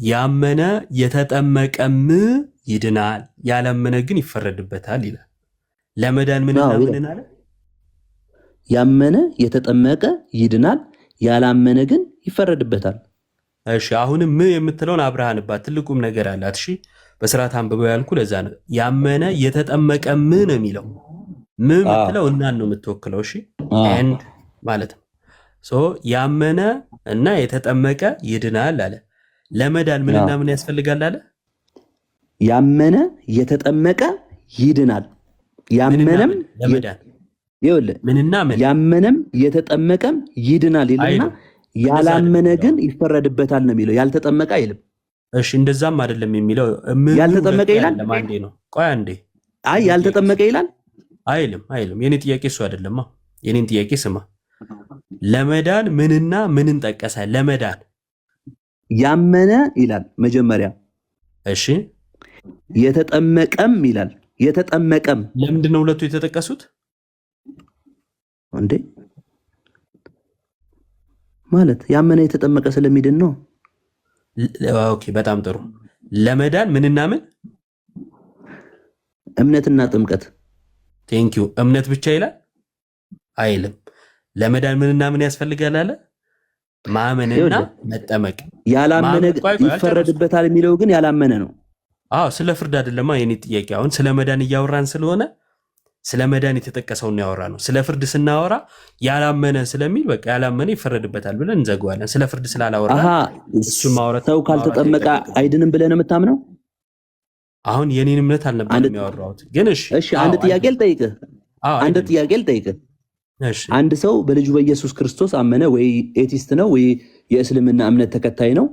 ያመነ የተጠመቀም ይድናል፣ ያላመነ ግን ይፈረድበታል ይላል። ለመዳን ምንና ምንን አለ? ያመነ የተጠመቀ ይድናል፣ ያላመነ ግን ይፈረድበታል። እሺ አሁንም የምትለውን አብርሃንባት ትልቁም ነገር አላት። እሺ በስርዓት አንብበው ያልኩ ለዛ ነው። ያመነ የተጠመቀ ነው የሚለው የምትለው እናን ነው የምትወክለው። እሺ ኤንድ ማለት ነው። ያመነ እና የተጠመቀ ይድናል አለ። ለመዳን ምንና ምን ያስፈልጋል አለ? ያመነ የተጠመቀ ይድናል፣ ያመነም ለመዳን ምንና ምን ያመነም የተጠመቀም ይድናል ይልና ያላመነ ግን ይፈረድበታል ነው የሚለው። ያልተጠመቀ አይልም። እሺ እንደዛም አይደለም የሚለው። ያልተጠመቀ ይላል። ለማንዴ ነው። ቆይ አንዴ። አይ ያልተጠመቀ ይላል አይልም። የኔ ጥያቄ እሱ አይደለም። የኔን ጥያቄ ስማ። ለመዳን ምንና ምንን ጠቀሰ? ለመዳን ያመነ ይላል መጀመሪያ። እሺ የተጠመቀም ይላል። የተጠመቀም ለምንድን ነው ሁለቱ የተጠቀሱት እንዴ? ማለት ያመነ የተጠመቀ ስለሚድን ነው። ኦኬ በጣም ጥሩ። ለመዳን ምንና ምን? እምነትና ጥምቀት። ቴንኪው። እምነት ብቻ ይላል አይልም። ለመዳን ምንና ምን ያስፈልጋል አለ? ማመንና መጠመቅ። ያላመነ ይፈረድበታል የሚለው ግን ያላመነ ነው። ስለ ፍርድ አይደለማ የኔ ጥያቄ። አሁን ስለ መዳን እያወራን ስለሆነ ስለ መዳን የተጠቀሰውን ያወራ ነው። ስለ ፍርድ ስናወራ ያላመነ ስለሚል በቃ ያላመነ ይፈረድበታል ብለን እንዘጋዋለን። ስለ ፍርድ ስላላወራ ሰው ካልተጠመቀ አይድንም ብለህ ነው የምታምነው? አሁን የኔን እምነት አልነበረም ያወራሁት። ግን እሺ አንድ ጥያቄ ልጠይቅህ። አንድ ሰው በልጁ በኢየሱስ ክርስቶስ አመነ፣ ወይ ኤቲስት ነው ወይ የእስልምና እምነት ተከታይ ነው።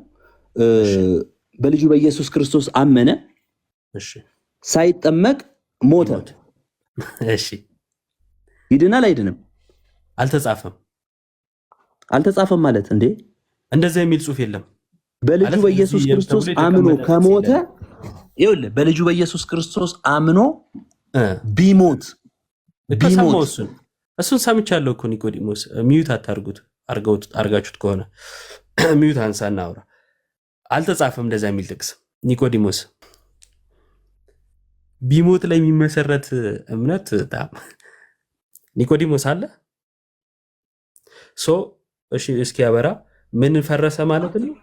በልጁ በኢየሱስ ክርስቶስ አመነ፣ ሳይጠመቅ ሞተ። እሺ ይድናል አይድንም? አልተጻፈም ማለት እንዴ? እንደዛ የሚል ጽሑፍ የለም። በልጁ በኢየሱስ ክርስቶስ አምኖ ከሞተ ይኸውልህ፣ በልጁ በኢየሱስ ክርስቶስ አምኖ ቢሞት እሱን ሰምቻለሁ እኮ ኒቆዲሞስ። ሚዩት አርጋችሁት ከሆነ ሚዩት አንሳና አውራ። አልተጻፈም እንደዛ የሚል ጥቅስ ኒቆዲሞስ። ቢሞት ላይ የሚመሰረት እምነት ኒቆዲሞስ አለ። እሺ እስኪ ያበራ ምን ፈረሰ ማለት ነው?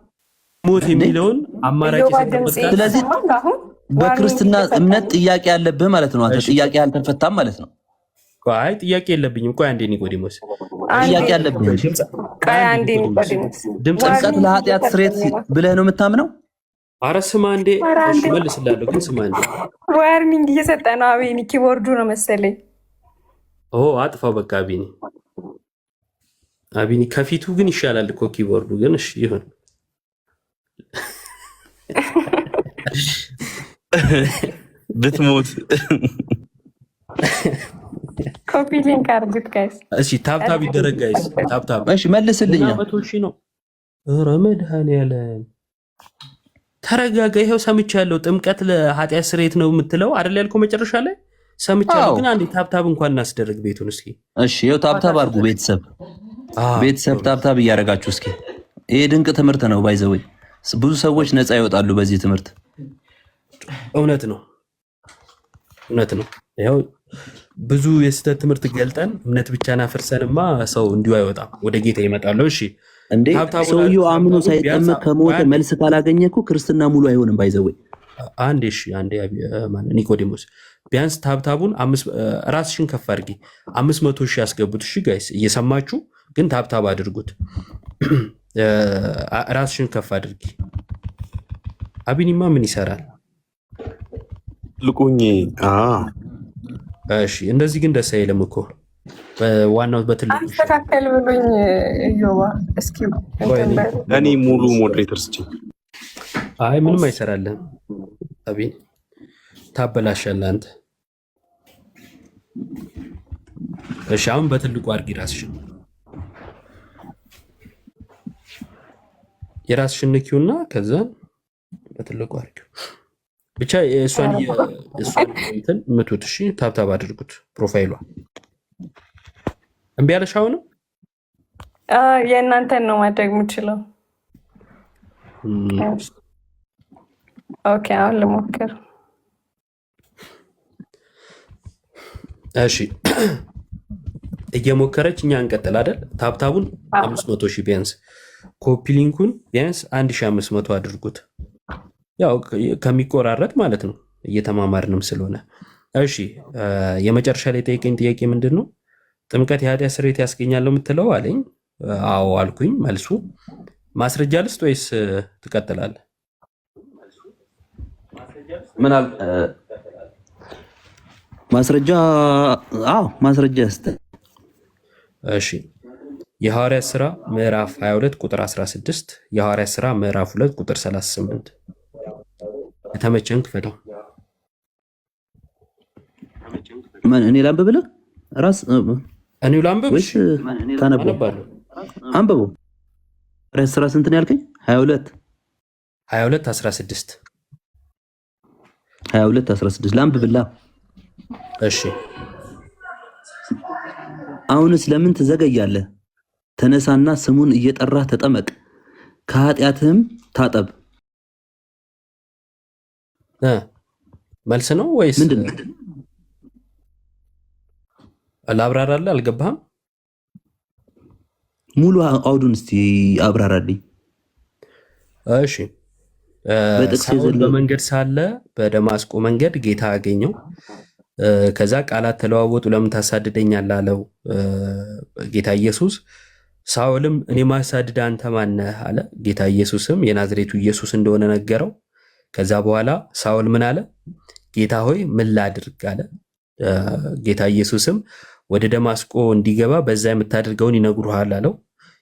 ሞት የሚለውን አማራጭ የሰጠበት። ስለዚህ በክርስትና እምነት ጥያቄ ያለብህ ማለት ነው። አንተ ጥያቄ አልተፈታም ማለት ነው። አይ ጥያቄ የለብኝም። ቆይ አንዴ ኒቆዲሞስ ጥያቄ ያለብህ ጥምቀት ለኃጢአት ስርየት ብለህ ነው የምታምነው? አረ ስማ እንዴ መልስላለሁ፣ ግን ስማ እንዴ ዋርኒንግ እየሰጠ ነው። አቤኒ ኪቦርዱ ነው መሰለኝ። አጥፋው በቃ አቢኒ ከፊቱ ግን ይሻላል እኮ ኪቦርዱ። ግን እሺ ይሁን። ብትሞት ኮፒ ሊንክ አድርጉት ጋይስ። እሺ ታብታብ ይደረግ ጋይስ፣ ታብታብ። እሺ መልስልኝ። ነው ረመድሃንያለም ተረጋጋ። ይኸው ሰምቻለሁ። ጥምቀት ለኃጢአት ስርየት ነው የምትለው አይደል ያልከው መጨረሻ ላይ ሰምቻለሁ። ግን አንዴ ታብታብ እንኳን እናስደርግ ቤቱን እስኪ። እሺ ይኸው ታብታብ አድርጉ ቤተሰብ ታብታብ እያደረጋችሁ እስኪ። ይሄ ድንቅ ትምህርት ነው። ባይዘወይ ብዙ ሰዎች ነፃ ይወጣሉ በዚህ ትምህርት። እውነት ነው። ይኸው ብዙ የስህተት ትምህርት ገልጠን እምነት ብቻና ፍርሰንማ ሰው እንዲሁ አይወጣም፣ ወደ ጌታ ይመጣሉ። እሺ እንዴ ሰውየው አምኖ ሳይጠመቅ ከሞተ መልስ ካላገኘ እኮ ክርስትና ሙሉ አይሆንም። ባይዘወይ አንዴ ኒቆዲሞስ ቢያንስ ታብታቡን ራስሽን ከፍ አድርጊ 500 ሺህ ያስገቡት። እሺ ጋይስ እየሰማችሁ ግን ታብታብ አድርጉት። ራስሽን ከፍ አድርጊ። አቢኒማ ምን ይሰራል ልቁኝ። እሺ እንደዚህ ግን ደስ አይልም እኮ። ዋናው በትልቁ አስተካከል ብሎኝ እዮባ እስኪ እኔ ሙሉ ሞዴሬተር ስጪ። አይ ምንም አይሰራልህም አቢኒ፣ ታበላሻለህ አንተ። እሺ አሁን በትልቁ አድርጊ ራስሽን። የራስሽን ንኪውና ከዛ በትልቁ አድርጊው። ብቻ እሷን እንትን ምቱት። እሺ ታብታብ አድርጉት ፕሮፋይሏ። እምቢ አለሽ? አሁንም የእናንተን ነው ማድረግ የምችለው። ኦኬ አሁን ልሞክር። እሺ እየሞከረች እኛ እንቀጥል አይደል? ታብታቡን 500,000 ቢያንስ ኮፒ ሊንኩን ቢያንስ 1500 አድርጉት። ያው ከሚቆራረጥ ማለት ነው እየተማማርንም ስለሆነ። እሺ የመጨረሻ ላይ ጠየቀኝ ጥያቄ ምንድን ነው? ጥምቀት የኃጢአት ስርየት ያስገኛል የምትለው አለኝ። አዎ አልኩኝ። መልሱ ማስረጃ ልስጥ ወይስ ትቀጥላለህ? ምን አል ማስረጃ? አዎ ማስረጃ እስተ እሺ የሐዋርያት ሥራ ምዕራፍ 22 ቁጥር 16፣ የሐዋርያት ሥራ ምዕራፍ 2 ቁጥር 38። የተመቸን ክፈተው። ማን እኔ ላንብብልህ? ራስ እኔው ላንብብ ወይስ ታነባለህ? አንብበው። ሐዋርያት ሥራ ስንት ነው ያልከኝ? 22 16 22:16 ላንብብላ። እሺ አሁንስ ለምን ትዘገያለህ? ተነሳና ስሙን እየጠራህ ተጠመቅ፣ ከኃጢአትህም ታጠብ። መልስ ነው ወይስ ምንድን ነው? ላብራራለህ? አልገባህም? ሙሉ አውዱን እስቲ አብራራልኝ። እሺ ሳውል በመንገድ ሳለ በደማስቆ መንገድ ጌታ አገኘው። ከዛ ቃላት ተለዋወጡ። ለምን ታሳድደኛለህ አለው ጌታ ኢየሱስ። ሳውልም እኔ ማሳድድ አንተ ማነህ አለ። ጌታ ኢየሱስም የናዝሬቱ ኢየሱስ እንደሆነ ነገረው። ከዛ በኋላ ሳውል ምን አለ? ጌታ ሆይ ምን ላድርግ አለ። ጌታ ኢየሱስም ወደ ደማስቆ እንዲገባ በዛ የምታደርገውን ይነግሩሃል አለው።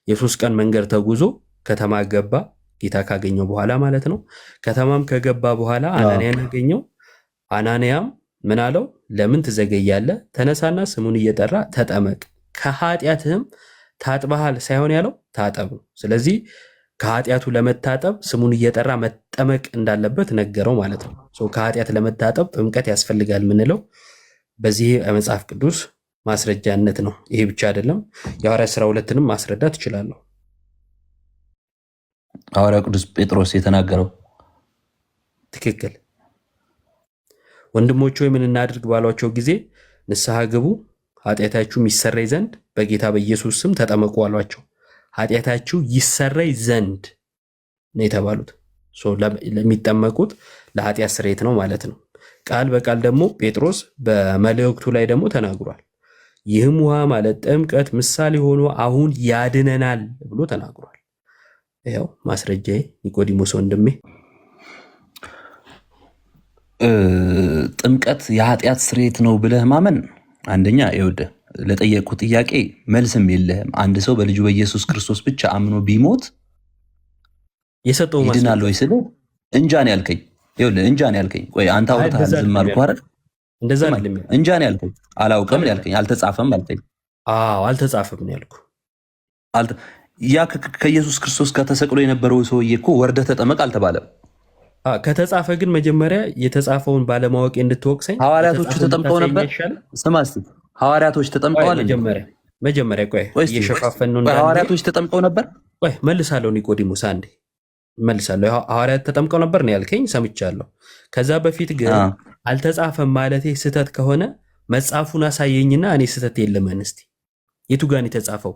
የ3 ቀን መንገድ ተጉዞ ከተማ ገባ። ጌታ ካገኘው በኋላ ማለት ነው። ከተማም ከገባ በኋላ አናንያን አገኘው። አናንያም ምን አለው? ለምን ትዘገያለህ? ተነሳና ስሙን እየጠራ ተጠመቅ፣ ከኃጢአትህም ታጥበሃል ሳይሆን ያለው ታጠብ ነው። ስለዚህ ከኃጢአቱ ለመታጠብ ስሙን እየጠራ መጠመቅ እንዳለበት ነገረው ማለት ነው። ከኃጢአት ለመታጠብ ጥምቀት ያስፈልጋል ምንለው በዚህ መጽሐፍ ቅዱስ ማስረጃነት ነው። ይሄ ብቻ አይደለም፣ የሐዋርያት ሥራ 2ንም ማስረዳት እችላለሁ። ሐዋርያው ቅዱስ ጴጥሮስ የተናገረው ትክክል። ወንድሞች ሆይ ምን እናድርግ ባሏቸው ጊዜ ንስሐ ግቡ፣ ኃጢአታችሁ ይሰረይ ዘንድ በጌታ በኢየሱስ ስም ተጠመቁ አሏቸው። ኃጢአታችሁ ይሰረይ ዘንድ ነው የተባሉት። ለሚጠመቁት ለኃጢአት ስርየት ነው ማለት ነው። ቃል በቃል ደግሞ ጴጥሮስ በመልእክቱ ላይ ደግሞ ተናግሯል። ይህም ውሃ ማለት ጥምቀት ምሳሌ ሆኖ አሁን ያድነናል ብሎ ተናግሯል። ይኸው ማስረጃዬ ኒቆዲሞስ ወንድሜ። ጥምቀት የኃጢአት ስርየት ነው ብለህ ማመን አንደኛ ይኸውልህ ለጠየቁ ጥያቄ መልስም የለህም። አንድ ሰው በልጁ በኢየሱስ ክርስቶስ ብቻ አምኖ ቢሞት የሰጠው ይድናል ወይ ስለ እንጃ ነው ያልከኝ። ይኸውልህ እንጃ ነው ያልከኝ። ቆይ አንተ አውርተሃል ዝም አልኩህ አይደል? እንደዛ አይደለም። እንጃ ነው ያልከኝ። አላውቅም ነው ያልከኝ። አልተጻፈም አልከኝ። አዎ አልተጻፈም ነው ያልኩህ። ያ ከኢየሱስ ክርስቶስ ጋር ተሰቅሎ የነበረው ሰውዬ እኮ ወርደህ ተጠመቅ አልተባለም። ከተጻፈ ግን መጀመሪያ የተጻፈውን ባለማወቅ እንድትወቅሰኝ ሐዋርያቶቹ ተጠምቀው ነበር። ስማ እስኪ ሐዋርያቶች ተጠምቀዋል። መጀመሪያ ቆይ እየሸፋፈን ነው። ሐዋርያቶች ተጠምቀው ነበር። ቆይ መልሳለሁ። ኒቆዲሞስ አንዴ መልሳለሁ። ሐዋርያት ተጠምቀው ነበር ነው ያልከኝ፣ ሰምቻለሁ። ከዛ በፊት ግን አልተጻፈም ማለቴ ስህተት ከሆነ መጽሐፉን አሳየኝና እኔ ስህተት የለመን እስቲ የቱ ጋር ነው የተጻፈው?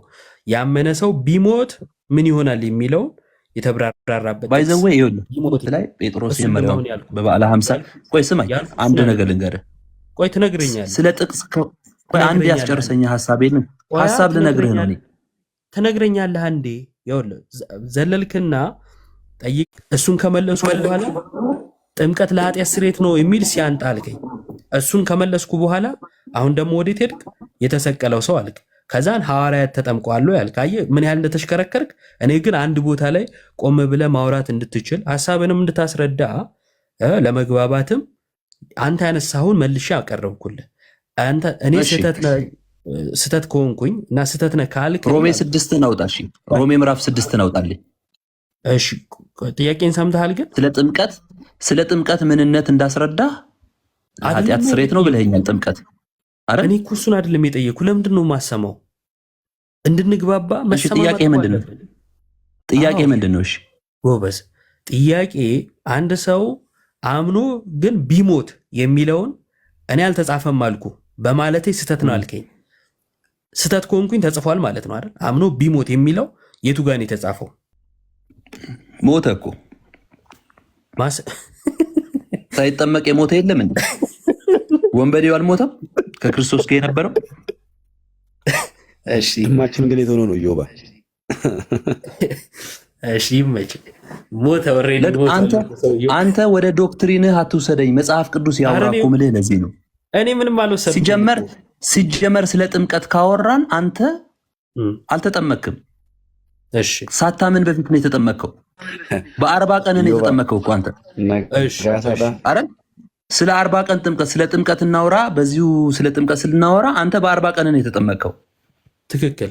ያመነ ሰው ቢሞት ምን ይሆናል የሚለውን የተብራራበት ባይዘወይ ይኸውልህ ላይ ጴጥሮስ የመሪያው በበዓለ 50 ቆይ ስማኝ አንድ ነገር ልንገርህ። ቆይ ትነግረኛለህ ስለ ጥቅስ ቆይ አንድ ያስጨርሰኝ ሐሳቤን ሐሳብ ልነግርህ ነው። ትነግረኛለህ አንዴ። ይኸውልህ ዘለልክና ጠይቅ። እሱን ከመለስኩ በኋላ ጥምቀት ለኃጢአት ስርየት ነው የሚል ሲያንጣ አልከኝ። እሱን ከመለስኩ በኋላ አሁን ደግሞ ወዴት ሄድክ? የተሰቀለው ሰው አልክ። ከዛን ሐዋርያት ተጠምቀዋል ያልክ። አየህ ምን ያህል እንደተሽከረከርክ። እኔ ግን አንድ ቦታ ላይ ቆም ብለህ ማውራት እንድትችል ሐሳብንም እንድታስረዳ ለመግባባትም አንተ ያነሳሁን መልሼ አቀረብኩልህ። አንተ እኔ ስህተት ከሆንኩኝ እና ስህተት ነህ ካልክ ሮሜ 6 አውጣ። እሺ ሮሜ ምዕራፍ 6 አውጣልኝ። እሺ ጥያቄን ሰምተሃል? ግን ስለ ጥምቀት ምንነት እንዳስረዳ ኃጢአት ስርየት ነው ብለኸኛል። ጥምቀት እኔ እኮ እሱን አይደለም የጠየኩህ። ለምንድን ነው የማሰማው? እንድንግባባ ጥያቄ ምንድን ነው? ጥያቄ ምንድን ነው? እሺ ጎበዝ። ጥያቄ አንድ ሰው አምኖ ግን ቢሞት የሚለውን እኔ አልተጻፈም አልኩ በማለቴ ስህተት ነው አልከኝ። ስህተት ከሆንኩኝ ተጽፏል ማለት ነው አይደል? አምኖ ቢሞት የሚለው የቱ ጋር ነው የተጻፈው? ሞተ እኮ ሳይጠመቅ የሞተ የለም እንዴ? ወንበዴው አልሞተም ከክርስቶስ ጋር የነበረው? እሺ ማችን ግን የት ሆኖ ነው ኢዮባ? እሺ ይመች ሞተ ወሬድ ሞተ። አንተ ወደ ዶክትሪንህ አትውሰደኝ። መጽሐፍ ቅዱስ ያወራ እኮ ምልህ ለዚህ ነው። እኔ ምንም አልወሰድኩም። ሲጀመር ስለ ጥምቀት ካወራን አንተ አልተጠመክም። እሺ ሳታምን በፊት ነው የተጠመከው። በ40 ቀን ነው የተጠመከው እኮ አንተ። እሺ አረ ስለ 40 ቀን ጥምቀት ስለ ጥምቀት እናውራ። በዚሁ ስለ ጥምቀት ስልናወራ አንተ በ40 ቀን ነው የተጠመከው። ትክክል።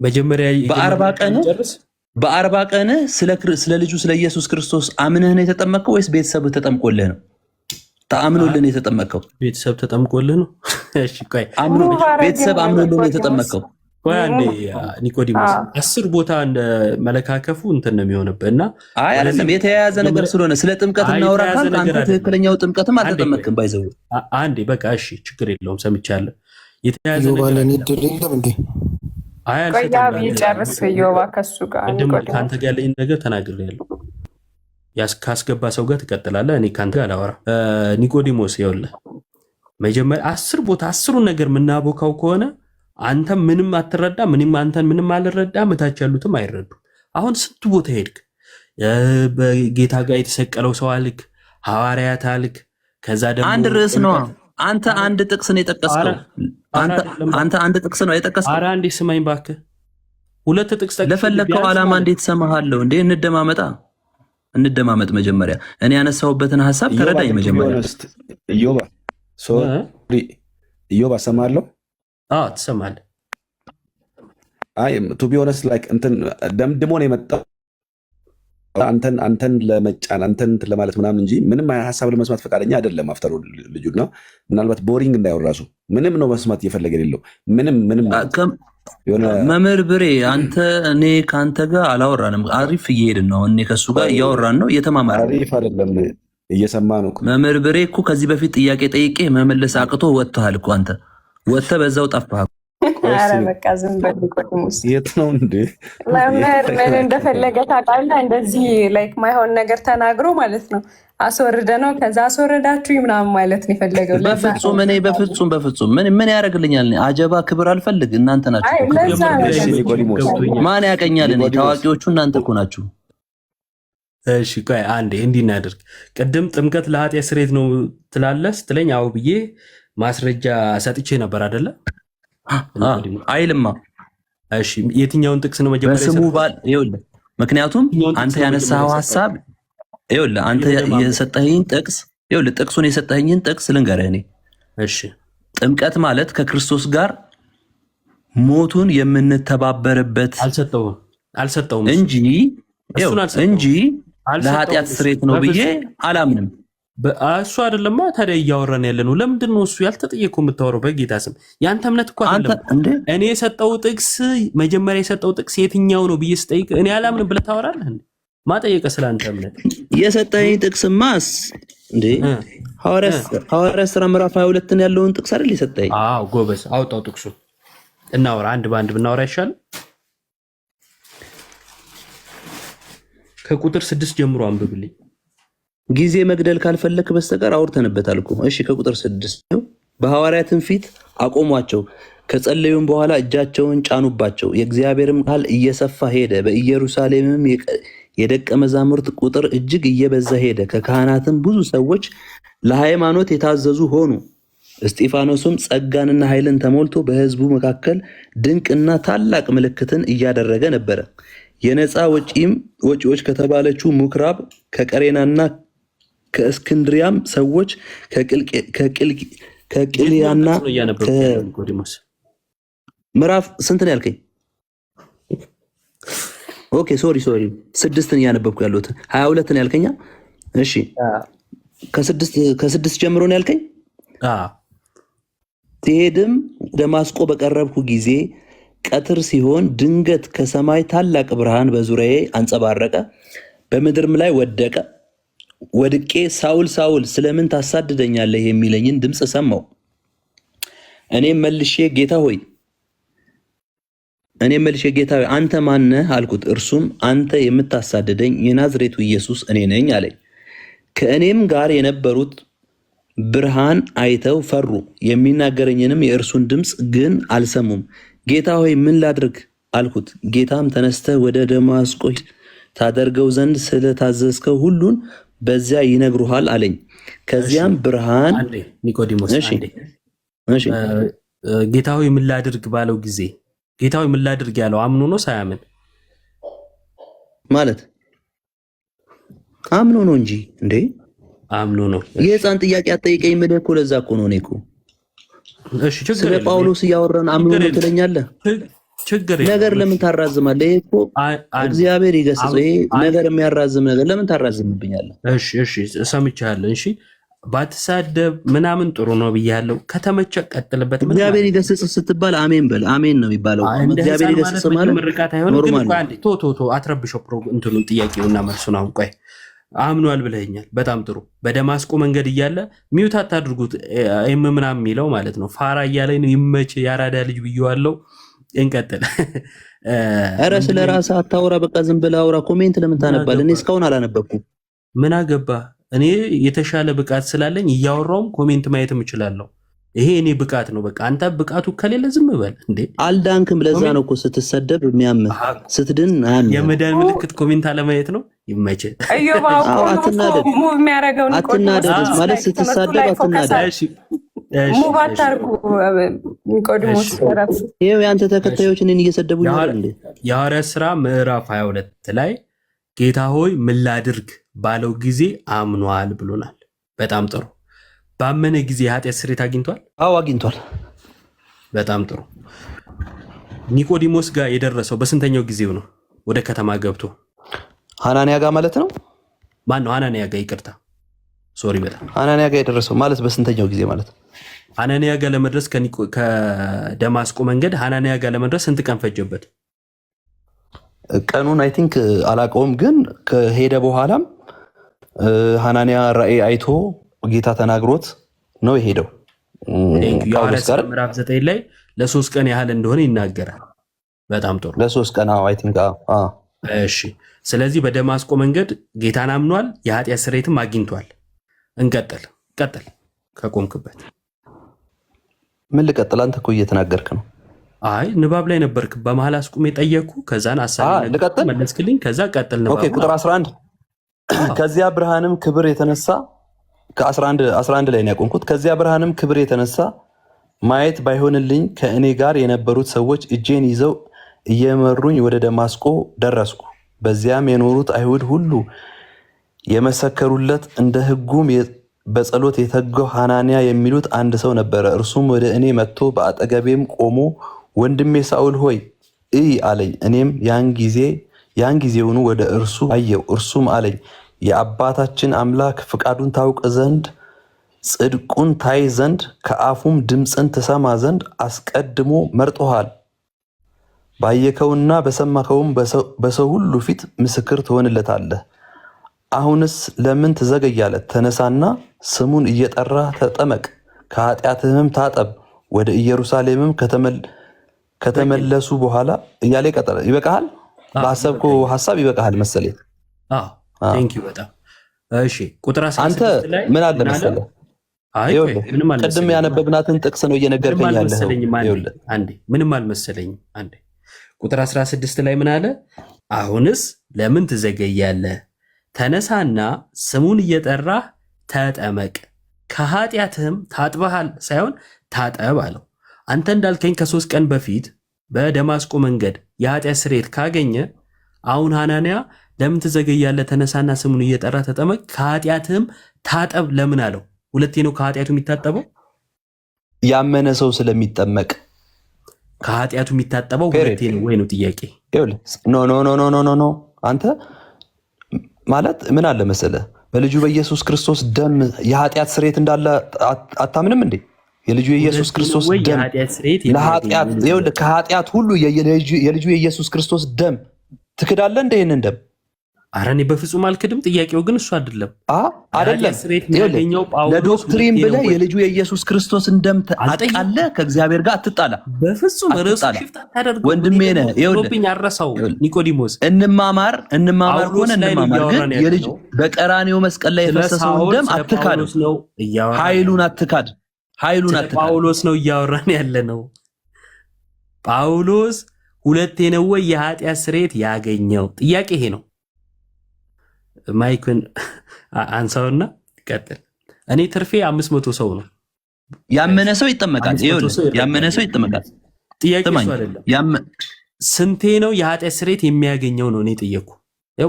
መጀመሪያ በ40 ቀን ስለ ልጁ ስለ ኢየሱስ ክርስቶስ አምነህ ነው የተጠመከው ወይስ ቤተሰብህ ተጠምቆልህ ነው? ተአምኖልህ ነው የተጠመከው? ቤተሰብ ተጠምቆልህ ነው? እሺ ቆይ ቤተሰብ አምኖልህ ነው የተጠመከው? ቆይ አንዴ ኒቆዲሞስ 10 ቦታ እንደ መለካከፉ እንትን ነው የሚሆንብህ እና አይ አይደለም የተያያዘ ነገር ስለሆነ ስለ ጥምቀት እናውራ ካል አንተ ትክክለኛው ጥምቀትም አልተጠመቅም። ባይዘው አንዴ በቃ እሺ ችግር የለውም ሰምቻለሁ። የተያያዘ ነገር እንዴ አይ ጨርስ ዮባ ከሱ ጋር ከአንተ ጋር ያለኝ ነገር ተናግሬያለሁ። ካስገባ ሰው ጋር ትቀጥላለህ። እኔ ከአንተ ጋር አላወራም። ኒቆዲሞስ ይኸውልህ መጀመሪያ 10 ቦታ 10ሩን ነገር የምናቦካው ከሆነ አንተ ምንም አትረዳ፣ አንተን ምንም አልረዳ፣ እታች ያሉትም አይረዱ። አሁን ስንት ቦታ ሄድክ? በጌታ ጋር የተሰቀለው ሰው አልክ፣ ሐዋርያት አልክ። ከዛ ደግሞ አንድ ርዕስ ነው። አንተ አንድ ጥቅስ ነው የጠቀስከው። አንተ አንድ ጥቅስ ነው የጠቀስከው። ኧረ አንዴ ስማኝ እባክህ። 2 ጥቅስ ጠቅሰህ ለፈለከው ዓላማ እንዴት ሰማሃለሁ እንዴ? እንደማመጥ መጀመሪያ እኔ ያነሳሁበትን ሐሳብ ተረዳኝ መጀመሪያ። ኢዮባ ሰማለሁ። ትሰማለህ? አይ ቱ ቢ ሆነስት ላይክ እንትን ደምድሞ ነው የመጣው አንተን ለመጫን አንተን ለማለት ምናምን እንጂ ምንም ሀሳብ ለመስማት ፈቃደኛ አይደለም። አፍተሩ ልጁና ምናልባት ቦሪንግ እንዳይሆን ራሱ ምንም ነው መስማት እየፈለገ የሌለው ምንም መምህር ብሬ እኔ ከአንተ ጋር አላወራንም። አሪፍ እየሄድን ነው። እኔ ከሱ ጋር እያወራን ነው፣ እየተማማርን ነው። አሪፍ አይደለም እየሰማ ነው። መምህር ብሬ እኮ ከዚህ በፊት ጥያቄ ጠይቄ መመለስ አቅቶ ወጥተሃል እኮ አንተ ወጥተህ በዛው ጠፋህ። ኧረ በቃ ዝም በል ኒቆዲሞስ። የት ነው እንዴ መምህር ምን እንደፈለገ ታውቃለህ? እንደዚህ ላይክ ማይሆን ነገር ተናግሮ ማለት ነው አስወርደ ነው ከዛ አስወረዳችሁ ምናምን ማለት ነው የፈለገው። በፍጹም እኔ በፍጹም ምን ያደርግልኛል? አጀባ ክብር አልፈልግ። እናንተ ናችሁ። ማን ያቀኛል? እኔ ታዋቂዎቹ እናንተ እኮ ናችሁ። እሺ ቆይ አንዴ እንዲህ እናድርግ። ቅድም ጥምቀት ለኃጢአት ስርየት ነው ትላለህ ስትለኝ አዎ ብዬ ማስረጃ ሰጥቼ ነበር አይደለ? አይልማ። እሺ የትኛውን ጥቅስ ነው መጀመሪያ በስሙ ባል? ይኸውልህ ምክንያቱም አንተ ያነሳኸው ሐሳብ ይኸውልህ አንተ የሰጠኸኝ ጥቅስ ይኸውልህ ጥቅሱን የሰጠኸኝን ጥቅስ ልንገርህ እኔ። እሺ ጥምቀት ማለት ከክርስቶስ ጋር ሞቱን የምንተባበርበት አልሰጠውም እንጂ ለኃጢአት ስርየት ነው ብዬ አላምንም። እሱ አይደለማ ታዲያ እያወራን ያለ ነው። ለምንድን ነው እሱ ያልተጠየቀው የምታወራው? በጌታ ስም ያንተ እምነት እኮ አይደለም። እኔ የሰጠው ጥቅስ መጀመሪያ የሰጠው ጥቅስ የትኛው ነው ብዬ ስጠይቅ እኔ አላምንም ብለህ ታወራለህ እንዴ? ማጠየቀ ስለአንተ እምነት የሰጠኝ ጥቅስማስ እንዴ ሐዋርያት ሥራ ምዕራፍ 22 ያለውን ጥቅስ አይደል የሰጠኝ? አዎ ጎበዝ፣ አውጣው ጥቅሱ እናወራ። አንድ በአንድ ብናወራ ይሻላል። ከቁጥር 6 ጀምሮ አንብብልኝ። ጊዜ መግደል ካልፈለክ በስተቀር አውርተንበታል እኮ። እሺ ከቁጥር 6 በሐዋርያትም ፊት አቆሟቸው፣ ከጸለዩም በኋላ እጃቸውን ጫኑባቸው። የእግዚአብሔርም ቃል እየሰፋ ሄደ፣ በኢየሩሳሌምም የደቀ መዛሙርት ቁጥር እጅግ እየበዛ ሄደ። ከካህናትም ብዙ ሰዎች ለሃይማኖት የታዘዙ ሆኑ። እስጢፋኖስም ጸጋንና ኃይልን ተሞልቶ በሕዝቡ መካከል ድንቅና ታላቅ ምልክትን እያደረገ ነበረ። የነፃ ወጪዎች ከተባለችው ምኩራብ ከቀሬናና ከእስክንድሪያም ሰዎች ከቅልያና ምዕራፍ ስንት ነው ያልከኝ? ኦኬ ሶሪ 6ን እያነበብኩ ያለሁት 22 ያልከኛ። እሺ ከስድስት ጀምሮ ነው ያልከኝ። ሲሄድም ደማስቆ በቀረብኩ ጊዜ ቀትር ሲሆን ድንገት ከሰማይ ታላቅ ብርሃን በዙሪያዬ አንጸባረቀ፣ በምድርም ላይ ወደቀ። ወድቄ ሳውል ሳውል ስለምን ታሳድደኛለህ የሚለኝን ድምፅ ሰማሁ። እኔም መልሼ ጌታ ሆይ አንተ ማነህ አልኩት። እርሱም አንተ የምታሳድደኝ የናዝሬቱ ኢየሱስ እኔ ነኝ አለኝ። ከእኔም ጋር የነበሩት ብርሃን አይተው ፈሩ፣ የሚናገረኝንም የእርሱን ድምፅ ግን አልሰሙም። ጌታ ሆይ ምን ላድርግ አልኩት። ጌታም ተነስተህ ወደ ደማስቆ ታደርገው ዘንድ ስለታዘዝከው ሁሉን በዚያ ይነግሩሃል አለኝ። ከዚያም ብርሃን ኒቆዲሞስ ጌታ ሆይ ምን ላድርግ ባለው ጊዜ ጌታ ሆይ ምን ላድርግ ያለው አምኖ ነው ሳያምን? ማለት አምኖ ነው እንጂ እንዴ አምኖ ነው። የህፃን ጥያቄ አጠይቀኝ የምልህ እኮ ለዛ እኮ ነው። እኔ እኮ እሺ ችግር ስለ ጳውሎስ እያወራን አምኖ ነው ትለኛለህ? ነገር ለምን ታራዝማለህ? ይሄ እኮ እግዚአብሔር ይገስጽ። ይሄ ነገር የሚያራዝም ነገር ለምን ታራዝምብኛለህ? እሺ ሰምቻለሁ። እሺ ባትሳደብ ምናምን ጥሩ ነው ብያለሁ። ከተመቸ ቀጥልበት። እግዚአብሔር ይገስጽ ስትባል አሜን በል። አሜን ነው የሚባለው። እግዚአብሔር ይገስጽ ማለት ምርቃት አይሆንም። ግን ቆይ አንዴ ቶ አትረብሸው እንትኑን ጥያቄውና መልሱን። አሁን ቆይ አምኗል ብለኸኛል። በጣም ጥሩ። በደማስቆ መንገድ እያለ ሚውት አታድርጉት ምናምን የሚለው ማለት ነው። ፋራ እያለኝ ነው። ይመች ያራዳ ልጅ ብዬዋለሁ። እንቀጥል። ኧረ ስለ ራስህ አታውራ። በቃ ዝም ብለህ አውራ። ኮሜንት ለምን ታነባለህ? እኔ እስካሁን አላነበብኩም። ምን አገባ? እኔ የተሻለ ብቃት ስላለኝ እያወራውም ኮሜንት ማየትም እችላለሁ። ይሄ እኔ ብቃት ነው። በቃ አንተ ብቃቱ ከሌለ ዝም በል እንዴ። አልዳንክም። ለዛ ነው እኮ ስትሰደብ የሚያምህ ስትድን አያምህ። የመዳን ምልክት ኮሜንት አለማየት ነው። ይመችህ። አትናደድ ማለት ስትሳደብ አትናደድ። ይኸው የአንተ ተከታዮች እኔን እየሰደቡ የሐዋርያት ሥራ ምዕራፍ 22 ላይ ጌታ ሆይ ምን ላድርግ ባለው ጊዜ አምኗል ብሎናል። በጣም ጥሩ። ባመነ ጊዜ የኃጢአት ስርየት አግኝቷል? አዎ አግኝቷል። በጣም ጥሩ። ኒቆዲሞስ ጋር የደረሰው በስንተኛው ጊዜው ነው? ወደ ከተማ ገብቶ ሐናንያ ጋር ማለት ነው። ማን ነው ሐናንያ ጋር? ይቅርታ ሶሪ። በጣም ሐናንያ ጋር የደረሰው ማለት በስንተኛው ጊዜ ማለት? ሐናንያ ጋር ለመድረስ ከደማስቆ መንገድ ሐናንያ ጋር ለመድረስ ስንት ቀን ፈጀበት? ቀኑን አይ ቲንክ አላውቀውም፣ ግን ከሄደ በኋላም ሐናንያ ራእይ አይቶ ጌታ ተናግሮት ነው የሄደው። ምዕራፍ 9 ላይ ለ3 ቀን ያህል እንደሆነ ይናገራል። በጣም ጥሩ። ለ3 ቀን አይ ቲንክ። እሺ፣ ስለዚህ በደማስቆ መንገድ ጌታን አምኗል፣ የኃጢአት ስርየትም አግኝቷል። እንቀጥል። ቀጥል ከቆምክበት። ምን ልቀጥል? አንተ እኮ እየተናገርክ ነው። አይ ንባብ ላይ ነበርክ። በመሀል አስቁሜ ጠየቅኩ። ከዛን መለስክልኝ። ከዛ ቀጥል ንባብ። ቁጥር 11 ከዚያ ብርሃንም ክብር የተነሳ ከ11 ላይ ነው ያቆምኩት። ከዚያ ብርሃንም ክብር የተነሳ ማየት ባይሆንልኝ ከእኔ ጋር የነበሩት ሰዎች እጄን ይዘው እየመሩኝ ወደ ደማስቆ ደረስኩ። በዚያም የኖሩት አይሁድ ሁሉ የመሰከሩለት እንደ ሕጉም በጸሎት የተጋው ሐናንያ የሚሉት አንድ ሰው ነበረ። እርሱም ወደ እኔ መጥቶ በአጠገቤም ቆሞ ወንድሜ ሳውል ሆይ እይ አለኝ። እኔም ያን ጊዜውኑ ወደ እርሱ አየው። እርሱም አለኝ የአባታችን አምላክ ፍቃዱን ታውቅ ዘንድ ጽድቁን ታይ ዘንድ ከአፉም ድምፅን ትሰማ ዘንድ አስቀድሞ መርጦሃል። ባየከውና በሰማከውም በሰው ሁሉ ፊት ምስክር ትሆንለታለህ። አሁንስ ለምን ትዘገያለህ? ተነሳና ስሙን እየጠራ ተጠመቅ፣ ከኃጢአትህም ታጠብ፣ ወደ ኢየሩሳሌምም ከተመለሱ በኋላ እያለ ይቀጥላል። ይበቃሃል? ባሰብከው ሐሳብ ይበቃሃል መሰለኝ። በጣም እሺ። ቁጥር 16 አንተ ምን አለ መሰለህ? ቅድም ያነበብናትን ጥቅስ ነው እየነገርከኝ ያለኸው። ምንም አልመሰለኝም። አንዴ ቁጥር 16 ላይ ምን አለ? አሁንስ ለምን ትዘገያለህ? ተነሳና ስሙን እየጠራህ ተጠመቅ፣ ከኃጢአትህም ታጥበሃል ሳይሆን ታጠብ አለው። አንተ እንዳልከኝ ከ3 ቀን በፊት በደማስቆ መንገድ የኃጢአት ስርየት ካገኘ አሁን ሐናንያ ለምን ትዘገያለህ? ተነሳና ስሙን እየጠራህ ተጠመቅ፣ ከኃጢአትህም ታጠብ ለምን አለው? ሁለቴ ነው ከኃጢአቱ የሚታጠበው? ያመነ ሰው ስለሚጠመቅ ከኃጢአቱ የሚታጠበው ሁለቴ ነው ወይ ነው ጥያቄ? ኖ አንተ ማለት ምን አለ መሰለህ፣ በልጁ በኢየሱስ ክርስቶስ ደም የኃጢአት ስርየት እንዳለ አታምንም እንዴ? የልጁ የኢየሱስ ክርስቶስ ደም ከኃጢአት ሁሉ የልጁ የኢየሱስ ክርስቶስ ደም ትክዳለህ እንደ ይህንን ደም ኧረ እኔ በፍጹም አልክድም። ጥያቄው ግን እሱ አይደለም አይደለም። ለዶክትሪን ብለህ የልጁ የኢየሱስ ክርስቶስን ደም አጥቃለህ ከእግዚአብሔር ጋር አትጣላ። በፍጹም ርዕሱ ሽፍት አታደርገው። ወንድሜ ነህ። አረሳው ኒቆዲሞስ እንማማር ከሆነ እንማማር። ግን የልጅ በቀራኔው መስቀል ላይ የፈሰሰውን ደም አትካድ። ኃይሉን አትካድ። ጳውሎስ ነው እያወራን ያለ ነው። ጳውሎስ ሁለቴ ነው ወይ የኃጢአት ስርየት ያገኘው? ጥያቄ ይሄ ነው። ማይክን አንሳውና ቀጥል። እኔ ትርፌ 500 ሰው ነው። ያመነ ሰው ይጠመቃል። ያመነ ሰው ይጠመቃል። ጥያቄ እሱ አይደለም። ስንቴ ነው የኃጢአት ስርየት የሚያገኘው ነው እኔ ጠየቅኩ።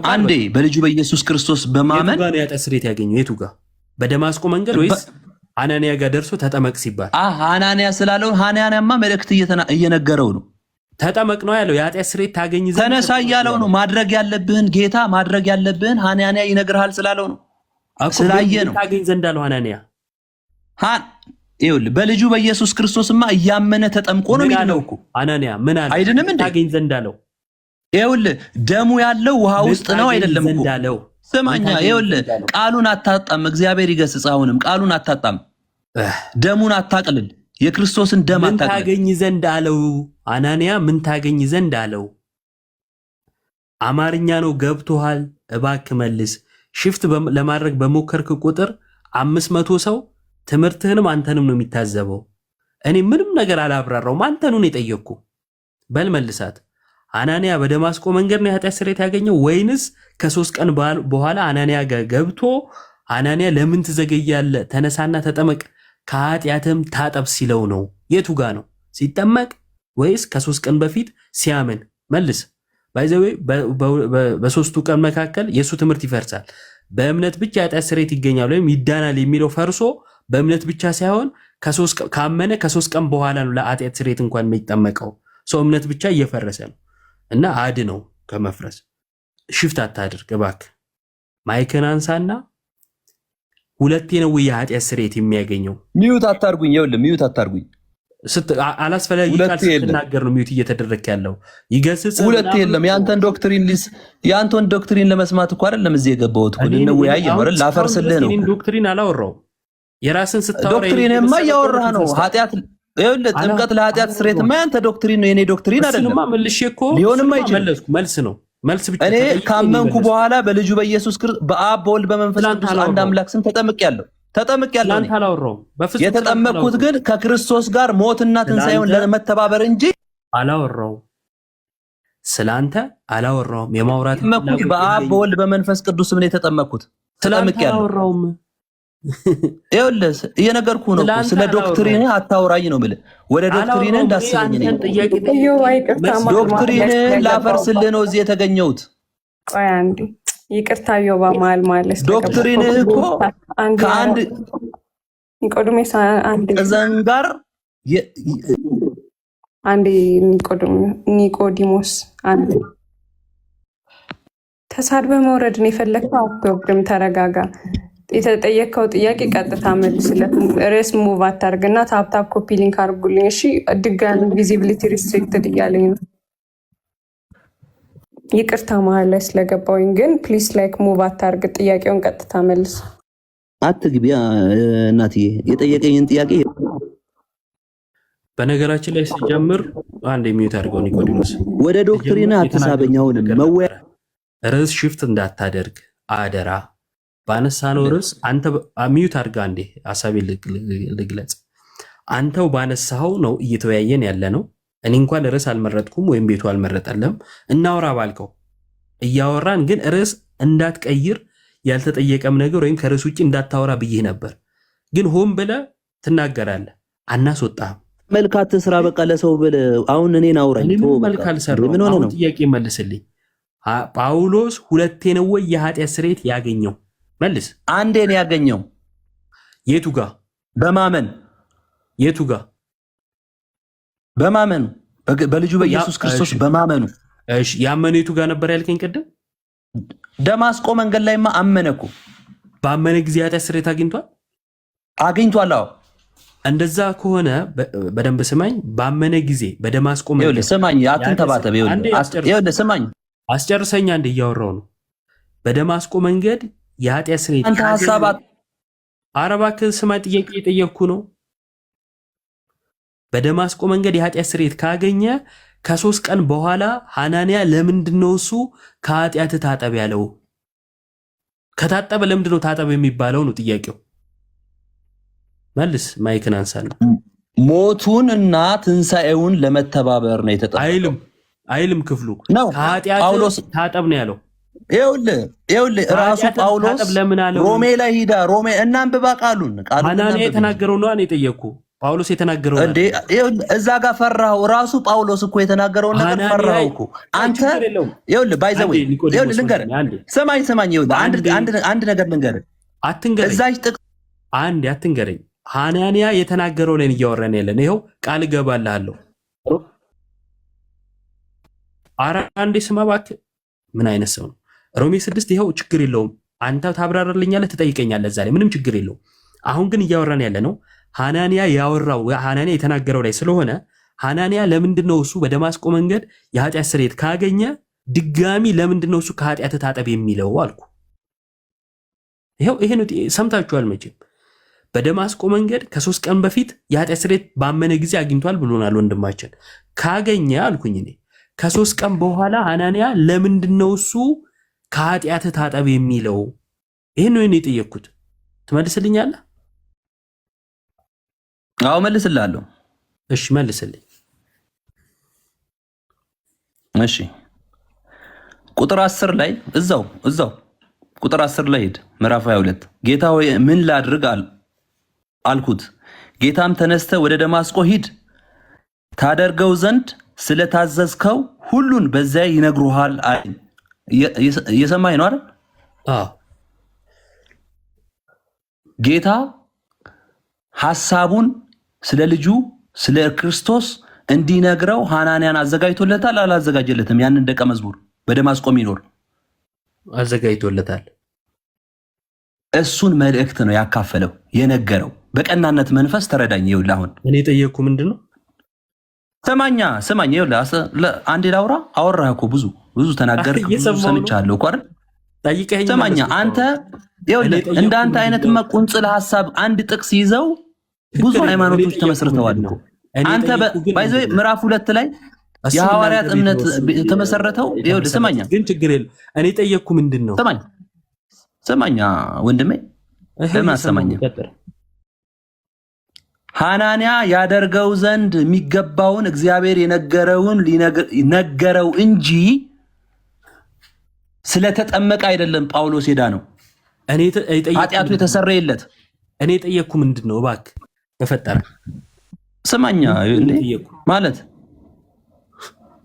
አንዴ በልጁ በኢየሱስ ክርስቶስ በማመን የቱ ጋር ነው የኃጢአት ስርየት ያገኘው? የቱ ጋር? በደማስቆ መንገድ ወይስ አናንያ ጋር ደርሶ ተጠመቅ ሲባል? አናንያ ስላለው አናንያማ መልእክት እየነገረው ነው። ተጠመቅ ነው ያለው። የኃጢአት ስርየት ታገኝ ዘንድ ተነሳ እያለው ነው። ማድረግ ያለብህን ጌታ ማድረግ ያለብህን ሐናንያ ይነግርሃል ስላለው ነው። ስላየ ነው ታገኝ ዘንድ አለው ሐናንያ። ይኸውልህ በልጁ በኢየሱስ ክርስቶስማ እያመነ ተጠምቆ ነው የሚድነው እኮ። ሐናንያ ምን አለ? አይድንም እንዴ? ታገኝ ዘንድ አለው። ይኸውልህ ደሙ ያለው ውሃ ውስጥ ነው አይደለም እኮ። ስማኛ፣ ይኸውልህ ቃሉን አታጣም። እግዚአብሔር ይገስጽ። አሁንም ቃሉን አታጣም። ደሙን አታቅልል። የክርስቶስን ደም ምን ታገኝ ዘንድ አለው? አናንያ ምን ታገኝ ዘንድ አለው? አማርኛ ነው ገብቶሃል? እባክህ መልስ። ሽፍት ለማድረግ በሞከርክ ቁጥር 500 ሰው ትምህርትህንም አንተንም ነው የሚታዘበው። እኔ ምንም ነገር አላብራራውም። አንተኑ ነው የጠየቅኩ። በል መልሳት። አናንያ በደማስቆ መንገድ ነው የኃጢአት ስርየት ያገኘው ወይንስ ከ3 ቀን በኋላ አናንያ ጋር ገብቶ አናንያ ለምን ትዘገያለህ? ተነሳና ተጠመቅ ከኃጢአትም ታጠብ ሲለው ነው? የቱ ጋ ነው? ሲጠመቅ ወይስ ከ3 ቀን በፊት ሲያምን? መልስ። ባይዘዌ በ3ቱ ቀን መካከል የእሱ ትምህርት ይፈርሳል። በእምነት ብቻ የኃጢአት ስርየት ይገኛል ወይም ይዳናል የሚለው ፈርሶ በእምነት ብቻ ሳይሆን ካመነ ከ3 ቀን በኋላ ነው ለኃጢአት ስርየት እንኳን የሚጠመቀው። ሰው እምነት ብቻ እየፈረሰ ነው እና አድ ነው ከመፍረስ። ሽፍት አታድርግ እባክህ። ማይክን አንሳና ሁለቴ ነው የኃጢአት ስርየት የሚያገኘው? ሚዩት አታርጉኝ። ይኸውልህ ሚዩት አታርጉኝ። አላስፈላጊ ቃል ስትናገር ነው ሚዩት እየተደረክ ያለው። ይገስጽ። ሁለቴ የለም። የአንተን ዶክትሪን ለመስማት እኮ አይደለም እዚህ የገባሁት እኮ ልንወያይ ነው አይደል? ላፈርስልህ ነው። ዶክትሪን አላወራውም። የራስን ስታወራ ዶክትሪንማ እያወራህ ነው። ኃጢአት ይኸውልህ ጥምቀት ለኃጢአት ስርየትማ ያንተ ዶክትሪን ነው፣ የኔ ዶክትሪን አይደለም። መልሼ እኮ ሊሆንም አይችልም። መልስ ነው መልስ ብቻ። እኔ ካመንኩ በኋላ በልጁ በኢየሱስ ክርስቶስ በአብ በወልድ በመንፈስ ቅዱስ አንድ አምላክ ስም ተጠምቄያለሁ። ላንተ አላወራውም። የተጠመቅኩት ግን ከክርስቶስ ጋር ሞትና ትንሣኤውን ለመተባበር እንጂ አላወራውም። ስላንተ አላወራውም። የማውራት በአብ በወልድ በመንፈስ ቅዱስ ስም ነው የተጠመቅኩት። ተጠምቄያለሁ። ይኸውልህ እየነገርኩህ ነው። ስለ ዶክትሪን አታውራኝ ነው የምልህ። ወደ ዶክትሪን እንዳስብኝ ነው። ዶክትሪን ላፈርስልህ ነው እዚህ የተገኘሁት። ቆይ አንዴ ይቅርታ ዮባ መሀል ማለት ዶክትሪን እኮ ከአንድ ኒቆዲሞስ ዘን ጋር አንዴ ኒቆዲሞስ አንዴ ተሳድበ መውረድ ነው የፈለግከው። አትወርድም። ተረጋጋ። የተጠየቀው ጥያቄ ቀጥታ መልስለት። ሬስ ሙቭ አታርግና ታፕታፕ ኮፒ ሊንክ አድርጉልኝ። እሺ ድጋሚ ቪዚቢሊቲ ሪስትሪክትድ እያለኝ ነው። ይቅርታ መሀል ላይ ስለገባውኝ፣ ግን ፕሊስ ላይክ ሙቭ አታርግ። ጥያቄውን ቀጥታ መልስ። አትግቢያ እናትዬ። የጠየቀኝን ጥያቄ በነገራችን ላይ ሲጀምር አንድ የሚዩት አድርገው ኒቆዲሞስ። ወደ ዶክትሪን አትሳበኝ። አሁንም መወያ ርዕስ ሽፍት እንዳታደርግ አደራ። ባነሳነው ርዕስ አንተ ሚዩት አድርጋ እንዴ ሀሳቤ ልግለጽ። አንተው ባነሳኸው ነው እየተወያየን ያለ ነው። እኔ እንኳን ርዕስ አልመረጥኩም ወይም ቤቱ አልመረጠለም። እናውራ ባልከው እያወራን፣ ግን ርዕስ እንዳትቀይር ያልተጠየቀም ነገር ወይም ከርዕስ ውጭ እንዳታወራ ብዬህ ነበር። ግን ሆን ብለህ ትናገራለህ። አናስወጣህም። መልካት ስራ በቃ ለሰው ብለህ አሁን እኔን አውራኝ። መልካል ሰራው። አሁን ጥያቄ መልስልኝ። ጳውሎስ ሁለቴ ነው ወይ የኃጢአት ስርየት ያገኘው? መልስ። አንዴ ነው ያገኘው። የቱ ጋ? በማመን። የቱ ጋ? በማመኑ፣ በልጁ በኢየሱስ ክርስቶስ በማመኑ። እሺ ያመኑ የቱ ጋ ነበር ያልከኝ ቅድም? ደማስቆ መንገድ ላይማ አመነኩ። ባመነ ጊዜ ኃጢአት ስርየት አግኝቷል? አግኝቷል። አዎ። እንደዛ ከሆነ በደንብ ስማኝ። ባመነ ጊዜ በደማስቆ መንገድ ስማኝ፣ አትንተባተብ። ይኸውልህ ስማኝ፣ አስጨርሰኛ እንደ እያወራው ነው። በደማስቆ መንገድ የኃጢአት ስርየት አንተ ሐሳባት አረባክ ስማ ጥያቄ የጠየቅኩ ነው። በደማስቆ መንገድ የኃጢአት ስርየት ካገኘ ከ3 ቀን በኋላ ሐናንያ ለምንድነው እሱ ከኃጢአት ታጠብ ያለው? ከታጠበ ለምንድነው ታጠብ የሚባለው ነው ጥያቄው። መልስ ማይክን አንሳለሁ። ሞቱን እና ትንሣኤውን ለመተባበር ነው የተጠራው። አይልም ክፍሉ ነው ጳውሎስ ታጠብ ነው ያለው። ይኸውልህ ራሱ ጳውሎስ ሮሜ ላይ ሂዳ ሮሜ እናንብባ ቃሉን ሐናንያ የተናገረው ነው የጠየቅኩ። ጳውሎስ የተናገረው እንዴ እዛ ጋር ፈራው። ራሱ ጳውሎስ እኮ የተናገረው ነገር ፈራው እኮ አንተ። ይኸውልህ ባይዘው ይኸውልህ ልንገርህ፣ ሰማኝ ይኸውልህ አንድ ነገር ልንገርህ። አትንገረኝ እዛች ጥቅስ አንድ አትንገረኝ። ሐናንያ የተናገረው ላይ እያወራን ያለን ይኸው ቃል እገባልሃለሁ። ኧረ አንዴ ስማ እባክህ። ምን አይነት ሰው ነው? ሮሜ 6 ይኸው ችግር የለውም። አንተ ታብራራልኛለህ፣ ትጠይቀኛለህ ዛሬ ምንም ችግር የለውም። አሁን ግን እያወራን ያለ ነው ሐናንያ ያወራው ሐናንያ የተናገረው ላይ ስለሆነ ሐናንያ ለምንድነው እሱ በደማስቆ መንገድ የኃጢአት ስርየት ካገኘ ድጋሚ ለምንድነው እሱ ከኃጢአት ታጠብ የሚለው አልኩ። ይኸው ይሄን ሰምታችኋል መቼም። በደማስቆ መንገድ ከ3 ቀን በፊት የኃጢአት ስርየት ባመነ ጊዜ አግኝቷል ብሎናል ወንድማችን። ካገኘ አልኩኝ እኔ ከ3 ቀን በኋላ ሐናንያ ለምንድነው እሱ ከኃጢአት ታጠብ የሚለው? ይሄን ነው እኔ የጠየቅኩት። ትመልስልኛለህ? አዎ መልስልሃለሁ። እሺ መልስልኝ። እሺ ቁጥር 10 ላይ እዛው ቁጥር 10 ላይ ሄድ። ምዕራፍ 22 ጌታ ሆይ ምን ላድርግ አልኩት። ጌታም ተነስተ ወደ ደማስቆ ሂድ፣ ታደርገው ዘንድ ስለታዘዝከው ሁሉን በዚያ ይነግሩሃል አለኝ። እየሰማኝ ነው አይደል? አዎ። ጌታ ሐሳቡን ስለ ልጁ ስለ ክርስቶስ እንዲነግረው ሐናንያን አዘጋጅቶለታል አላዘጋጀለትም? ያንን ደቀ መዝሙር በደማስቆ የሚኖር አዘጋጅቶለታል። እሱን መልእክት ነው ያካፈለው የነገረው። በቀናነት መንፈስ ተረዳኝ። ይኸውልህ አሁን እኔ ጠየቅኩ ምንድን ነው? ሰማኝ። ይኸውልህ አንዴ ላውራ። አወራህ እኮ ብዙ ተናገርክ፣ ብዙ ሰምቻለሁ እኮ አይደል? ሰማኛ አንተ ይኸውልህ እንዳንተ አይነት መቁንጽል ሐሳብ አንድ ጥቅስ ይዘው ብዙ ሃይማኖቶች ተመስርተዋል እኮ። አንተ ባይዘይ ምዕራፍ 2 ላይ የሐዋርያት እምነት ተመሰረተው። ይኸውልህ ሰማኛ ግን ችግር የለም። እኔ ጠየቅኩ ምንድን ነው? ሰማኛ ወንድሜ ለማሰማኛ ሐናንያ ያደርገው ዘንድ የሚገባውን እግዚአብሔር የነገረውን ነገረው እንጂ ስለተጠመቀ አይደለም። ጳውሎስ ሄዳ ነው ኃጢአቱ የተሰረየለት። እኔ ጠየቅኩ ምንድን ነው? እባክህ በፈጠረ ስማኛ ማለት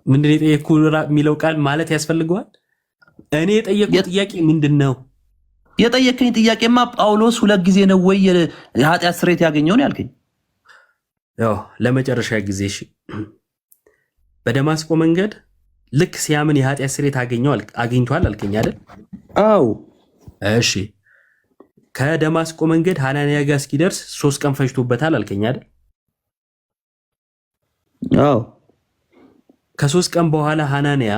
ምንድን ነው የጠየቅኩ የሚለው ቃል ማለት ያስፈልገዋል? እኔ የጠየቅኩ ጥያቄ ምንድን ነው? የጠየቀኝ ጥያቄማ ጳውሎስ 2 ጊዜ ነው ወይ የኃጢአት ስርየት ያገኘው ነው ያልከኝ? ያው ለመጨረሻ ጊዜ እሺ፣ በደማስቆ መንገድ ልክ ሲያምን የኃጢአት ስርየት አግኝቷል አልከኝ አይደል? አዎ። እሺ ከደማስቆ መንገድ ሐናንያ ጋር እስኪደርስ 3 ቀን ፈጅቶበታል አልከኝ አይደል? አዎ። ከ3 ቀን በኋላ ሐናንያ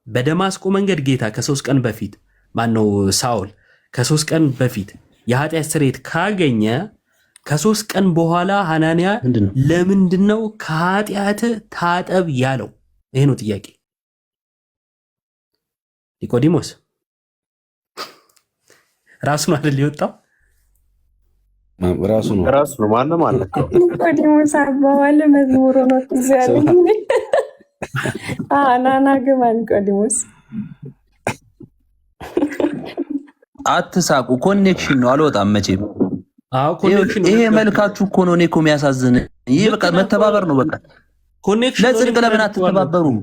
በደማስቆ መንገድ ጌታ ከ3 ቀን በፊት ማነው ሳውል ከ3 ቀን በፊት የኃጢአት ስርየት ካገኘ ከ3 ቀን በኋላ ሐናንያ ለምንድነው ከኃጢአት ታጠብ ያለው? ይሄ ነው ጥያቄ። ኒቆዲሞስ ራሱ ነው አይደል የወጣው? ራሱ ነው ማንም አለ። ኒቆዲሞስ አባባለ መዝሙሩ ነው ትዛለኝ። ናና ግማ ኒቆዲሞስ አትሳቁ። ኮኔክሽን ነው አልወጣም መቼም። ይሄ መልካችሁ እኮ ነው። እኔ እኮ የሚያሳዝን ይሄ በቃ መተባበር ነው። በቃ ለጽድቅ ለምን አትተባበሩም?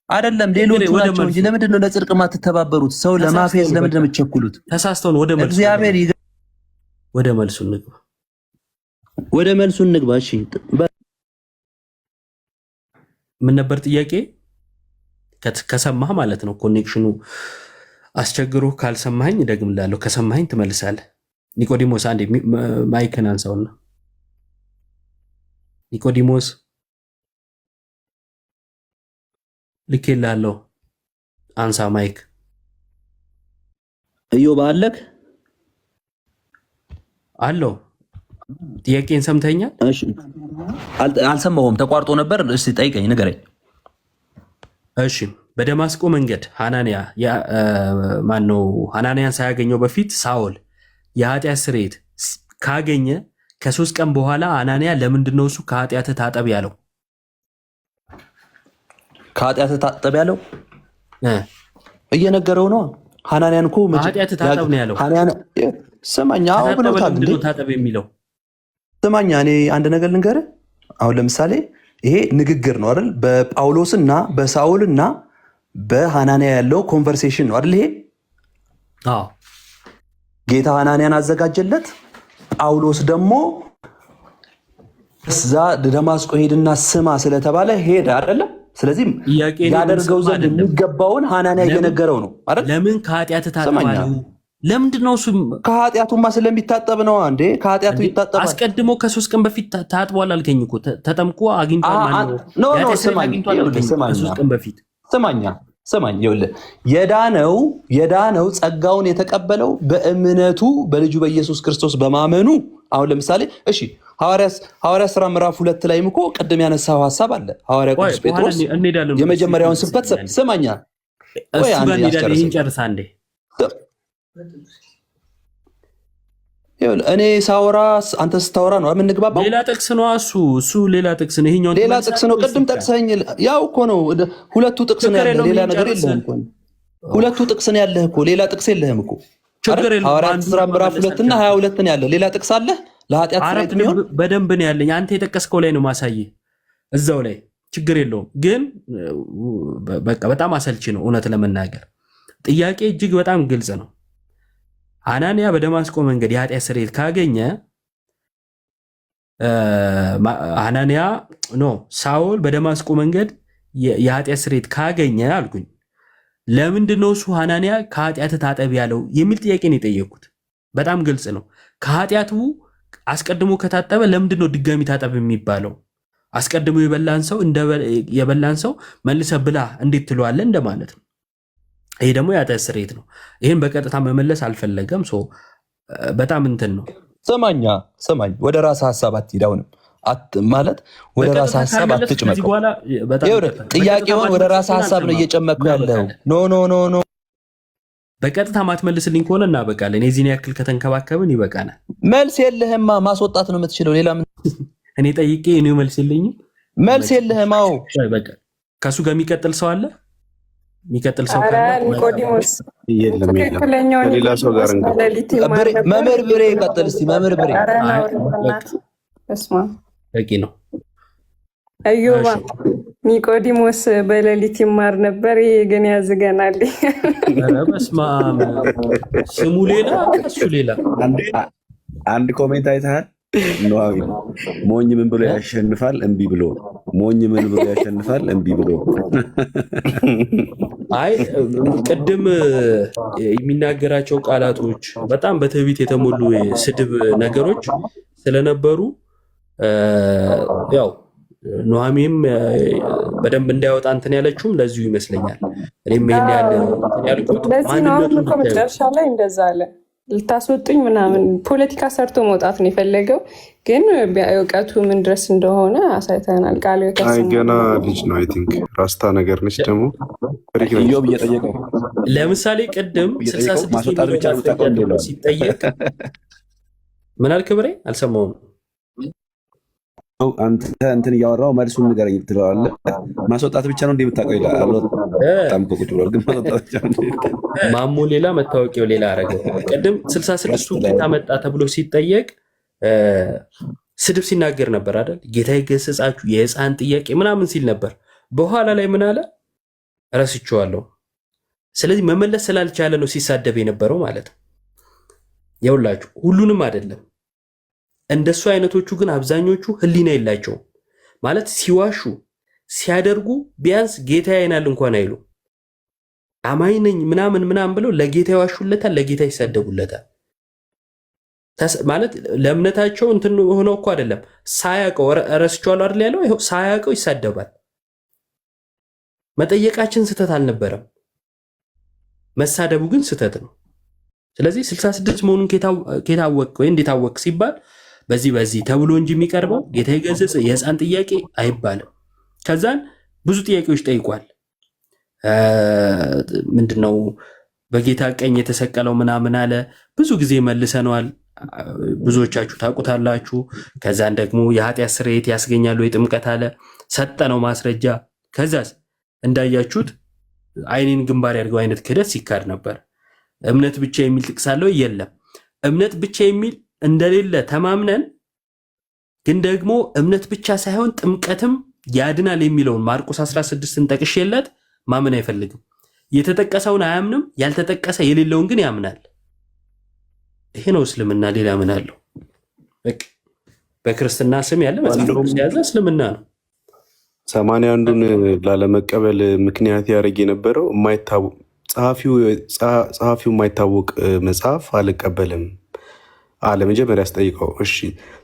አይደለም ሌሎቹ ናቸው እንጂ ለምንድን ነው ለጽድቅ ማትተባበሩት? ሰው ለማፌዝ ለምንድን ነው የምትቸኩሉት? ተሳስተው ነው። ወደ መልሱ እንግባ። እሺ ምን ነበር ጥያቄ? ከሰማህ ማለት ነው። ኮኔክሽኑ አስቸግሮ ካልሰማኸኝ እደግምልሃለሁ። ከሰማኸኝ ትመልሳለህ። ኒቆዲሞስ አንዴ ማይክን አንሳውና፣ ኒቆዲሞስ ልኬልሃለሁ፣ አንሳ ማይክ። እዮብ አለክ አለው። ጥያቄን ሰምተኛል? እሺ አልሰማሁም፣ ተቋርጦ ነበር። እስቲ ጠይቀኝ፣ ንገረኝ። እሺ በደማስቆ መንገድ ሐናንያን ሳያገኘው በፊት ሳኦል የኃጢአት ስርየት ካገኘ ከ3 ቀን በኋላ ሐናንያ ለምንድን ነው እሱ ከኃጢአት ታጠብ ያለው? ከኃጢአት ታጠብ ያለው እየነገረው ነው። ሐናንያን እኮ ከኃጢአት ታጠብ ነው ያለው። ስማኛ ታጠብ የሚለው ስማኛ፣ እኔ አንድ ነገር ልንገርህ። አሁን ለምሳሌ ይሄ ንግግር ነው አይደል? በጳውሎስና በሳኦልና በሐናንያ ያለው ኮንቨርሴሽን ነው አይደል? ይሄ ጌታ ሐናንያን አዘጋጀለት፣ ጳውሎስ ደግሞ እዛ ደማስቆ ሄድና ስማ ስለተባለ ሄደ አይደለም? ስለዚህ ያደርገው ዘንድ የሚገባውን ሐናንያ እየነገረው ነው አይደል? ለምን ከኃጢአት ታጠባለህ? ለምንድን ነው እሱ? ከኃጢአቱማ ስለሚታጠብ ነው። አንዴ ከኃጢአቱ ይታጠባል። አስቀድሞ ከ3 ቀን በፊት ታጥቧል አልከኝ እኮ። ተጠምቆ አግኝቷል ማለት ነው። ስማኝ፣ ይኸውልህ የዳነው ጸጋውን የተቀበለው በእምነቱ በልጁ በኢየሱስ ክርስቶስ በማመኑ። አሁን ለምሳሌ እሺ ሐዋርያ ሥራ ምዕራፍ 2 ላይም እኮ ቅድም ያነሳው ሐሳብ አለ። ሐዋርያ ቅዱስ ጴጥሮስ የመጀመሪያውን ስብከት ስማኛ፣ እሱ ጋር እንሄዳለን። ይህን ጨርሳ እንዴ እኔ ሳወራ አንተ ስታወራ ነው የምንግባባው። ሌላ ጥቅስ ነው እሱ ሌላ ጥቅስ ነው። ይሄኛው ሌላ ጥቅስ ነው። ቅድም ጠቅሰኝ ያው እኮ ነው። ሁለቱ ጥቅስ ነው ያለህ፣ ሌላ ነገር የለህም እኮ። ሁለቱ ጥቅስ ነው ያለህ እኮ፣ ሌላ ጥቅስ የለህም እኮ። ሐዋርያት ሥራ ምዕራፍ 2 እና 22 ነው ያለህ። ሌላ ጥቅስ አለህ ለኃጢአት ስርየት የሚሆን? በደንብ ነው ያለኝ። አንተ የጠቀስከው ላይ ነው ማሳየህ፣ እዛው ላይ ችግር የለውም። ግን በቃ በጣም አሰልቺ ነው እውነት ለመናገር። ጥያቄ እጅግ በጣም ግልጽ ነው። ሐናንያ በደማስቆ መንገድ የኃጢአት ስርየት ካገኘ ሳኦል በደማስቆ መንገድ የኃጢአት ስርየት ካገኘ አልኩኝ። ለምንድን ነው እሱ ሐናንያ ከኃጢአት ታጠብ ያለው የሚል ጥያቄ ነው የጠየቁት። በጣም ግልጽ ነው። ከኃጢአቱ አስቀድሞ ከታጠበ ለምንድን ነው ድጋሚ ታጠብ የሚባለው? አስቀድሞ የበላን ሰው መልሰ ብላ እንዴት ትለዋለህ እንደማለት ነው። ይሄ ደግሞ የኃጢአት ስርየት ነው። ይህን በቀጥታ መመለስ አልፈለገም። በጣም እንትን ነው። ሰማኝ፣ ወደ ራስ ሀሳብ አትሂድ። አሁንም ማለት ወደ ራስ ሀሳብ አትጭመቀው። ጥያቄውን ወደ ራስ ሀሳብ ነው እየጨመቅኩ ያለው። ኖ በቀጥታ ማትመልስልኝ ከሆነ እናበቃለን። የዚህን ያክል ከተንከባከብን ይበቃናል። መልስ የለህማ፣ ማስወጣት ነው የምትችለው። ሌላ ምን? እኔ ጠይቄ እኔው መልስ የለኝም። መልስ የለህም። አዎ ከእሱ ጋር የሚቀጥል ሰው አለ? የሚቀጥል ሰው ኒቆዲሞስ ሌላ ሰው ጋር መምህር ብሬ ይቀጥል እስቲ። መምህር ብሬ በቂ ነው። አዮባ ኒቆዲሞስ በሌሊት ይማር ነበር። ይሄ ግን ያዝገናል። በስመ አብ። ስሙ ሌላ እሱ ሌላ። አንድ ኮሜንት አይተሃል? ሞኝ ምን ብሎ ያሸንፋል? እምቢ ብሎ። ሞኝ ምን ብሎ ያሸንፋል? እምቢ ብሎ። አይ ቅድም የሚናገራቸው ቃላቶች በጣም በትዕቢት የተሞሉ ስድብ ነገሮች ስለነበሩ ያው ኑሃሚንም በደንብ እንዳይወጣ እንትን ያለችውም ለዚሁ ይመስለኛል። እኔም ይሄን ያልኩት ለዚህ ነው። አሁን እኮ መጨረሻ ላይ እንደዛ አለ። ልታስወጡኝ ምናምን ፖለቲካ ሰርቶ መውጣት ነው የፈለገው። ግን እውቀቱ ምን ድረስ እንደሆነ አሳይተናል። ቃሉ ገና ልጅ ነው። አይ ቲንክ ራስታ ነገር ነች። ደግሞ ኢዮብ እየጠየቀው ለምሳሌ ቅድም 66 ሲጠየቅ ምን አልክ ብሬ? አልሰማሁም። አንተ እንትን እያወራው መልሱን ንገረኝ ትለዋለህ። ማስወጣት ብቻ ነው እንደምታውቀው ይላል። በጣም ቁጭ ብሏል። ግን ማስወጣት ብቻ ነው። ማሞ ሌላ መታወቂያው ሌላ አረገው። ቅድም 66ቱ ጌታ መጣ ተብሎ ሲጠየቅ ስድብ ሲናገር ነበር አይደል? ጌታ ይገስጻችሁ የሕፃን ጥያቄ ምናምን ሲል ነበር። በኋላ ላይ ምን አለ? ረስቼዋለሁ። ስለዚህ መመለስ ስላልቻለ ነው ሲሳደብ የነበረው ማለት ነው። ይኸውላችሁ ሁሉንም አይደለም። እንደሱ አይነቶቹ ግን አብዛኞቹ ህሊና የላቸውም ማለት ሲዋሹ ሲያደርጉ ቢያንስ ጌታ ያይናል እንኳን አይሉ አማኝ ነኝ ምናምን ብለው ለጌታ ይዋሹለታል፣ ለጌታ ይሳደቡለታል። ማለት ለእምነታቸው እንትን ሆነው እኮ አይደለም ሳያውቀው ረስቼዋለሁ አይደል ያለው። ይኸው ሳያውቀው ይሳደባል። መጠየቃችን ስህተት አልነበረም፣ መሳደቡ ግን ስህተት ነው። ስለዚህ 66 መሆኑን ከታወቅ ወይ እንዴት አወቅ ሲባል በዚህ ተብሎ እንጂ የሚቀርበው ጌታ ይገስጽ የህፃን ጥያቄ አይባልም። ከዛን ብዙ ጥያቄዎች ጠይቋል። ምንድነው በጌታ ቀኝ የተሰቀለው ምናምን አለ። ብዙ ጊዜ መልሰነዋል። ብዙዎቻችሁ ታውቁታላችሁ። ከዛን ደግሞ የኃጢአት ስርየት ያስገኛሉ የጥምቀት አለ። ሰጠነው ማስረጃ። ከዛስ እንዳያችሁት አይኔን ግንባር ያድርገው አይነት ክህደት ሲካድ ነበር። እምነት ብቻ የሚል ጥቅስ አለው? የለም። እምነት ብቻ የሚል እንደሌለ ተማምነን ግን ደግሞ እምነት ብቻ ሳይሆን ጥምቀትም ያድናል የሚለውን ማርቆስ 16ን ጠቅሼለት ማመን አይፈልግም። የተጠቀሰውን አያምንም፣ ያልተጠቀሰ የሌለውን ግን ያምናል። ይሄ ነው እስልምና። ሌላ ምን አለው? በክርስትና ስም ያለ መጽሐፍ ቅዱስ የያዘ እስልምና ነው። 81ን ላለመቀበል ምክንያት ያደረግ የነበረው ጸሐፊው የማይታወቅ መጽሐፍ አልቀበልም አለ። መጀመሪያ ያስጠይቀው። እሺ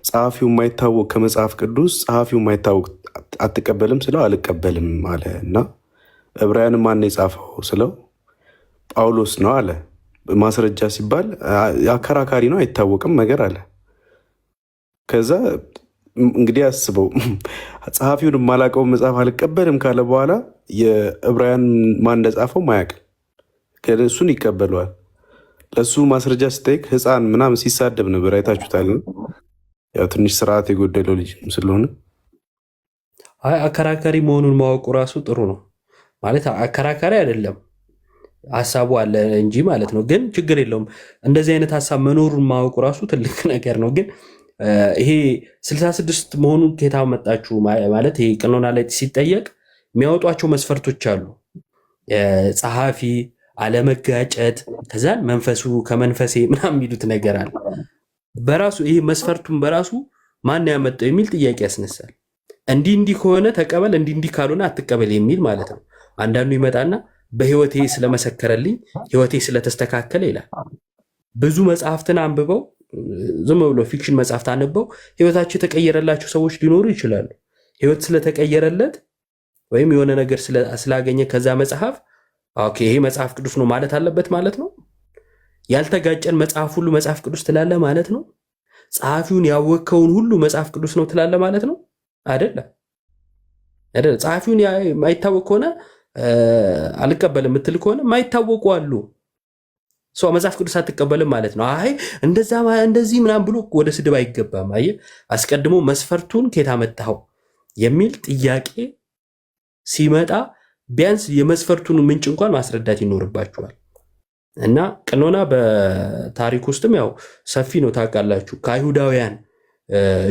ጸሐፊው የማይታወቅ ከመጽሐፍ ቅዱስ ጸሐፊው የማይታወቅ አትቀበልም ስለው አልቀበልም አለ እና ዕብራውያንን ማን የጻፈው ስለው ጳውሎስ ነው አለ። ማስረጃ ሲባል አከራካሪ ነው፣ አይታወቅም ነገር አለ። ከዛ እንግዲህ አስበው ጸሐፊውን የማላውቀውን መጽሐፍ አልቀበልም ካለ በኋላ የዕብራውያን ማን እንደጻፈው ማያውቅም፣ ግን እሱን ይቀበለዋል። ለእሱ ማስረጃ ሲጠይቅ ሕፃን ምናምን ሲሳደብ ነበር። አይታችሁታል። ያው ትንሽ ስርዓት የጎደለው ልጅ ስለሆነ አከራካሪ መሆኑን ማወቁ ራሱ ጥሩ ነው። ማለት አከራካሪ አይደለም ሀሳቡ አለ እንጂ ማለት ነው። ግን ችግር የለውም። እንደዚህ አይነት ሀሳብ መኖሩን ማወቁ ራሱ ትልቅ ነገር ነው። ግን ይሄ 66 መሆኑን ከየት መጣችሁ ማለት ይሄ ቀኖና ላይ ሲጠየቅ የሚያወጧቸው መስፈርቶች አሉ። ጸሐፊ አለመጋጨት፣ ከዛን መንፈሱ ከመንፈሴ ምናምን የሚሉት ነገር አለ። በራሱ ይሄ መስፈርቱን በራሱ ማን ያመጣው የሚል ጥያቄ ያስነሳል። እንዲህ ከሆነ ተቀበል፣ እንዲህ ካልሆነ አትቀበል የሚል ማለት ነው። አንዳንዱ ይመጣና በህይወቴ ስለመሰከረልኝ ህይወቴ ስለተስተካከለ ይላል። ብዙ መጽሐፍትን አንብበው ዝም ብሎ ፊክሽን መጽሐፍት አንብበው ህይወታቸው የተቀየረላቸው ሰዎች ሊኖሩ ይችላሉ። ህይወት ስለተቀየረለት ወይም የሆነ ነገር ስላገኘ ከዛ መጽሐፍ ኦኬ ይሄ መጽሐፍ ቅዱስ ነው ማለት አለበት ማለት ነው። ያልተጋጨን መጽሐፍ ሁሉ መጽሐፍ ቅዱስ ትላለ ማለት ነው። ጸሐፊውን ያወከውን ሁሉ መጽሐፍ ቅዱስ ነው ትላለ ማለት ነው። አይደለም። ጸሐፊውን የማይታወቅ ከሆነ አልቀበልም የምትል ከሆነ ማይታወቁ አሉ። ሰው መጽሐፍ ቅዱስ አትቀበልም ማለት ነው። አይ እንደዚህ ምናምን ብሎ ወደ ስድብ አይገባም። አየህ አስቀድሞ መስፈርቱን ከየት አመጣኸው የሚል ጥያቄ ሲመጣ ቢያንስ የመስፈርቱን ምንጭ እንኳን ማስረዳት ይኖርባችኋል። እና ቀኖና በታሪክ ውስጥም ያው ሰፊ ነው ታውቃላችሁ። ከአይሁዳውያን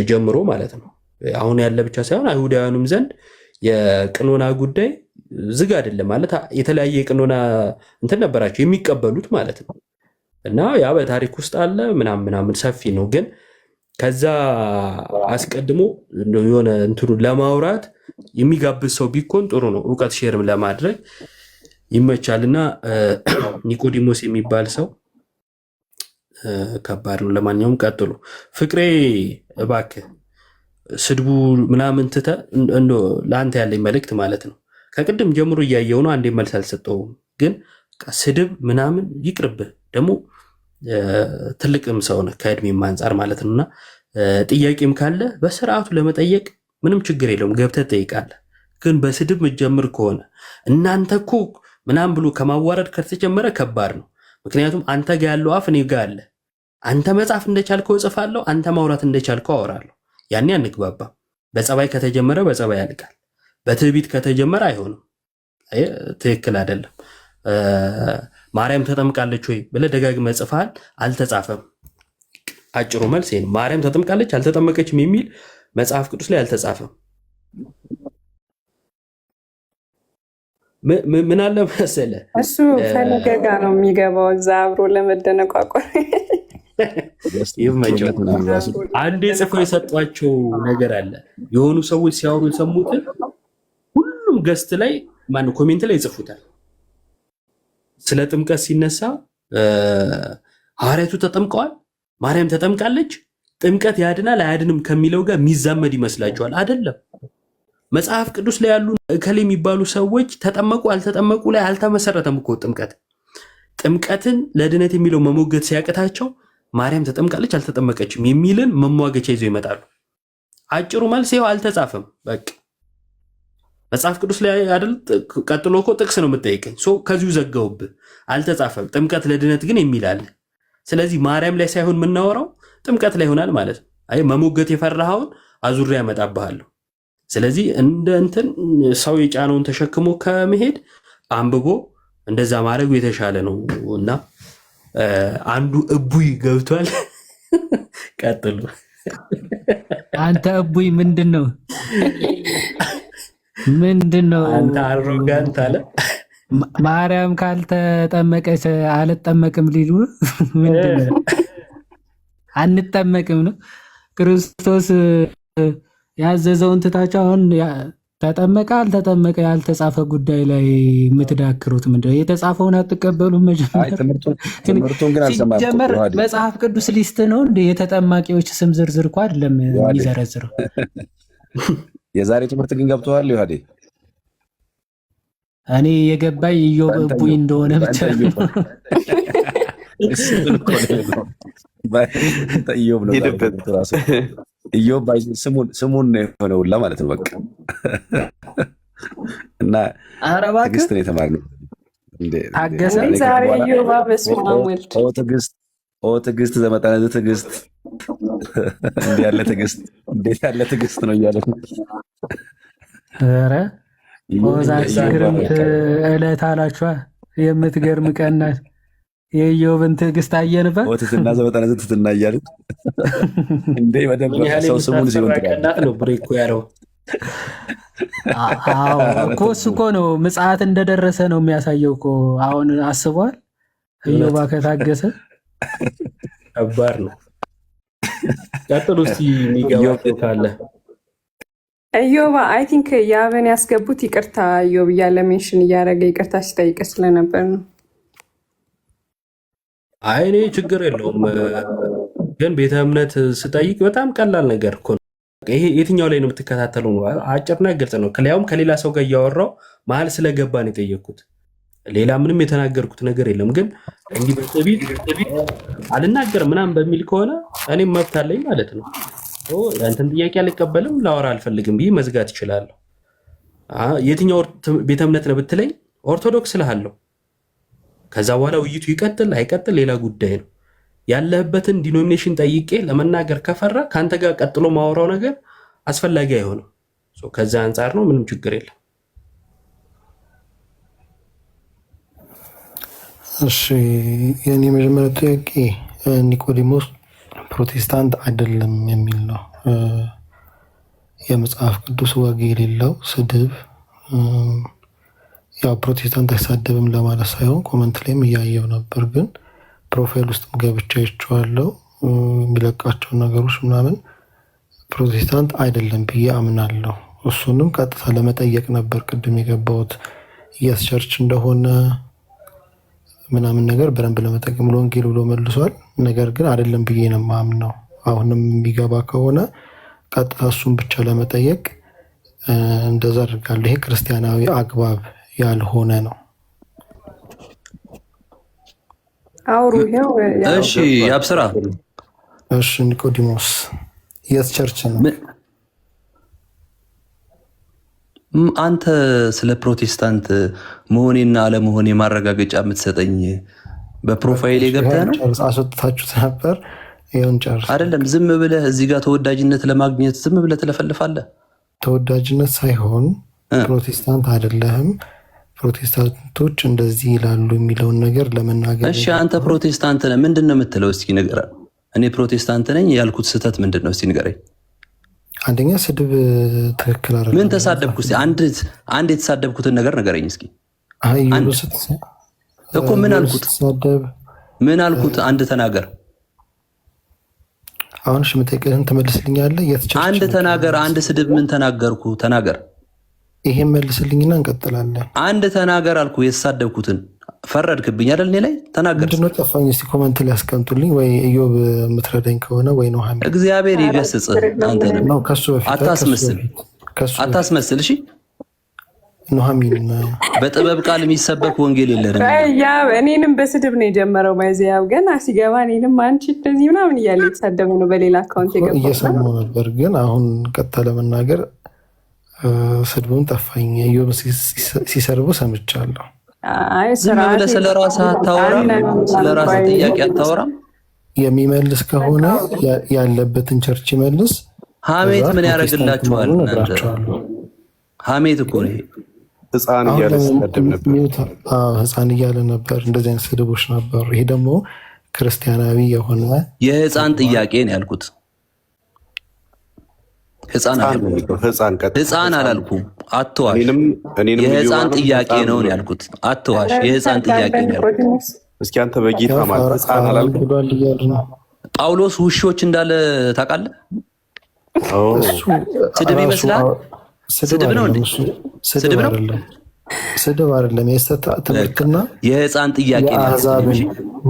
ጀምሮ ማለት ነው። አሁን ያለ ብቻ ሳይሆን አይሁዳውያኑም ዘንድ የቀኖና ጉዳይ ዝግ አይደለም ማለት የተለያየ የቀኖና እንትን ነበራቸው የሚቀበሉት ማለት ነው። እና ያ በታሪክ ውስጥ አለ ምናምን ሰፊ ነው። ግን ከዛ አስቀድሞ የሆነ እንትኑ ለማውራት የሚጋብዝ ሰው ቢኮን ጥሩ ነው። እውቀት ሼርም ለማድረግ ይመቻልና ኒቆዲሞስ የሚባል ሰው ከባድ ነው። ለማንኛውም ቀጥሉ። ፍቅሬ እባክህ ስድቡ ምናምን ትተህ ለአንተ ያለኝ መልእክት ማለት ነው። ከቅድም ጀምሮ እያየው ነው። አንዴ መልስ አልሰጠውም። ግን ስድብ ምናምን ይቅርብህ። ደግሞ ትልቅም ሰው ነህ ከእድሜም አንጻር ማለት ነውና ጥያቄም ካለ በስርዓቱ ለመጠየቅ ምንም ችግር የለውም፣ ገብተህ ትጠይቃለህ። ግን በስድብ መጀመር ከሆነ እናንተ እኮ ምናምን ብሎ ከማዋረድ ከተጀመረ ከባድ ነው። ምክንያቱም አንተ ጋር ያለው አፍ እኔ ጋር አለ። አንተ መጻፍ እንደቻልከው እጽፋለሁ፣ አንተ ማውራት እንደቻልከው አወራለሁ። ያኔ አንግባባም። በጸባይ ከተጀመረ በጸባይ ያልቃል። በትዕቢት ከተጀመረ አይሆንም። ትክክል አይደለም። ማርያም ተጠምቃለች ወይ ብለህ ደጋግመህ ጽፈሃል፣ አልተጻፈም። አጭሩ መልስ ይሄ ነው። ማርያም ተጠምቃለች አልተጠመቀችም የሚል መጽሐፍ ቅዱስ ላይ አልተጻፈም። ምን አለ መሰለህ እሱ ፈለገ ጋር ነው የሚገባው እዛ አብሮ ለመደነቋቋር ይመቸው። አንዴ ጽፈው የሰጧቸው ነገር አለ። የሆኑ ሰዎች ሲያወሩ የሰሙትን ሁሉም ገስት ላይ ማን ኮሜንት ላይ ይጽፉታል። ስለ ጥምቀት ሲነሳ ሐዋርያቱ ተጠምቀዋል፣ ማርያም ተጠምቃለች፣ ጥምቀት ያድናል አያድንም ከሚለው ጋር የሚዛመድ ይመስላችኋል? አይደለም። መጽሐፍ ቅዱስ ላይ ያሉ እከሌ የሚባሉ ሰዎች ተጠመቁ አልተጠመቁ ላይ አልተመሰረተም እኮ ጥምቀት። ጥምቀትን ለድነት የሚለው መሞገት ሲያቅታቸው ማርያም ተጠምቃለች አልተጠመቀችም የሚልን መሟገቻ ይዘው ይመጣሉ። አጭሩ መልስ ይኸው አልተጻፈም። በቃ መጽሐፍ ቅዱስ ላይ አይደል? ቀጥሎ እኮ ጥቅስ ነው የምጠይቀኝ። ከዚሁ ዘጋውብህ። አልተጻፈም። ጥምቀት ለድነት ግን የሚል አለ። ስለዚህ ማርያም ላይ ሳይሆን የምናወራው ጥምቀት ላይ ይሆናል ማለት ነው። አይ መሞገት የፈራኸውን አዙሬ ያመጣብሃለሁ። ስለዚህ እንደ እንትን ሰው የጫነውን ተሸክሞ ከመሄድ አንብቦ እንደዛ ማድረጉ የተሻለ ነው እና አንዱ እቡይ ገብቷል። ቀጥሉ። አንተ እቡይ ምንድን ነው? አንተ አሮጋንት አለ። ማርያም ካልተጠመቀች አልጠመቅም ሊሉ ምንድን ነው? አንጠመቅም ነው። ክርስቶስ ያዘዘውን ትታችሁ አሁን ተጠመቀ አልተጠመቀ ያልተጻፈ ጉዳይ ላይ የምትዳክሩት ምንድን ነው? የተጻፈውን አትቀበሉም? ሲጀመር መጽሐፍ ቅዱስ ሊስት ነው እንደ የተጠማቂዎች ስም ዝርዝር እኮ አይደለም የሚዘረዝረው። የዛሬ ትምህርት ግን ገብተዋል ዮሐዴ? እኔ የገባኝ ኢዮብ እቡይ እንደሆነ ብቻ ኢዮብ ስሙን ነው የሆነውላ ማለት ነው። በቃ እና ትዕግስት ነው የተማርነው። ታገሰ ትዕግስት ዘመጠነ ትዕግስት እንዴት ያለ ትዕግስት ነው እያለ ኧረ ዛች ግርምት ዕለት አላችኋ። የምትገርም ቀን ናት። የኢዮብን ትዕግስት አየንበት። ትትና ዘመጠነ ትትና እያለ እንዴ በደንብ ሰው ስሙን ሲሆን ቀናት ነው ብሬኮ ያለው እኮ እሱ እኮ ነው ምጽአት እንደደረሰ ነው የሚያሳየው እኮ። አሁን አስቧል። ኢዮባ ከታገሰ ከባድ ነው። ቀጥሉ እስኪ የሚገባው ካለ። ኢዮባ አይ ቲንክ ያብን ያስገቡት ይቅርታ ኢዮብ እያለ ሜንሽን እያደረገ ይቅርታ ሲጠይቅ ስለነበር ነው። አይ እኔ ችግር የለውም ግን ቤተ እምነት ስጠይቅ በጣም ቀላል ነገር እኮ ነው። ይሄ የትኛው ላይ ነው የምትከታተለው? ነው አጭርና ግልጽ ነው። ከሊያውም ከሌላ ሰው ጋር እያወራው መሀል ስለገባ ነው የጠየቅኩት። ሌላ ምንም የተናገርኩት ነገር የለም። ግን እንዲህ በጥቢት አልናገርም ምናምን በሚል ከሆነ እኔም መብት አለኝ ማለት ነው። ያንተን ጥያቄ አልቀበልም ላወራ አልፈልግም ብዬ መዝጋት እችላለሁ። የትኛው ቤተ እምነት ነው ብትለኝ ኦርቶዶክስ እልሃለሁ። ከዛ በኋላ ውይይቱ ይቀጥል አይቀጥል ሌላ ጉዳይ ነው። ያለህበትን ዲኖሚኔሽን ጠይቄ ለመናገር ከፈራ ከአንተ ጋር ቀጥሎ ማወራው ነገር አስፈላጊ አይሆንም። ከዛ አንጻር ነው፣ ምንም ችግር የለም። እሺ የኔ መጀመሪያ ጥያቄ ኒቆዲሞስ ፕሮቴስታንት አይደለም የሚል ነው። የመጽሐፍ ቅዱስ ወግ የሌለው ስድብ፣ ያው ፕሮቴስታንት አይሳደብም ለማለት ሳይሆን ኮመንት ላይም እያየው ነበር፣ ግን ፕሮፋይል ውስጥ ገብቻ ይቸዋለው የሚለቃቸው ነገሮች ምናምን ፕሮቴስታንት አይደለም ብዬ አምናለሁ። እሱንም ቀጥታ ለመጠየቅ ነበር ቅድም የገባሁት ኢየስ ቸርች እንደሆነ ምናምን ነገር በደንብ ለመጠቀም ወንጌል ብሎ መልሷል። ነገር ግን አይደለም ብዬ ነው የማምነው። አሁንም የሚገባ ከሆነ ቀጥታ እሱን ብቻ ለመጠየቅ እንደዛ አድርጋለሁ። ይሄ ክርስቲያናዊ አግባብ ያልሆነ ነው። አውሩ ነው። እሺ ያብስራ። እሺ ኒቆዲሞስ የስ ቸርች ነው። አንተ ስለ ፕሮቴስታንት መሆኔና አለመሆኔ ማረጋገጫ የምትሰጠኝ በፕሮፋይል የገብተህ ነው? አስወጥታችሁት ነበር። ይሁን ጨርስ። አይደለም ዝም ብለህ እዚህ ጋር ተወዳጅነት ለማግኘት ዝም ብለህ ትለፈልፋለህ። ተወዳጅነት ሳይሆን ፕሮቴስታንት አይደለህም፣ ፕሮቴስታንቶች እንደዚህ ይላሉ የሚለውን ነገር ለመናገር። እሺ አንተ ፕሮቴስታንት ነህ ምንድን ነው የምትለው? እስኪ ንገረኝ። እኔ ፕሮቴስታንት ነኝ ያልኩት ስህተት ምንድን ነው? እስኪ ንገረኝ። አንደኛ ስድብ ትክክል አይደለም። ምን ተሳደብኩ? አንድ የተሳደብኩትን ነገር ንገረኝ እስኪ። እኮ ምን አልኩት? አንድ ተናገር። አሁን እሺ የምጠይቅህን ትመልስልኛለህ? አንድ ተናገር። አንድ ስድብ ምን ተናገርኩ? ተናገር። ይሄን መልስልኝና እንቀጥላለን። አንድ ተናገር አልኩ። የተሳደብኩትን ፈረድክብኝ አይደል? እኔ ላይ ተናገር። ምንድነው ጠፋኝ? እስቲ ኮመንት ላይ አስቀምጡልኝ። ወይ ኢዮብ የምትረዳኝ ከሆነ ወይ ነው ሐሚድ። እግዚአብሔር ይገስጽ። አንተ ነው ከሱ በፊት አታስመስል። እሺ ኑሐሚን በጥበብ ቃል የሚሰበክ ወንጌል የለንም። ያ እኔንም በስድብ ነው የጀመረው። ማይዚያው ገና ሲገባ እኔንም አንቺ እንደዚህ ምናምን እያለ የተሳደበ ነው በሌላ አካውንት የገባው እየሰማሁ ነበር፣ ግን አሁን ቀጥታ ለመናገር ስድቡን ጠፋኝ። ኢዮብ ሲሰርቡ ሰምቻለሁ። ዝም ብለህ ስለ ራስህ አታወራም? ስለ ራስህ ጥያቄ አታወራም? የሚመልስ ከሆነ ያለበትን ቸርች ይመልስ። ሐሜት ምን ያደርግላችኋል? ሐሜት እኮ ነው። ህፃን እያለ ሲሰድብ ነበር። ህፃን እያለ ነበር። እንደዚህ አይነት ስድቦች ነበሩ። ይሄ ደግሞ ክርስቲያናዊ የሆነ የህፃን ጥያቄ ነው ያልኩት። ህፃን አላልኩም። አትዋሽ። የህፃን ጥያቄ ነው ያልኩት። አትዋሽ። የህፃን ጥያቄ ነው ያልኩት። እስኪ አንተ በጌታ ማለት ህፃን አላልኩም። ጳውሎስ ውሾች እንዳለ ታውቃለህ? ስድብ ይመስላል። ስድብ ነው እንዴ? ስድብ ነው። ስድብ አይደለም። ትምህርትና የህፃን ጥያቄ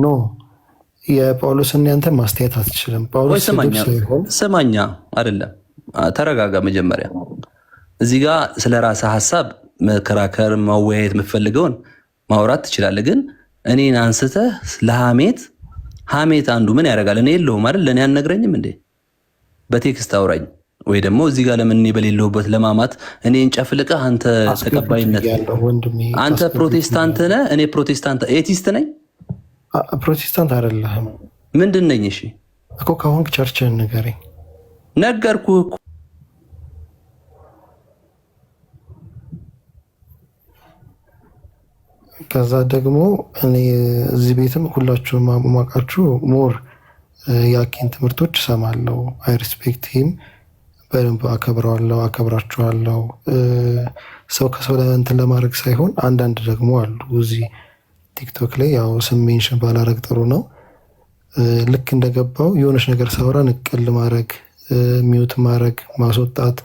ነው። የጳውሎስና ያንተ ማስተያየት አትችልም። ጳውሎስ ስማኛ አይደለም። ተረጋጋ። መጀመሪያ እዚህ ጋር ስለ ራስህ ሀሳብ መከራከር ማወያየት የምትፈልገውን ማውራት ትችላለህ። ግን እኔን አንስተህ ለሐሜት አንዱ ምን ያደርጋል? እኔ የለሁም አይደል? ለእኔ አልነግረኝም እንዴ? በቴክስት አውራኝ ወይ ደግሞ እዚህ ጋር ለምን እኔ በሌለሁበት ለማማት እኔን ጨፍልቀህ አንተ ተቀባይነት አንተ ፕሮቴስታንት ነህ፣ እኔ ፕሮቴስታንት ኤቲስት ነኝ። ፕሮቴስታንት አይደለህም። ምንድን ነኝ? እሺ እኮ ከሆንክ ቸርችህን ንገረኝ። ነገርኩህ እኮ። ከዛ ደግሞ እኔ እዚህ ቤትም ሁላችሁም ማማቃችሁ ሞር የአኬን ትምህርቶች እሰማለሁ። አይ ሪስፔክት ሂም በደንብ አከብረዋለሁ፣ አከብራችኋለሁ። ሰው ከሰው ላይ እንትን ለማድረግ ሳይሆን አንዳንድ ደግሞ አሉ እዚህ ቲክቶክ ላይ ያው ስም ሜንሽን ባላረግ ጥሩ ነው። ልክ እንደገባው የሆነች ነገር ሳውራ ንቅል ማድረግ፣ ሚውት ማድረግ፣ ማስወጣት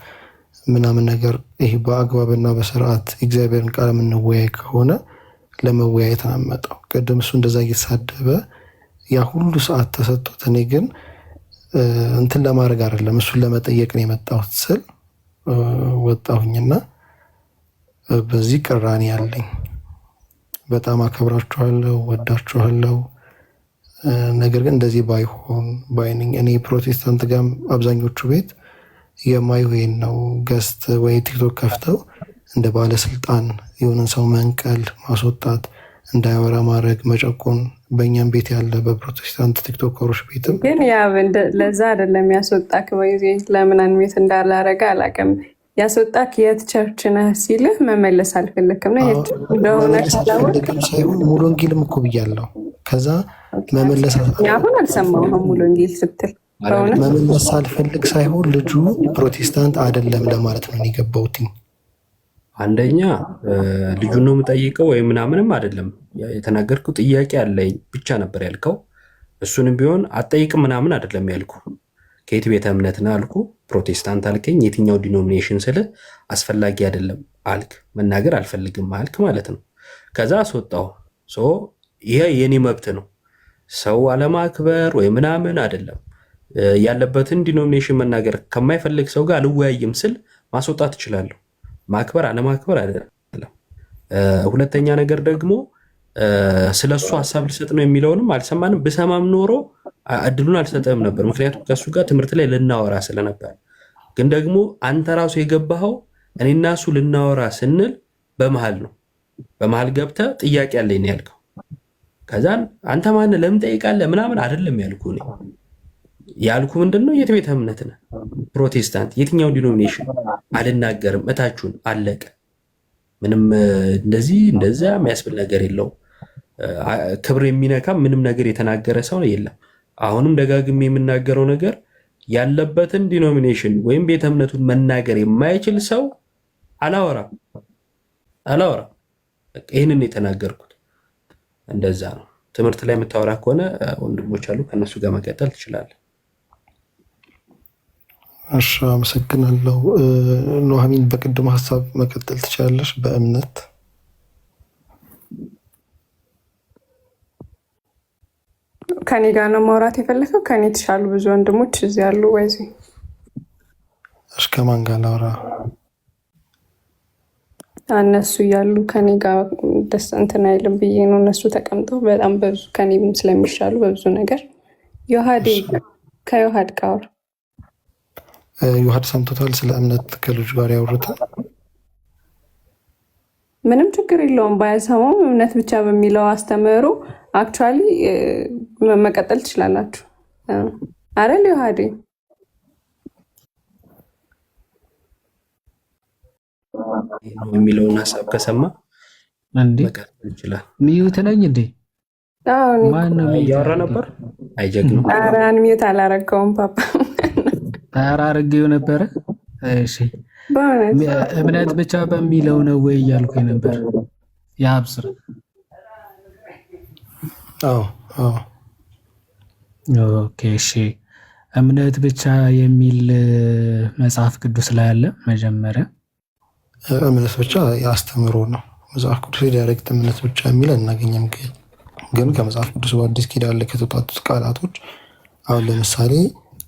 ምናምን ነገር። ይሄ በአግባብና በስርዓት እግዚአብሔርን ቃል የምንወያይ ከሆነ ለመወያየት አመጣው። ቅድም እሱ እንደዛ እየተሳደበ ያ ሁሉ ሰዓት ተሰጥቶት እኔ ግን እንትን ለማድረግ አይደለም እሱን ለመጠየቅ ነው የመጣሁት ስል ወጣሁኝና በዚህ ቅራኔ ያለኝ። በጣም አከብራችኋለሁ፣ ወዳችኋለሁ። ነገር ግን እንደዚህ ባይሆን ባይነኝ። እኔ ፕሮቴስታንት ጋር አብዛኞቹ ቤት የማይሆን ነው ገስት ወይ ቲክቶክ ከፍተው እንደ ባለስልጣን የሆነን ሰው መንቀል፣ ማስወጣት፣ እንዳያወራ ማድረግ፣ መጨቆን በእኛም ቤት ያለ በፕሮቴስታንት ቲክቶከሮች ቤትም ግን ያ ለዛ አይደለም ያስወጣክ። ወይ ለምን አንሜት እንዳላረገ አላውቅም። ያስወጣክ የት ቸርች ነህ ሲልህ መመለስ አልፈልግም ነው የት እንደሆነ ሳይሆን ሙሉ ወንጌልም እኮ ብያለሁ። ከዛ መመለስ አሁን አልሰማሁም። ሙሉ ወንጌል ስትል መመለስ አልፈልግ ሳይሆን ልጁ ፕሮቴስታንት አይደለም ለማለት ነው የገባሁትኝ። አንደኛ ልጁን ነው የምጠይቀው ወይ ምናምንም አይደለም። የተናገርኩት ጥያቄ አለኝ ብቻ ነበር ያልከው። እሱንም ቢሆን አጠይቅም ምናምን አይደለም ያልኩ። ከየት ቤተ እምነት ነህ አልኩ። ፕሮቴስታንት አልከኝ። የትኛው ዲኖሚኔሽን ስል አስፈላጊ አይደለም አልክ። መናገር አልፈልግም አልክ ማለት ነው። ከዛ አስወጣው። ይሄ የኔ መብት ነው። ሰው አለማክበር ወይ ምናምን አይደለም። ያለበትን ዲኖሚኔሽን መናገር ከማይፈልግ ሰው ጋር አልወያይም ስል ማስወጣት እችላለሁ። ማክበር አለማክበር አይደለም። ሁለተኛ ነገር ደግሞ ስለሱ ሀሳብ ልሰጥ ነው የሚለውንም አልሰማንም። ብሰማም ኖሮ እድሉን አልሰጠም ነበር፣ ምክንያቱም ከሱ ጋር ትምህርት ላይ ልናወራ ስለነበር። ግን ደግሞ አንተ ራሱ የገባኸው እኔና እሱ ልናወራ ስንል በመሃል ነው። በመሃል ገብተህ ጥያቄ አለኝ ያልከው። ከዛን አንተ ማን ለምን ጠይቃለህ ምናምን አይደለም ያልኩ። እኔ ያልኩ ምንድነው የት ቤተ እምነት ነህ? ፕሮቴስታንት። የትኛው ዲኖሚኔሽን? አልናገርም። እታችሁን አለቀ። ምንም እንደዚህ እንደዛ የሚያስብል ነገር የለውም። ክብር የሚነካ ምንም ነገር የተናገረ ሰው የለም። አሁንም ደጋግሜ የምናገረው ነገር ያለበትን ዲኖሚኔሽን ወይም ቤተ እምነቱን መናገር የማይችል ሰው አላወራም። ይህንን የተናገርኩት እንደዛ ነው። ትምህርት ላይ የምታወራ ከሆነ ወንድሞች አሉ፣ ከእነሱ ጋር መቀጠል ትችላለህ። እሺ፣ አመሰግናለሁ። ኑሐሚን በቅድሞ ሀሳብ መቀጠል ትችላለሽ። በእምነት ከኔ ጋር ነው ማውራት የፈለከው? ከኔ የተሻሉ ብዙ ወንድሞች እዚህ ያሉ። ወይዚ እሺ፣ ከማን ጋር ላውራ? እነሱ እያሉ ከኔ ጋር ደስ እንትን አይልም ብዬ ነው። እነሱ ተቀምጠው በጣም በብዙ ከኔ ስለሚሻሉ በብዙ ነገር ዮሐዴ ከዮሐድ ጋር ዮሐድ ሰምቶታል። ስለ እምነት ከልጅ ጋር ያወሩታል። ምንም ችግር የለውም ባያሰማውም እምነት ብቻ በሚለው አስተምህሮ አክቹዋሊ መቀጠል ትችላላችሁ። አረል ዮሐዴ የሚለውን ሀሳብ ከሰማ እንዴ መቀጠል ይችላል። ሚዩት ነኝ እንዴ? ማነው እያወራ ነበር? አይጀግነው። ኧረ አንሚዩት አላረገውም ፓፓ። ኧረ አድርጌው ነበረ። እሺ በእውነት እምነት ብቻ በሚለው ነው ወይ እያልኩኝ ነበር። የአብስር ኦኬ እሺ። እምነት ብቻ የሚል መጽሐፍ ቅዱስ ላይ አለ። መጀመሪያ እምነት ብቻ የአስተምሮ ነው። መጽሐፍ ቅዱስ ዳይሬክት እምነት ብቻ የሚል አናገኘም። ግን ከመጽሐፍ ቅዱስ በአዲስ ኪዳን ላይ ከተውጣጡት ቃላቶች አሁን ለምሳሌ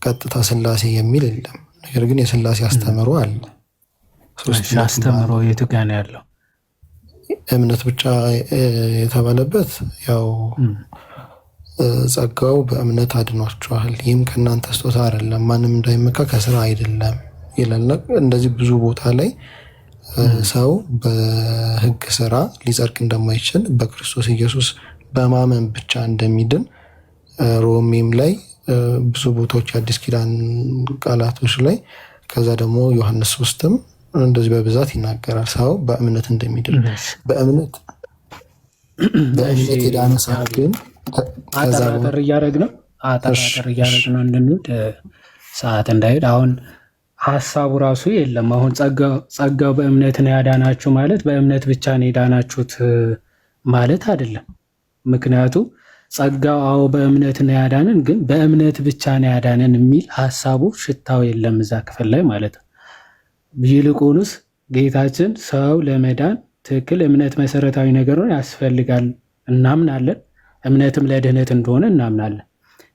ቀጥታ ስላሴ የሚል የለም። ነገር ግን የስላሴ አስተምሮ አለ። አስተምሮ የቱ ጋ ነው ያለው? እምነት ብቻ የተባለበት ያው ጸጋው በእምነት አድኗችኋል፣ ይህም ከእናንተ ስጦታ አይደለም፣ ማንም እንዳይመካ ከስራ አይደለም ይላል። እንደዚህ ብዙ ቦታ ላይ ሰው በሕግ ስራ ሊጸድቅ እንደማይችል በክርስቶስ ኢየሱስ በማመን ብቻ እንደሚድን ሮሜም ላይ ብዙ ቦታዎች የአዲስ ኪዳን ቃላቶች ላይ ከዛ ደግሞ ዮሐንስ 3ም እንደዚህ በብዛት ይናገራል። ሰው በእምነት እንደሚድን በእምነት የዳነ ሰው ግን አጠራጠር እያደረግ ነው እንድንሄድ ሰዓት እንዳይሄድ። አሁን ሀሳቡ ራሱ የለም። አሁን ጸጋው በእምነት ነው ያዳናችሁ ማለት በእምነት ብቻ ነው የዳናችሁት ማለት አይደለም። ምክንያቱ ጸጋው አዎ በእምነት ነው ያዳንን፣ ግን በእምነት ብቻ ነው ያዳንን የሚል ሀሳቡ ሽታው የለም እዛ ክፍል ላይ ማለት ነው። ይልቁንስ ጌታችን ሰው ለመዳን ትክክል እምነት መሰረታዊ ነገር ነው ያስፈልጋል፣ እናምናለን። እምነትም ለድህነት እንደሆነ እናምናለን።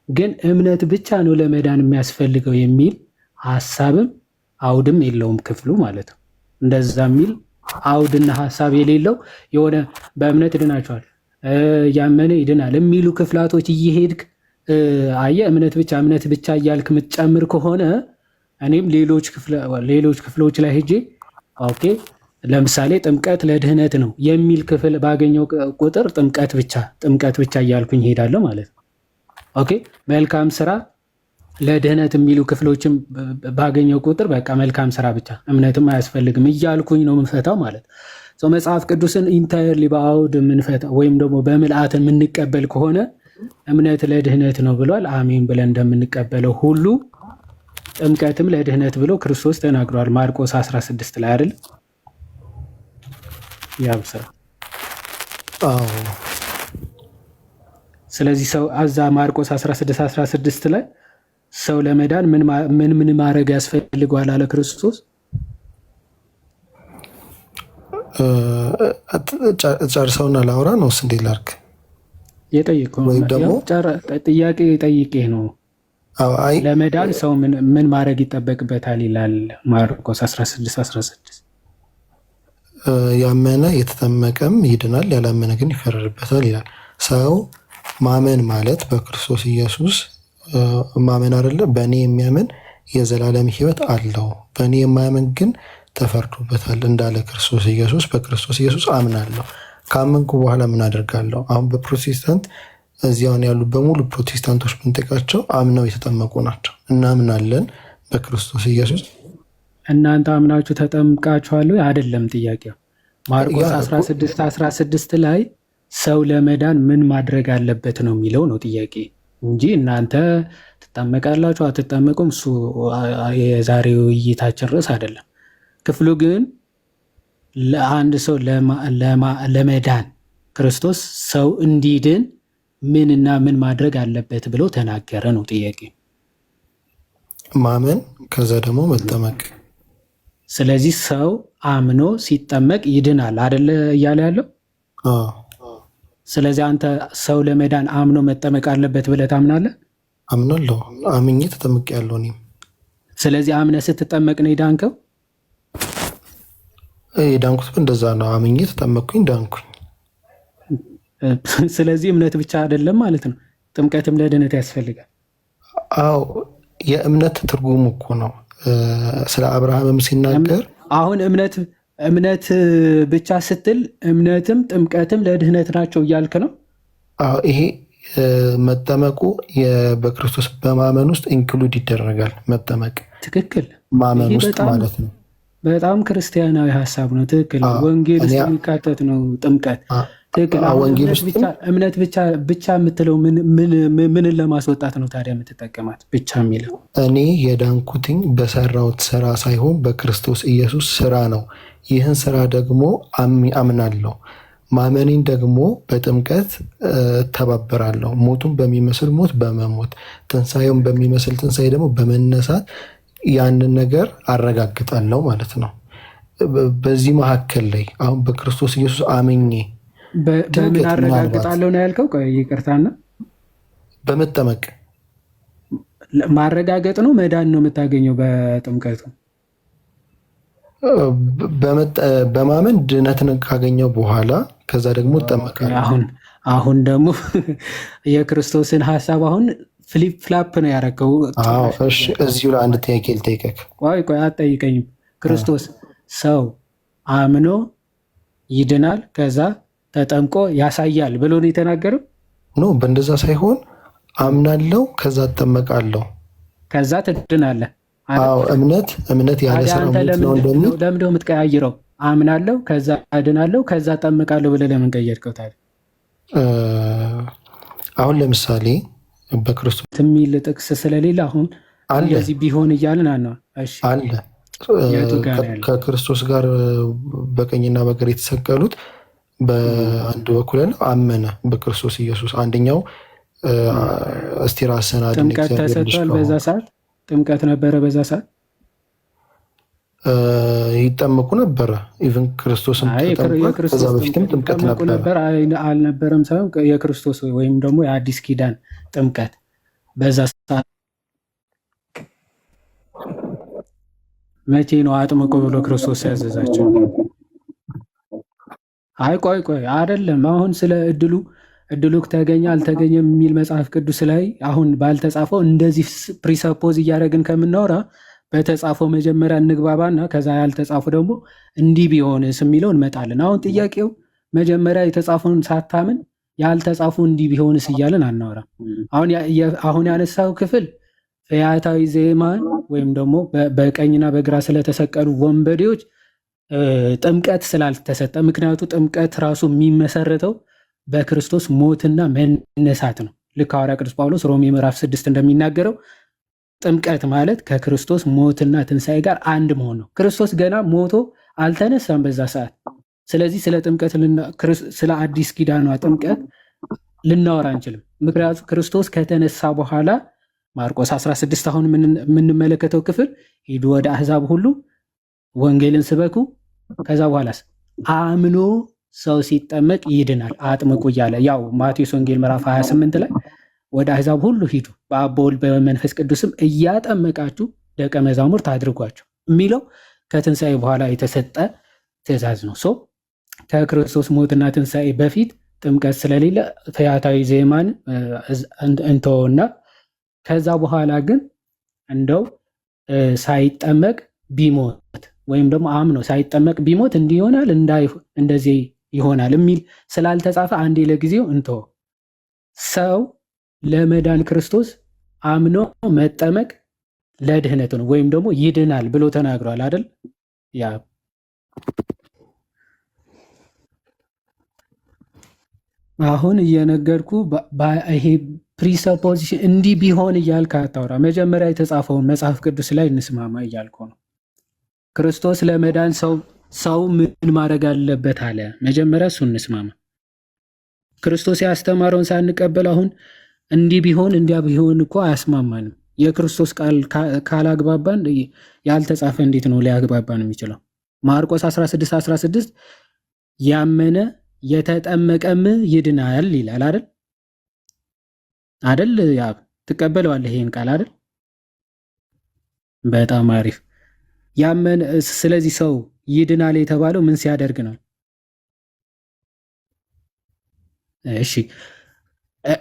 ግን እምነት ብቻ ነው ለመዳን የሚያስፈልገው የሚል ሀሳብም አውድም የለውም ክፍሉ ማለት ነው። እንደዛ የሚል አውድና ሀሳብ የሌለው የሆነ በእምነት ድናቸዋል ያመነ ይድናል የሚሉ ክፍላቶች እየሄድክ አየህ እምነት ብቻ እያልክ የምትጨምር ከሆነ እኔም ሌሎች ክፍሎች ላይ ሄጄ ኦኬ ለምሳሌ ጥምቀት ለድህነት ነው የሚል ክፍል ባገኘው ቁጥር ጥምቀት ብቻ እያልኩኝ ሄዳለሁ ማለት ነው። ኦኬ መልካም ስራ ለድህነት የሚሉ ክፍሎችም ባገኘው ቁጥር በቃ መልካም ስራ ብቻ እምነትም አያስፈልግም እያልኩኝ ነው የምንፈታው ማለት ነው። መጽሐፍ ቅዱስን ኢንታየርሊ በአውድ የምንፈታው ወይም ደግሞ በምልአትን የምንቀበል ከሆነ እምነት ለድህነት ነው ብሏል፣ አሜን ብለን እንደምንቀበለው ሁሉ ጥምቀትም ለድህነት ብሎ ክርስቶስ ተናግሯል ማርቆስ 16 ላይ አይደል? ያብሰራ ስለዚህ ሰው አዛ ማርቆስ 16 ላይ ሰው ለመዳን ምን ማድረግ ያስፈልገዋል አለ ክርስቶስ? ጨርሰውና ላውራ ነው ስ እንዴት ላድርግ? የጠየቀው ወይም ደግሞ ጥያቄ ጠይቄ ነው። ለመዳን ሰው ምን ማድረግ ይጠበቅበታል ይላል ማርቆስ 16 ያመነ የተጠመቀም ይድናል፣ ያላመነ ግን ይፈረድበታል ይላል። ሰው ማመን ማለት በክርስቶስ ኢየሱስ ማመን አይደለ? በእኔ የሚያምን የዘላለም ሕይወት አለው፣ በእኔ የማያምን ግን ተፈርዶበታል እንዳለ ክርስቶስ ኢየሱስ። በክርስቶስ ኢየሱስ አምናለሁ፣ ካመንኩ በኋላ ምን አደርጋለሁ? አሁን በፕሮቴስታንት እዚያውን ያሉ በሙሉ ፕሮቴስታንቶች ብንጠይቃቸው አምነው የተጠመቁ ናቸው። እናምናለን በክርስቶስ ኢየሱስ። እናንተ አምናችሁ ተጠምቃችኋል አይደለም ጥያቄው። ማርቆስ 16 ላይ ሰው ለመዳን ምን ማድረግ አለበት ነው የሚለው ነው ጥያቄ እንጂ እናንተ ትጠመቃላችሁ አትጠመቁም እሱ የዛሬው ውይይታችን ርዕስ አይደለም። ክፍሉ ግን ለአንድ ሰው ለመዳን ክርስቶስ ሰው እንዲድን ምንና ምን ማድረግ አለበት ብሎ ተናገረ ነው ጥያቄ። ማመን ከዛ ደግሞ መጠመቅ። ስለዚህ ሰው አምኖ ሲጠመቅ ይድናል አይደለ እያለ ያለው። ስለዚህ አንተ ሰው ለመዳን አምኖ መጠመቅ አለበት ብለህ ታምናለህ? አምናለሁ፣ አምኜ ተጠምቄያለሁ እኔም። ስለዚህ አምነህ ስትጠመቅ ነው የዳንከው? የዳንኩት እንደዛ ነው። አምኜ ተጠመቅኩኝ፣ ዳንኩኝ። ስለዚህ እምነት ብቻ አይደለም ማለት ነው፣ ጥምቀትም ለድነት ያስፈልጋል። አዎ የእምነት ትርጉሙ እኮ ነው። ስለ አብርሃምም ሲናገር አሁን እምነት ብቻ ስትል እምነትም ጥምቀትም ለድህነት ናቸው እያልክ ነው። ይሄ መጠመቁ በክርስቶስ በማመን ውስጥ ኢንክሉድ ይደረጋል። መጠመቅ ትክክል፣ ማመን ውስጥ ማለት ነው። በጣም ክርስቲያናዊ ሀሳብ ነው። ትክክል። ወንጌል ውስጥ የሚካተት ነው ጥምቀት። ትክክል። እምነት ብቻ የምትለው ምንን ለማስወጣት ነው ታዲያ የምትጠቀማት? ብቻ የሚለው እኔ የዳንኩትኝ በሰራሁት ስራ ሳይሆን በክርስቶስ ኢየሱስ ስራ ነው። ይህን ስራ ደግሞ አምናለሁ። ማመኔን ደግሞ በጥምቀት እተባበራለሁ። ሞቱን በሚመስል ሞት በመሞት ትንሣኤውን በሚመስል ትንሣኤ ደግሞ በመነሳት ያንን ነገር አረጋግጣለሁ ማለት ነው። በዚህ መካከል ላይ አሁን በክርስቶስ ኢየሱስ አምኜ በምን አረጋግጣለሁ ነው ያልከው? ይቅርታና በመጠመቅ ማረጋገጥ ነው መዳን ነው የምታገኘው በጥምቀቱ። በማመን ድነትን ካገኘው በኋላ ከዛ ደግሞ እጠመቃለሁ። አሁን ደግሞ የክርስቶስን ሀሳብ አሁን ፍሊፕ ፍላፕ ነው ያደረገው። እዚሁ ላይ አንድ ጥያቄ ልጠይቀህ። ቆይ አትጠይቀኝም። ክርስቶስ ሰው አምኖ ይድናል ከዛ ተጠምቆ ያሳያል ብሎ ነው የተናገረው? ኖ በእንደዛ ሳይሆን አምናለሁ ከዛ እጠመቃለሁ ከዛ ትድናለህ። እምነት ያለ ስራ ነው እንደሚል ለምንድን ነው የምትቀያይረው? አምናለሁ ከዛ እድናለሁ ከዛ እጠመቃለሁ ብለህ ለምን ቀየርከው ታዲያ? አሁን ለምሳሌ በክርስቶስ የሚል ጥቅስ ስለሌለ አሁን እንደዚህ ቢሆን እያልን አለ ከክርስቶስ ጋር በቀኝና በግራ የተሰቀሉት በአንድ በኩል ያለው አመነ በክርስቶስ ኢየሱስ። አንደኛው እስቲ ራስህን አድን። ጥምቀት ተሰጥቷል በዛ ሰዓት? ጥምቀት ነበረ በዛ ሰዓት? ይጠመቁ ነበረ። ኢቨን ክርስቶስም ከዛ በፊትም ጥምቀት ነበር አልነበረም? ሳይሆን የክርስቶስ ወይም ደግሞ የአዲስ ኪዳን ጥምቀት በዛ ሰዓት መቼ ነው አጥምቆ ብሎ ክርስቶስ ያዘዛቸው? ቆይ አይደለም። አሁን ስለ እድሉ ተገኘ አልተገኘ የሚል መጽሐፍ ቅዱስ ላይ አሁን ባልተጻፈው እንደዚህ ፕሪሰፖዝ እያደረግን ከምናወራ በተጻፈው መጀመሪያ እንግባባና ከዛ ያልተጻፉ ደግሞ እንዲህ ቢሆንስ የሚለው እንመጣለን። አሁን ጥያቄው መጀመሪያ የተጻፈውን ሳታምን ያልተጻፉ እንዲህ ቢሆንስ እያለን አናወራም። አሁን ያነሳው ክፍል ፈያታዊ ዜማን ወይም ደግሞ በቀኝና በግራ ስለተሰቀሉ ወንበዴዎች ጥምቀት ስላልተሰጠ፣ ምክንያቱ ጥምቀት ራሱ የሚመሰረተው በክርስቶስ ሞትና መነሳት ነው። ልክ ሐዋርያ ቅዱስ ጳውሎስ ሮሜ ምዕራፍ 6 እንደሚናገረው ጥምቀት ማለት ከክርስቶስ ሞትና ትንሣኤ ጋር አንድ መሆን ነው። ክርስቶስ ገና ሞቶ አልተነሳም በዛ ሰዓት። ስለዚህ ስለ ጥምቀት ስለ አዲስ ኪዳኗ ጥምቀት ልናወራ አንችልም። ምክንያቱ ክርስቶስ ከተነሳ በኋላ ማርቆስ 16 አሁን የምንመለከተው ክፍል ሂዱ ወደ አሕዛብ ሁሉ ወንጌልን ስበኩ፣ ከዛ በኋላስ አምኖ ሰው ሲጠመቅ ይድናል አጥምቁ እያለ ያው ማቴዎስ ወንጌል ምዕራፍ 28 ላይ ወደ አሕዛብ ሁሉ ሂዱ በአብ በወልድ በመንፈስ ቅዱስም እያጠመቃችሁ ደቀ መዛሙርት አድርጓቸው የሚለው ከትንሣኤ በኋላ የተሰጠ ትእዛዝ ነው። ከክርስቶስ ሞትና ትንሣኤ በፊት ጥምቀት ስለሌለ ፈያታዊ ዜማን እንተወና ከዛ በኋላ ግን እንደው ሳይጠመቅ ቢሞት ወይም ደግሞ አምኖ ሳይጠመቅ ቢሞት እንዲህ ይሆናል እንደዚህ ይሆናል የሚል ስላልተጻፈ አንዴ ለጊዜው እንተወው። ሰው ለመዳን ክርስቶስ አምኖ መጠመቅ ለድህነት ነው ወይም ደግሞ ይድናል ብሎ ተናግሯል አይደል? ያ አሁን እየነገርኩ ይሄ ፕሪሰፖዚሽን እንዲህ ቢሆን እያልክ አታውራ። መጀመሪያ የተጻፈውን መጽሐፍ ቅዱስ ላይ እንስማማ እያልኩ ነው። ክርስቶስ ለመዳን ሰው ምን ማድረግ አለበት አለ። መጀመሪያ እሱ እንስማማ። ክርስቶስ ያስተማረውን ሳንቀበል አሁን እንዲህ ቢሆን እንዲያ ቢሆን እኮ አያስማማንም። የክርስቶስ ቃል ካላግባባን ያልተጻፈ እንዴት ነው ሊያግባባን የሚችለው? ማርቆስ 16:16 ያመነ የተጠመቀም ይድናል ይላል አይደል? አይደል? ያ ትቀበለዋለህ ይሄን ቃል አይደል? በጣም አሪፍ። ስለዚህ ሰው ይድናል የተባለው ምን ሲያደርግ ነው? እሺ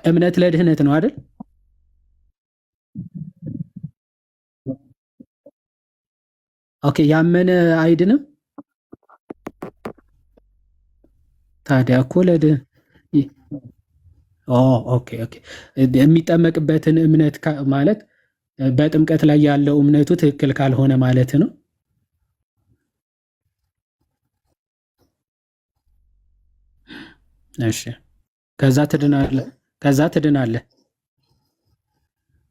እምነት ለድህነት ነው አይደል? ኦኬ ያመነ አይድንም። ታዲያ እኮ ኦኬ የሚጠመቅበትን እምነት ማለት በጥምቀት ላይ ያለው እምነቱ ትክክል ካልሆነ ማለት ነው። እሺ ከዛ ትድናለህ።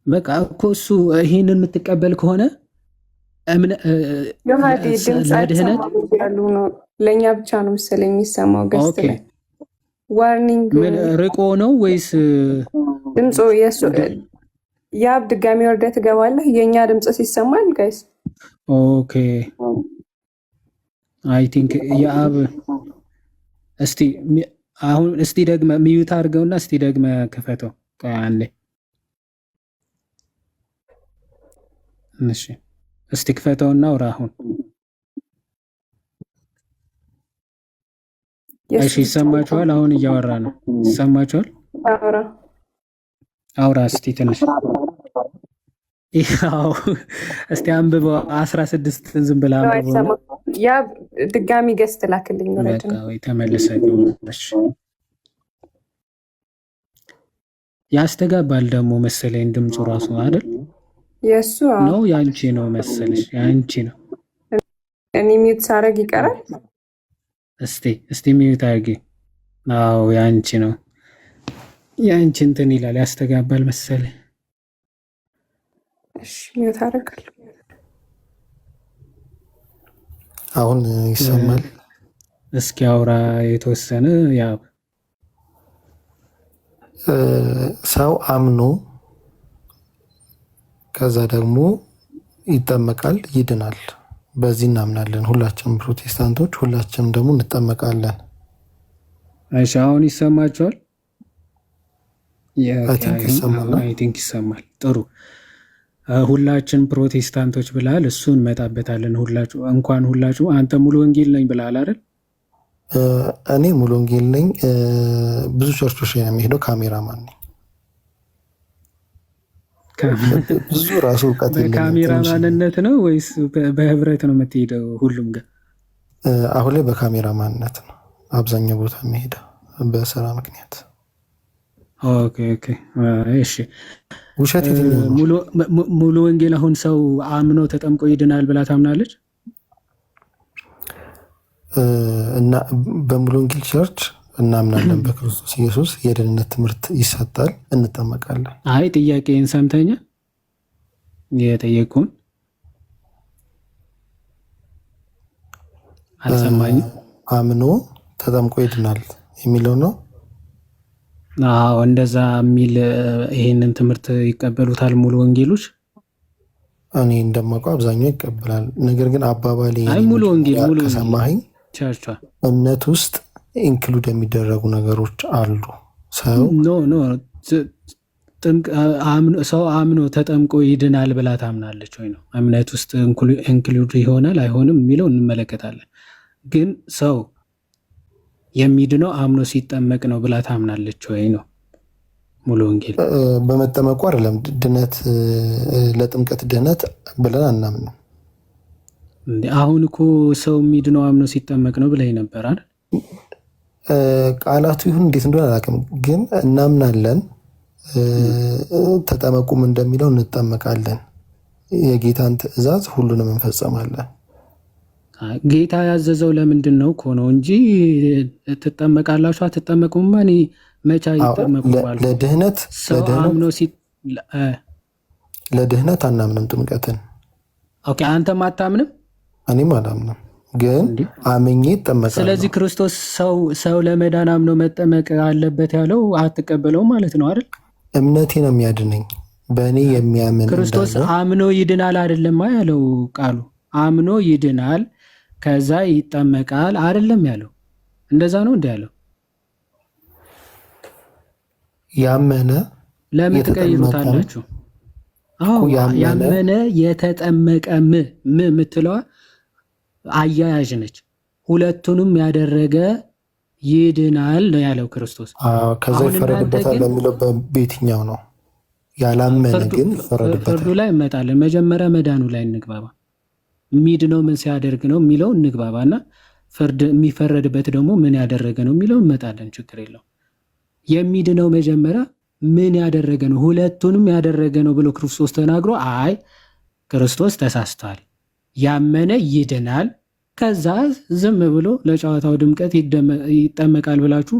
በቃ እኮ እሱ ይሄንን የምትቀበል ከሆነ ለድህነት ለእኛ ብቻ ነው መሰለኝ የሚሰማው። ገስት ላይ ዋርኒንግ ርቆ ነው ወይስ ድምፁ የአብ ድጋሚ ወርደህ ትገባለህ? የእኛ ድምፅ ሲሰማል ጋይስ? ኦኬ አይ ቲንክ የአብ እስቲ ደግመ ሚዩት አድርገውና እስቲ ደግመ ክፈተው አንዴ። እሺ እስቲ ክፈተውና አውራ። አሁን እሺ ይሰማችኋል? አሁን እያወራ ነው። ይሰማችኋል? አውራ እስቲ ትንሽ ያው እስቲ አንብበው 16 ዝም ብላ አንብበው። ያ ድጋሚ ገስት ላክልኝ ማለት ነው። ወይ ተመለሰ ያስተጋባል ደግሞ መሰለኝ ድምፁ ራሱ አይደል? የሱ ነው ያንቺ ነው መሰለሽ? ያንቺ ነው። እኔ ሚዩት ሳረግ ይቀራል። እስቲ ሚዩት አድርጊ። አዎ ያንቺ ነው። ያንቺ እንትን ይላል ያስተጋባል መሰለኝ። እሺ ሚዩት አደርጋለሁ። አሁን ይሰማል? እስኪ አውራ የተወሰነ ያው ሰው አምኖ ከዛ ደግሞ ይጠመቃል፣ ይድናል። በዚህ እናምናለን ሁላችንም ፕሮቴስታንቶች፣ ሁላችንም ደግሞ እንጠመቃለን። እሺ አሁን ይሰማችኋል? አይ ቲንክ ይሰማል። ጥሩ ሁላችን ፕሮቴስታንቶች ብላል። እሱ እንመጣበታለን። ሁላችሁ አንተ ሙሉ ወንጌል ነኝ ብላል አይደል? እኔ ሙሉ ወንጌል ነኝ። ብዙ ቸርቾች ላይ ነው የሚሄደው። ካሜራማን ነኝ። ብዙ ራሱ እውቀት በካሜራማንነት ነው ወይስ በህብረት ነው የምትሄደው? ሁሉም ጋር አሁን ላይ በካሜራማንነት ነው አብዛኛው ቦታ የሚሄደው በስራ ምክንያት። ኦኬ እሺ። ውሸት ሙሉ ወንጌል አሁን ሰው አምኖ ተጠምቆ ይድናል ብላ ታምናለች? እና በሙሉ ወንጌል ቸርች እናምናለን። በክርስቶስ ኢየሱስ የደህንነት ትምህርት ይሰጣል፣ እንጠመቃለን። አይ ጥያቄን ሰምተኛ የጠየቁን አልሰማኝም። አምኖ ተጠምቆ ይድናል የሚለው ነው። አዎ እንደዛ የሚል ይሄንን ትምህርት ይቀበሉታል ሙሉ ወንጌሎች። እኔ እንደማውቀው አብዛኛው ይቀበላል። ነገር ግን አባባሌ ሙሉ ወንጌል ከሰማኸኝ ቸርቿ እምነት ውስጥ ኢንክሉድ የሚደረጉ ነገሮች አሉ። ሰው ሰው አምኖ ተጠምቆ ይድናል ብላ ታምናለች ወይ ነው? እምነት ውስጥ ኢንክሉድ ይሆናል አይሆንም የሚለው እንመለከታለን። ግን ሰው የሚድነው አምኖ ሲጠመቅ ነው ብላ ታምናለች ወይ ነው? ሙሉ ወንጌል በመጠመቁ አይደለም ድነት፣ ለጥምቀት ድነት ብለን አናምንም። አሁን እኮ ሰው የሚድነው አምኖ ሲጠመቅ ነው ብለህ ነበር አይደል? ቃላቱ ይሁን እንዴት እንደሆነ አላውቅም፣ ግን እናምናለን። ተጠመቁም እንደሚለው እንጠመቃለን። የጌታን ትእዛዝ ሁሉንም እንፈጸማለን። ጌታ ያዘዘው ለምንድን ነው እኮ ነው እንጂ ትጠመቃላችሁ አትጠመቁም። እኔ መቻ ይጠመቁባል። ለድህነት አናምንም ጥምቀትን። ኦኬ አንተም አታምንም? እኔም አላምንም፣ ግን አምኜ እጠመቃለሁ። ስለዚህ ክርስቶስ ሰው ለመዳን አምኖ መጠመቅ አለበት ያለው አትቀበለውም ማለት ነው አይደል? እምነቴ ነው የሚያድነኝ። በእኔ የሚያምን ክርስቶስ አምኖ ይድናል አይደለም ያለው ቃሉ። አምኖ ይድናል ከዛ ይጠመቃል አይደለም ያለው? እንደዛ ነው እንደ ያለው። ያመነ ለምን ትቀይሩታላችሁ? አዎ ያመነ የተጠመቀ የምትለዋ አያያዥ ነች። ሁለቱንም ያደረገ ይድናል ነው ያለው ክርስቶስ። ከዛ ይፈረድበታል የሚለው በየትኛው ነው? ያላመነ ግን ይፈረድበታል። ፍርዱ ላይ እንመጣለን። መጀመሪያ መዳኑ ላይ እንግባባ። የሚድነው ምን ሲያደርግ ነው የሚለው እንግባባና ፍርድ የሚፈረድበት ደግሞ ምን ያደረገ ነው የሚለው እንመጣለን። ችግር የለው። የሚድነው መጀመሪያ ምን ያደረገ ነው? ሁለቱንም ያደረገ ነው ብሎ ክርስቶስ ተናግሮ አይ ክርስቶስ ተሳስቷል፣ ያመነ ይድናል፣ ከዛ ዝም ብሎ ለጨዋታው ድምቀት ይጠመቃል ብላችሁ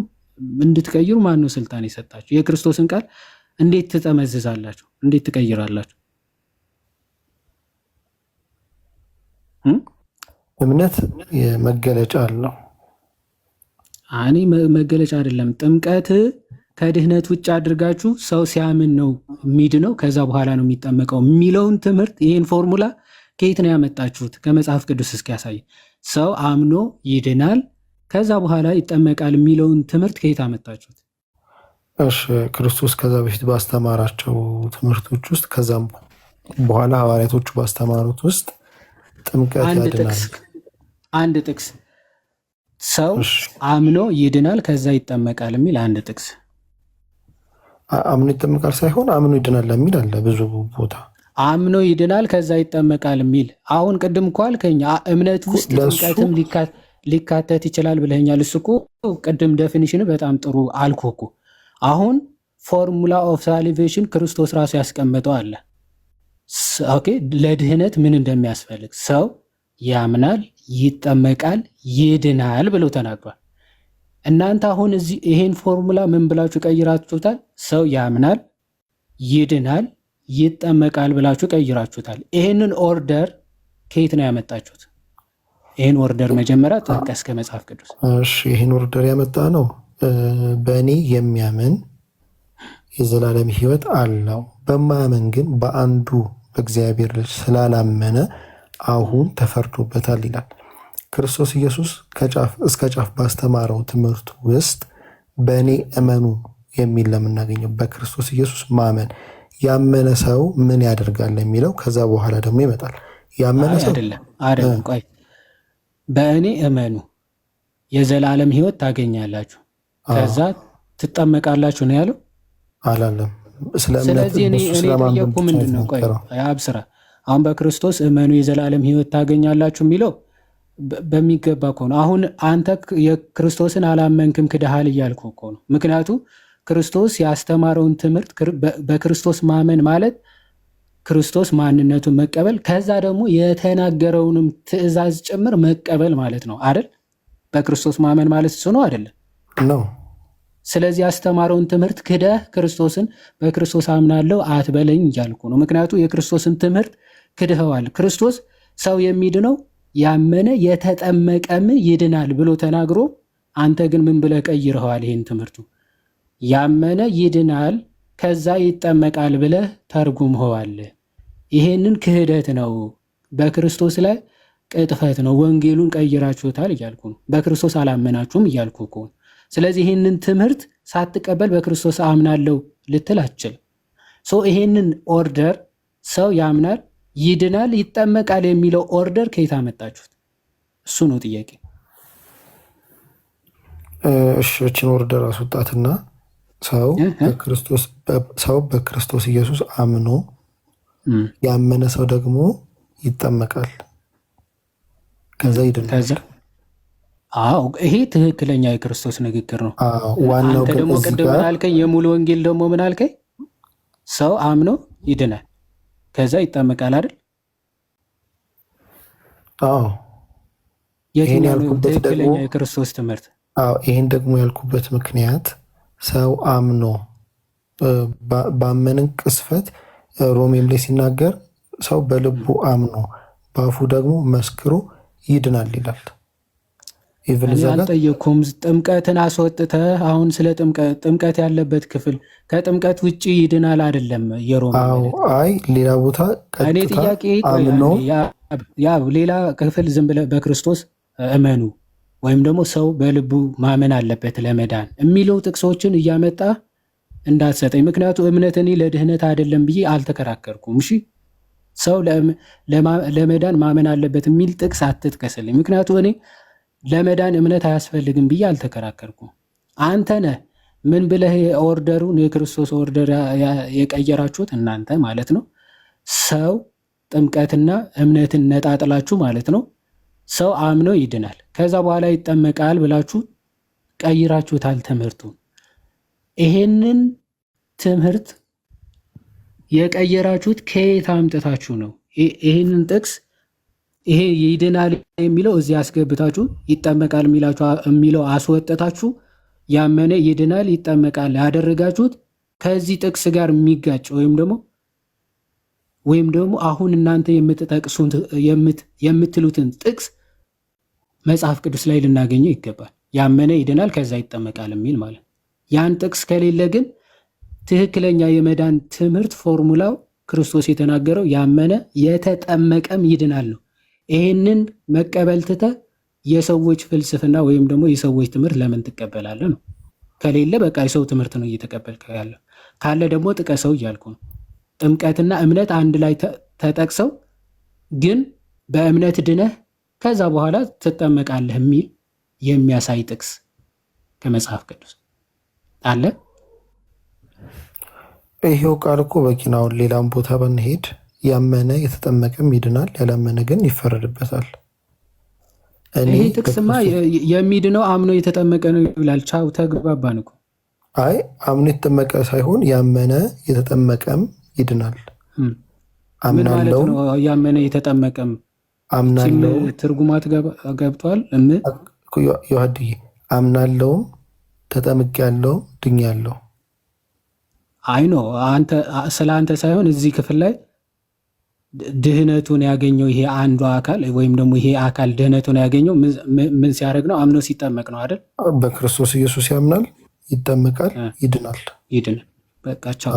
እንድትቀይሩ ማን ነው ስልጣን የሰጣችሁ? የክርስቶስን ቃል እንዴት ትጠመዝዛላችሁ? እንዴት ትቀይራላችሁ? እምነት መገለጫ አለው። እኔ መገለጫ አይደለም። ጥምቀት ከድህነት ውጭ አድርጋችሁ ሰው ሲያምን ነው የሚድነው ከዛ በኋላ ነው የሚጠመቀው የሚለውን ትምህርት ይህን ፎርሙላ ከየት ነው ያመጣችሁት? ከመጽሐፍ ቅዱስ እስኪ ያሳይ። ሰው አምኖ ይድናል ከዛ በኋላ ይጠመቃል የሚለውን ትምህርት ከየት አመጣችሁት? እሺ ክርስቶስ ከዛ በፊት ባስተማራቸው ትምህርቶች ውስጥ ከዛም በኋላ ሐዋርያቶቹ ባስተማሩት ውስጥ ጥምቀት ያድናል። አንድ ጥቅስ ሰው አምኖ ይድናል ከዛ ይጠመቃል የሚል አንድ ጥቅስ። አምኖ ይጠመቃል ሳይሆን አምኖ ይድናል የሚል አለ ብዙ ቦታ። አምኖ ይድናል ከዛ ይጠመቃል የሚል አሁን ቅድም እኮ አልከኝ እምነት ውስጥ ጥምቀትም ሊካተት ይችላል ብለኛል። እሱ እኮ ቅድም ዴፊኒሽን በጣም ጥሩ አልኩ እኮ። አሁን ፎርሙላ ኦፍ ሳሊቬሽን ክርስቶስ ራሱ ያስቀመጠው አለ። ኦኬ ለድህነት ምን እንደሚያስፈልግ ሰው ያምናል፣ ይጠመቃል፣ ይድናል ብሎ ተናግሯል። እናንተ አሁን እዚህ ይሄን ፎርሙላ ምን ብላችሁ ቀይራችሁታል? ሰው ያምናል፣ ይድናል፣ ይጠመቃል ብላችሁ ቀይራችሁታል። ይሄንን ኦርደር ከየት ነው ያመጣችሁት? ይሄን ኦርደር መጀመሪያ ጠቀስ ከመጽሐፍ ቅዱስ። እሺ ይሄን ኦርደር ያመጣ ነው በእኔ የሚያምን የዘላለም ሕይወት አለው፣ በማያምን ግን በአንዱ በእግዚአብሔር ልጅ ስላላመነ አሁን ተፈርዶበታል ይላል። ክርስቶስ ኢየሱስ ከጫፍ እስከ ጫፍ ባስተማረው ትምህርት ውስጥ በእኔ እመኑ የሚል ለምናገኘው በክርስቶስ ኢየሱስ ማመን ያመነ ሰው ምን ያደርጋል የሚለው ከዛ በኋላ ደግሞ ይመጣል። ያመነ ሰው አይደለም። ቆይ በእኔ እመኑ የዘላለም ሕይወት ታገኛላችሁ ከዛ ትጠመቃላችሁ ነው ያለው አላለም። ስለዚህ እኔ ጠየቅኩ ምንድን ነው? ቆይ አብስራ አሁን በክርስቶስ እመኑ የዘላለም ሕይወት ታገኛላችሁ የሚለው በሚገባ እኮ ነው። አሁን አንተ የክርስቶስን አላመንክም ክደሃል እያልኩ እኮ ነው። ምክንያቱ ክርስቶስ ያስተማረውን ትምህርት በክርስቶስ ማመን ማለት ክርስቶስ ማንነቱን መቀበል ከዛ ደግሞ የተናገረውንም ትእዛዝ ጭምር መቀበል ማለት ነው አይደል? በክርስቶስ ማመን ማለት እሱ ነው አይደለም ነው። ስለዚህ ያስተማረውን ትምህርት ክደህ ክርስቶስን በክርስቶስ አምናለሁ አትበለኝ እያልኩ ነው። ምክንያቱ የክርስቶስን ትምህርት ክድኸዋል። ክርስቶስ ሰው የሚድነው ያመነ የተጠመቀም ይድናል ብሎ ተናግሮ አንተ ግን ምን ብለህ ቀይረኸዋል? ይሄን ትምህርቱ ያመነ ይድናል ከዛ ይጠመቃል ብለህ ተርጉመኸዋል። ይሄንን ክህደት ነው፣ በክርስቶስ ላይ ቅጥፈት ነው፣ ወንጌሉን ቀይራችሁታል እያልኩ ነው። በክርስቶስ አላመናችሁም እያልኩ እኮ ነው። ስለዚህ ይህንን ትምህርት ሳትቀበል በክርስቶስ አምናለሁ ልትል አትችልም። ይሄንን ኦርደር ሰው ያምናል፣ ይድናል፣ ይጠመቃል የሚለው ኦርደር ከየት አመጣችሁት? እሱ ነው ጥያቄ። እሺን ኦርደር አስወጣትና ሰው በክርስቶስ ኢየሱስ አምኖ ያመነ ሰው ደግሞ ይጠመቃል ከዛ ይድናል። ይሄ ትክክለኛ የክርስቶስ ንግግር ነው። ዋናው አንተ ደግሞ ቅድም ምን አልከኝ? የሙሉ ወንጌል ደግሞ ምን አልከኝ? ሰው አምኖ ይድናል ከዛ ይጠመቃል አይደል? የትኛው ትክክለኛ የክርስቶስ ትምህርት? ይህን ደግሞ ያልኩበት ምክንያት ሰው አምኖ ባመንን ቅስፈት ሮሜም ላይ ሲናገር ሰው በልቡ አምኖ በአፉ ደግሞ መስክሮ ይድናል ይላል። አልጠየኩም። ጥምቀትን አስወጥተህ አሁን ስለ ጥምቀት ያለበት ክፍል ከጥምቀት ውጭ ይድናል አይደለም የሮም ሌላ ቦታ እኔ ጥያቄ ሌላ ክፍል ዝም ብለህ በክርስቶስ እመኑ ወይም ደግሞ ሰው በልቡ ማመን አለበት ለመዳን የሚለው ጥቅሶችን እያመጣ እንዳትሰጠኝ። ምክንያቱ እምነት እኔ ለድህነት አይደለም ብዬ አልተከራከርኩም። እሺ ሰው ለመዳን ማመን አለበት የሚል ጥቅስ አትጥቀስልኝ። ምክንያቱም እኔ ለመዳን እምነት አያስፈልግም ብዬ አልተከራከርኩም። አንተ ነህ ምን ብለህ ኦርደሩን የክርስቶስ ኦርደር የቀየራችሁት እናንተ ማለት ነው። ሰው ጥምቀትና እምነትን ነጣጥላችሁ ማለት ነው። ሰው አምኖ ይድናል ከዛ በኋላ ይጠመቃል ብላችሁ ቀይራችሁታል ትምህርቱን። ይሄንን ትምህርት የቀየራችሁት ከየት አምጥታችሁ ነው? ይሄንን ጥቅስ ይሄ ይድናል የሚለው እዚህ አስገብታችሁ ይጠመቃል የሚለው አስወጠታችሁ ያመነ ይድናል ይጠመቃል ያደረጋችሁት ከዚህ ጥቅስ ጋር የሚጋጭ ወይም ደግሞ አሁን እናንተ የምትሉትን ጥቅስ መጽሐፍ ቅዱስ ላይ ልናገኘው ይገባል። ያመነ ይድናል ከዛ ይጠመቃል የሚል ማለት ያን ጥቅስ ከሌለ ግን ትክክለኛ የመዳን ትምህርት ፎርሙላው ክርስቶስ የተናገረው ያመነ የተጠመቀም ይድናል ነው። ይሄንን መቀበል ትተህ የሰዎች ፍልስፍና ወይም ደግሞ የሰዎች ትምህርት ለምን ትቀበላለህ ነው። ከሌለ በቃ የሰው ትምህርት ነው እየተቀበልክ ያለው። ካለ ደግሞ ጥቀሰው እያልኩ ነው። ጥምቀትና እምነት አንድ ላይ ተጠቅሰው ግን በእምነት ድነህ ከዛ በኋላ ትጠመቃለህ የሚል የሚያሳይ ጥቅስ ከመጽሐፍ ቅዱስ አለ? ይሄው ቃል እኮ በቂ ነው። ሌላም ቦታ ብንሄድ ያመነ የተጠመቀም ይድናል፣ ያላመነ ግን ይፈረድበታል። ይሄ ጥቅስማ የሚድነው አምኖ የተጠመቀ ነው ይላል። ቻው ተግባባን እኮ። አይ አምኖ የተጠመቀ ሳይሆን ያመነ የተጠመቀም ይድናል። ምን ማለት ነው? ያመነ የተጠመቀም አምናለው ትርጉማት ገብቷል። ዮሐድዬ አምናለውም ተጠምቄያለሁ ድኛለሁ። አይ ነው ስለ አንተ ሳይሆን እዚህ ክፍል ላይ ድህነቱን ያገኘው ይሄ አንዱ አካል ወይም ደግሞ ይሄ አካል ድህነቱን ያገኘው ምን ሲያደርግ ነው? አምኖ ሲጠመቅ ነው አይደል? በክርስቶስ ኢየሱስ ያምናል፣ ይጠመቃል፣ ይድናል። በቃ ቻው።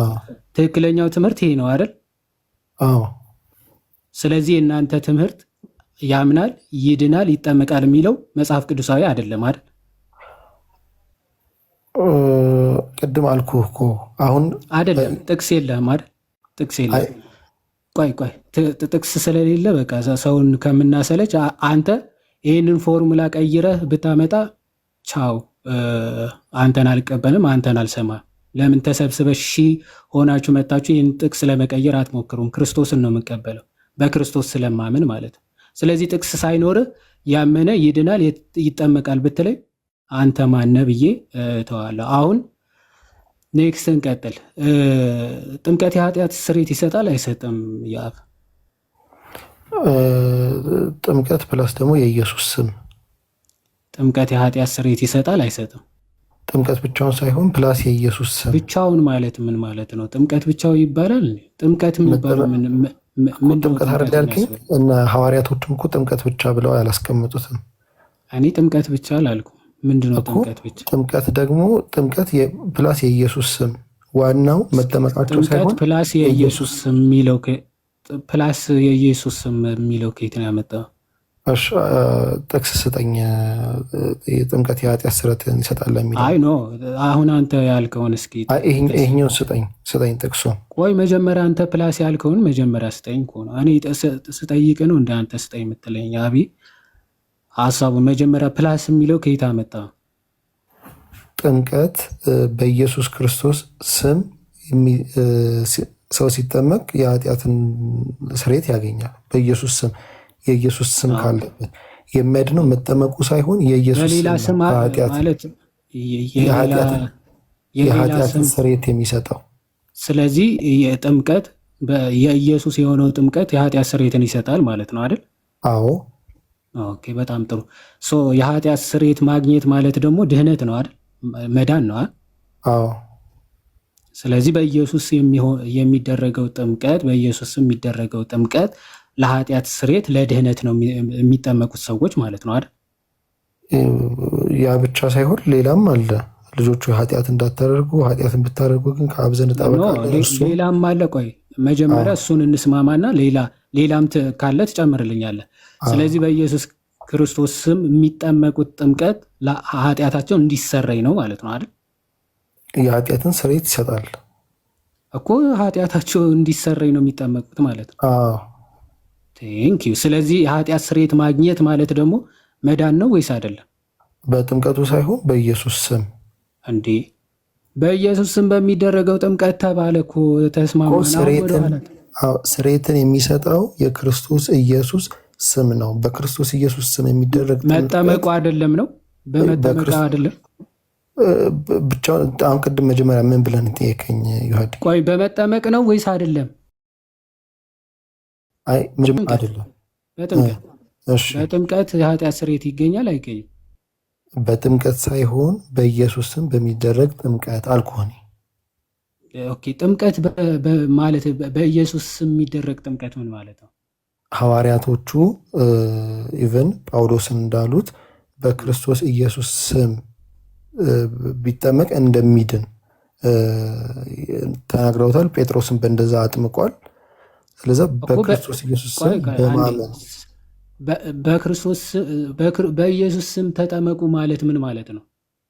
ትክክለኛው ትምህርት ይሄ ነው አይደል? አዎ። ስለዚህ የእናንተ ትምህርት ያምናል፣ ይድናል፣ ይጠመቃል የሚለው መጽሐፍ ቅዱሳዊ አይደለም አይደል? ቅድም አልኩህ እኮ አሁን አይደለም። ጥቅስ የለህም አይደል? ጥቅስ የለም። ቆይ ጥቅስ ስለሌለ በቃ ሰውን ከምናሰለች አንተ ይህንን ፎርሙላ ቀይረህ ብታመጣ ቻው፣ አንተን አልቀበልም፣ አንተን አልሰማም። ለምን ተሰብስበሽ ሆናችሁ መታችሁ ይህን ጥቅስ ለመቀየር አትሞክሩም? ክርስቶስን ነው የምቀበለው በክርስቶስ ስለማምን ማለት ነው። ስለዚህ ጥቅስ ሳይኖርህ ያመነ ይድናል ይጠመቃል ብትለኝ አንተ ማነ ብዬ ተዋለሁ። አሁን ኔክስት እንቀጥል። ጥምቀት የኃጢአት ስርየት ይሰጣል አይሰጥም? የአብ ጥምቀት ፕላስ ደግሞ የኢየሱስ ስም ጥምቀት የኃጢአት ስርየት ይሰጣል አይሰጥም? ጥምቀት ብቻውን ሳይሆን ፕላስ የኢየሱስ ስም። ብቻውን ማለት ምን ማለት ነው? ጥምቀት ብቻው ይባላል? ጥምቀት የሚባለው ጥምቀት አይደል ያልከኝ? እና ሐዋርያቶችም እኮ ጥምቀት ብቻ ብለው አላስቀምጡትም። እኔ ጥምቀት ብቻ አላልኩም። ምንድነው ጥምቀት ብቻ? ጥምቀት ደግሞ ጥምቀት ፕላስ የኢየሱስ ስም ዋናው መጠመቃቸው ሳይሆን ፕላስ የኢየሱስ ስም የሚለው ፕላስ የኢየሱስ ስም የሚለው ከየት ነው ያመጣው? ጥቅስ ስጠኝ። የጥምቀት የኃጢአት ስርየትን ይሰጣል የሚለው። አይ ኖ አሁን አንተ ያልከውን እስኪ ይሄኛውን ስጠኝ ጥቅሱ። ቆይ መጀመሪያ አንተ ፕላስ ያልከውን መጀመሪያ ስጠኝ እኮ ነው። እኔ ስጠይቅ ነው እንደ አንተ ስጠኝ የምትለኝ? አቢ ሀሳቡን መጀመሪያ ፕላስ የሚለው ከየት አመጣ? ጥምቀት በኢየሱስ ክርስቶስ ስም ሰው ሲጠመቅ የኃጢአትን ስርየት ያገኛል። በኢየሱስ ስም የኢየሱስ ስም ካለበት የሚያድነው መጠመቁ ሳይሆን የኢየሱስ ስም ማለት የኃጢአትን ስርየት የሚሰጠው። ስለዚህ የጥምቀት የኢየሱስ የሆነው ጥምቀት የኃጢአት ስርየትን ይሰጣል ማለት ነው አይደል? አዎ። ኦኬ፣ በጣም ጥሩ። የኃጢአት ስርየት ማግኘት ማለት ደግሞ ድህነት ነው አይደል? መዳን ነው አይደል? አዎ። ስለዚህ በኢየሱስ የሚደረገው ጥምቀት በኢየሱስ የሚደረገው ጥምቀት ለኃጢአት ስርየት ለድህነት ነው የሚጠመቁት ሰዎች ማለት ነው አይደል? ያ ብቻ ሳይሆን ሌላም አለ። ልጆቹ ኃጢአት እንዳታደርጉ፣ ኃጢአትን ብታደርጉ ግን ከአብ ዘንድ ጠበቃ አለ። ሌላም አለ። ቆይ መጀመሪያ እሱን እንስማማና ሌላም ካለ ትጨምርልኛለህ። ስለዚህ በኢየሱስ ክርስቶስ ስም የሚጠመቁት ጥምቀት ኃጢአታቸው እንዲሰረይ ነው ማለት ነው አይደል? የኃጢአትን ስርየት ይሰጣል እኮ። ኃጢአታቸው እንዲሰረይ ነው የሚጠመቁት ማለት ነው። ቴንኪው። ስለዚህ የኃጢአት ስርየት ማግኘት ማለት ደግሞ መዳን ነው ወይስ አይደለም? በጥምቀቱ ሳይሆን በኢየሱስ ስም እንዴ በኢየሱስ ስም በሚደረገው ጥምቀት ተባለ እኮ ተስማማን። ስርየትን የሚሰጠው የክርስቶስ ኢየሱስ ስም ነው። በክርስቶስ ኢየሱስ ስም የሚደረግ መጠመቁ አይደለም ነው በመጠመቁ አይደለም ብቻ። አሁን ቅድም መጀመሪያ ምን ብለን ጠየቀኝ ዮሐድ? ቆይ በመጠመቅ ነው ወይስ አይደለም? አይ መጀመሪያ አይደለም በጥምቀት። እሺ በጥምቀት የኃጢአት ስርየት ይገኛል አይገኝም? በጥምቀት ሳይሆን በኢየሱስ ስም በሚደረግ ጥምቀት አልኩህ። ኦኬ ጥምቀት ማለት በኢየሱስ ስም የሚደረግ ጥምቀት ምን ማለት ነው? ሐዋርያቶቹ ኢቨን ጳውሎስን እንዳሉት በክርስቶስ ኢየሱስ ስም ቢጠመቅ እንደሚድን ተናግረውታል። ጴጥሮስን በእንደዛ አጥምቋል። ስለዚ በክርስቶስ ኢየሱስ ስም በማመን በኢየሱስ ስም ተጠመቁ ማለት ምን ማለት ነው?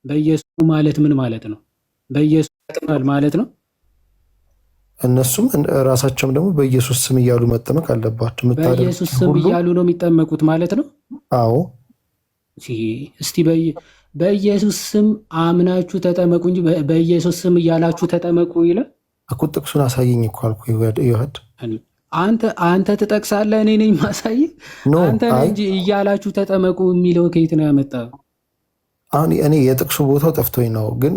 በኢየሱስ ማለት ምን ማለት ነው? በኢየሱስ ተጠመቃል ማለት ነው። እነሱም ራሳቸውም ደግሞ በኢየሱስ ስም እያሉ መጠመቅ አለባቸው። በኢየሱስ ስም እያሉ ነው የሚጠመቁት ማለት ነው። አዎ እስቲ በኢየሱስ ስም አምናችሁ ተጠመቁ እንጂ በኢየሱስ ስም እያላችሁ ተጠመቁ ይላል እኮ። ጥቅሱን አሳየኝ እኮ አልኩ ዮሐድ። አንተ ትጠቅሳለህ፣ እኔ ነኝ ማሳየህ። አንተ እንጂ እያላችሁ ተጠመቁ የሚለው ከየት ነው ያመጣው? አሁን እኔ የጥቅሱ ቦታው ጠፍቶኝ ነው፣ ግን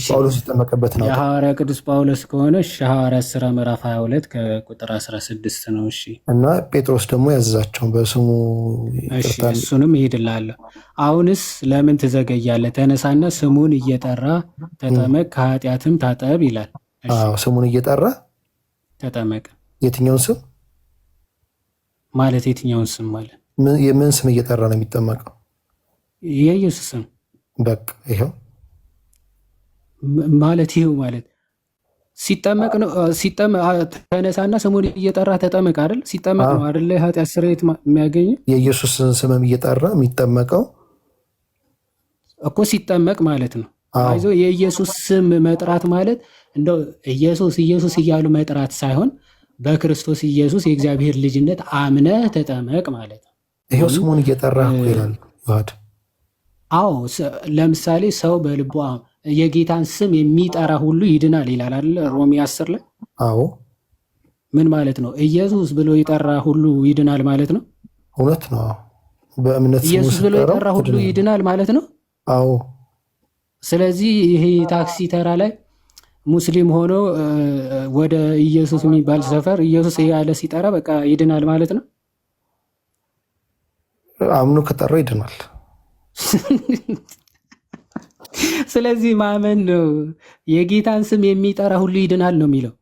ጳውሎስ የተጠመቀበት ነው። የሐዋርያ ቅዱስ ጳውሎስ ከሆነ ሐዋርያት ሥራ ምዕራፍ 22 ከቁጥር 16 ነው። እሺ እና ጴጥሮስ ደግሞ ያዘዛቸውን በስሙ እሱንም ይሄድላለሁ። አሁንስ ለምን ትዘገያለህ? ተነሳና ስሙን እየጠራ ተጠመቅ፣ ከኃጢአትም ታጠብ ይላል። ስሙን እየጠራ ተጠመቅ። የትኛውን ስም ማለት? የትኛውን ስም ማለት? የምን ስም እየጠራ ነው የሚጠመቀው? የኢየሱስ ስም። በቃ ይኸው ማለት ይኸው ማለት ሲጠመቅ ነው። ተነሳና ስሙን እየጠራ ተጠመቅ አይደል? ሲጠመቅ ነው አይደል የኃጢአት ስርየት የሚያገኘው? የኢየሱስን ስምም እየጠራ የሚጠመቀው እኮ ሲጠመቅ ማለት ነው። አይዞ የኢየሱስ ስም መጥራት ማለት እንደው ኢየሱስ ኢየሱስ እያሉ መጥራት ሳይሆን በክርስቶስ ኢየሱስ የእግዚአብሔር ልጅነት አምነህ ተጠመቅ ማለት ነው። ይኸው ስሙን እየጠራ ይላል ይዋድ። አዎ ለምሳሌ ሰው በልቡ የጌታን ስም የሚጠራ ሁሉ ይድናል ይላል አይደል? ሮሜ 10 ላይ። አዎ ምን ማለት ነው? ኢየሱስ ብሎ የጠራ ሁሉ ይድናል ማለት ነው። እውነት ነው። በእምነት ኢየሱስ ብሎ የጠራ ሁሉ ይድናል ማለት ነው። አዎ ስለዚህ ይሄ ታክሲ ተራ ላይ ሙስሊም ሆኖ ወደ ኢየሱስ የሚባል ሰፈር ኢየሱስ ያለ ሲጠራ በቃ ይድናል ማለት ነው። አምኖ ከጠራ ይድናል። ስለዚህ ማመን ነው። የጌታን ስም የሚጠራ ሁሉ ይድናል ነው የሚለው።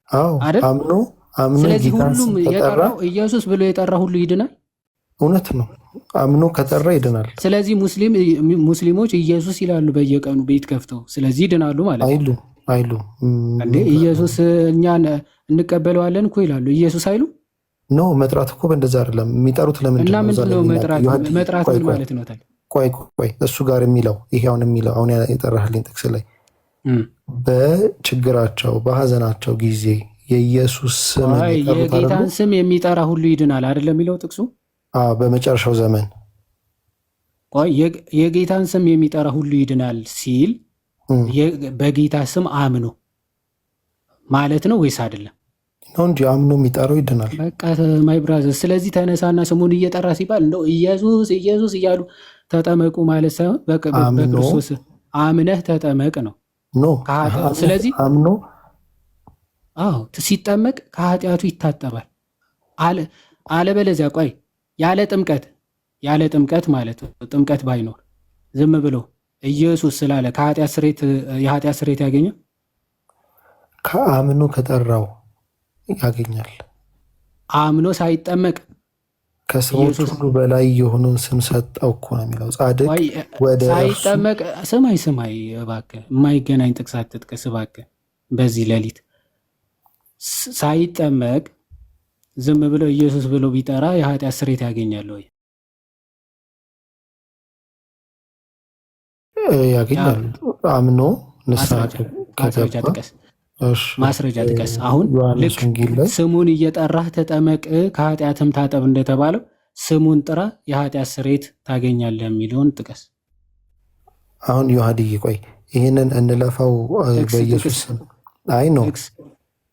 አዎ አምኖ ስለዚህ ሁሉም የጠራው ኢየሱስ ብሎ የጠራ ሁሉ ይድናል። እውነት ነው። አምኖ ከጠራ ይድናል። ስለዚህ ሙስሊሞች ኢየሱስ ይላሉ በየቀኑ ቤት ከፍተው፣ ስለዚህ ይድናሉ ማለት ነው። አይሉ እንዴ ኢየሱስ እኛን እንቀበለዋለን እኮ ይላሉ። ኢየሱስ አይሉ ኖ መጥራት እኮ በእንደዛ አይደለም የሚጠሩት። ለምንድን እና ምንድነው መጥራት ምን ማለት ነው ታዲያ? ቆይ እሱ ጋር የሚለው ይሄ አሁን የጠራህልኝ ጥቅስ ላይ በችግራቸው በሐዘናቸው ጊዜ የኢየሱስ ስም የጌታን ስም የሚጠራ ሁሉ ይድናል አይደለም የሚለው ጥቅሱ? በመጨረሻው ዘመን ቆይ የጌታን ስም የሚጠራ ሁሉ ይድናል ሲል በጌታ ስም አምኖ ማለት ነው ወይስ አይደለም? ነው እንጂ አምኖ የሚጠራው ይድናል። በቃ ማይ ብራዘር። ስለዚህ ተነሳና ስሙን እየጠራ ሲባል እንደው ኢየሱስ ኢየሱስ እያሉ ተጠመቁ ማለት ሳይሆን በክርስቶስ አምነህ ተጠመቅ ነው። ስለዚህ አምኖ ሲጠመቅ ከኃጢአቱ ይታጠባል። አለበለዚያ ቆይ ያለ ጥምቀት ማለት ጥምቀት ባይኖር ዝም ብሎ ኢየሱስ ስላለ የኃጢአት ስርየት ያገኛል? ከአምኖ ከጠራው ያገኛል። አምኖ ሳይጠመቅ ከስሞች ሁሉ በላይ የሆነውን ስም ሰጠው እኮ ነው የሚለው። ጻድቅ ወደ ሳይጠመቅ ስማይ እባክህ፣ የማይገናኝ ጥቅስ አትጥቀስ እባክህ። በዚህ ሌሊት ሳይጠመቅ ዝም ብሎ ኢየሱስ ብሎ ቢጠራ የኃጢአት ስርየት ያገኛል ወይ? ያገኛል። አምኖ ንስሐ ማስረጃ ጥቀስ። ማስረጃ ጥቀስ። አሁን ልክ ስሙን እየጠራህ ተጠመቅ ከኃጢአትም ታጠብ እንደተባለው ስሙን ጥራ የኃጢአት ስርየት ታገኛለህ የሚለውን ጥቀስ። አሁን ዮሐድዬ ቆይ ይህንን እንለፋው በኢየሱስ ስም። አይ ነው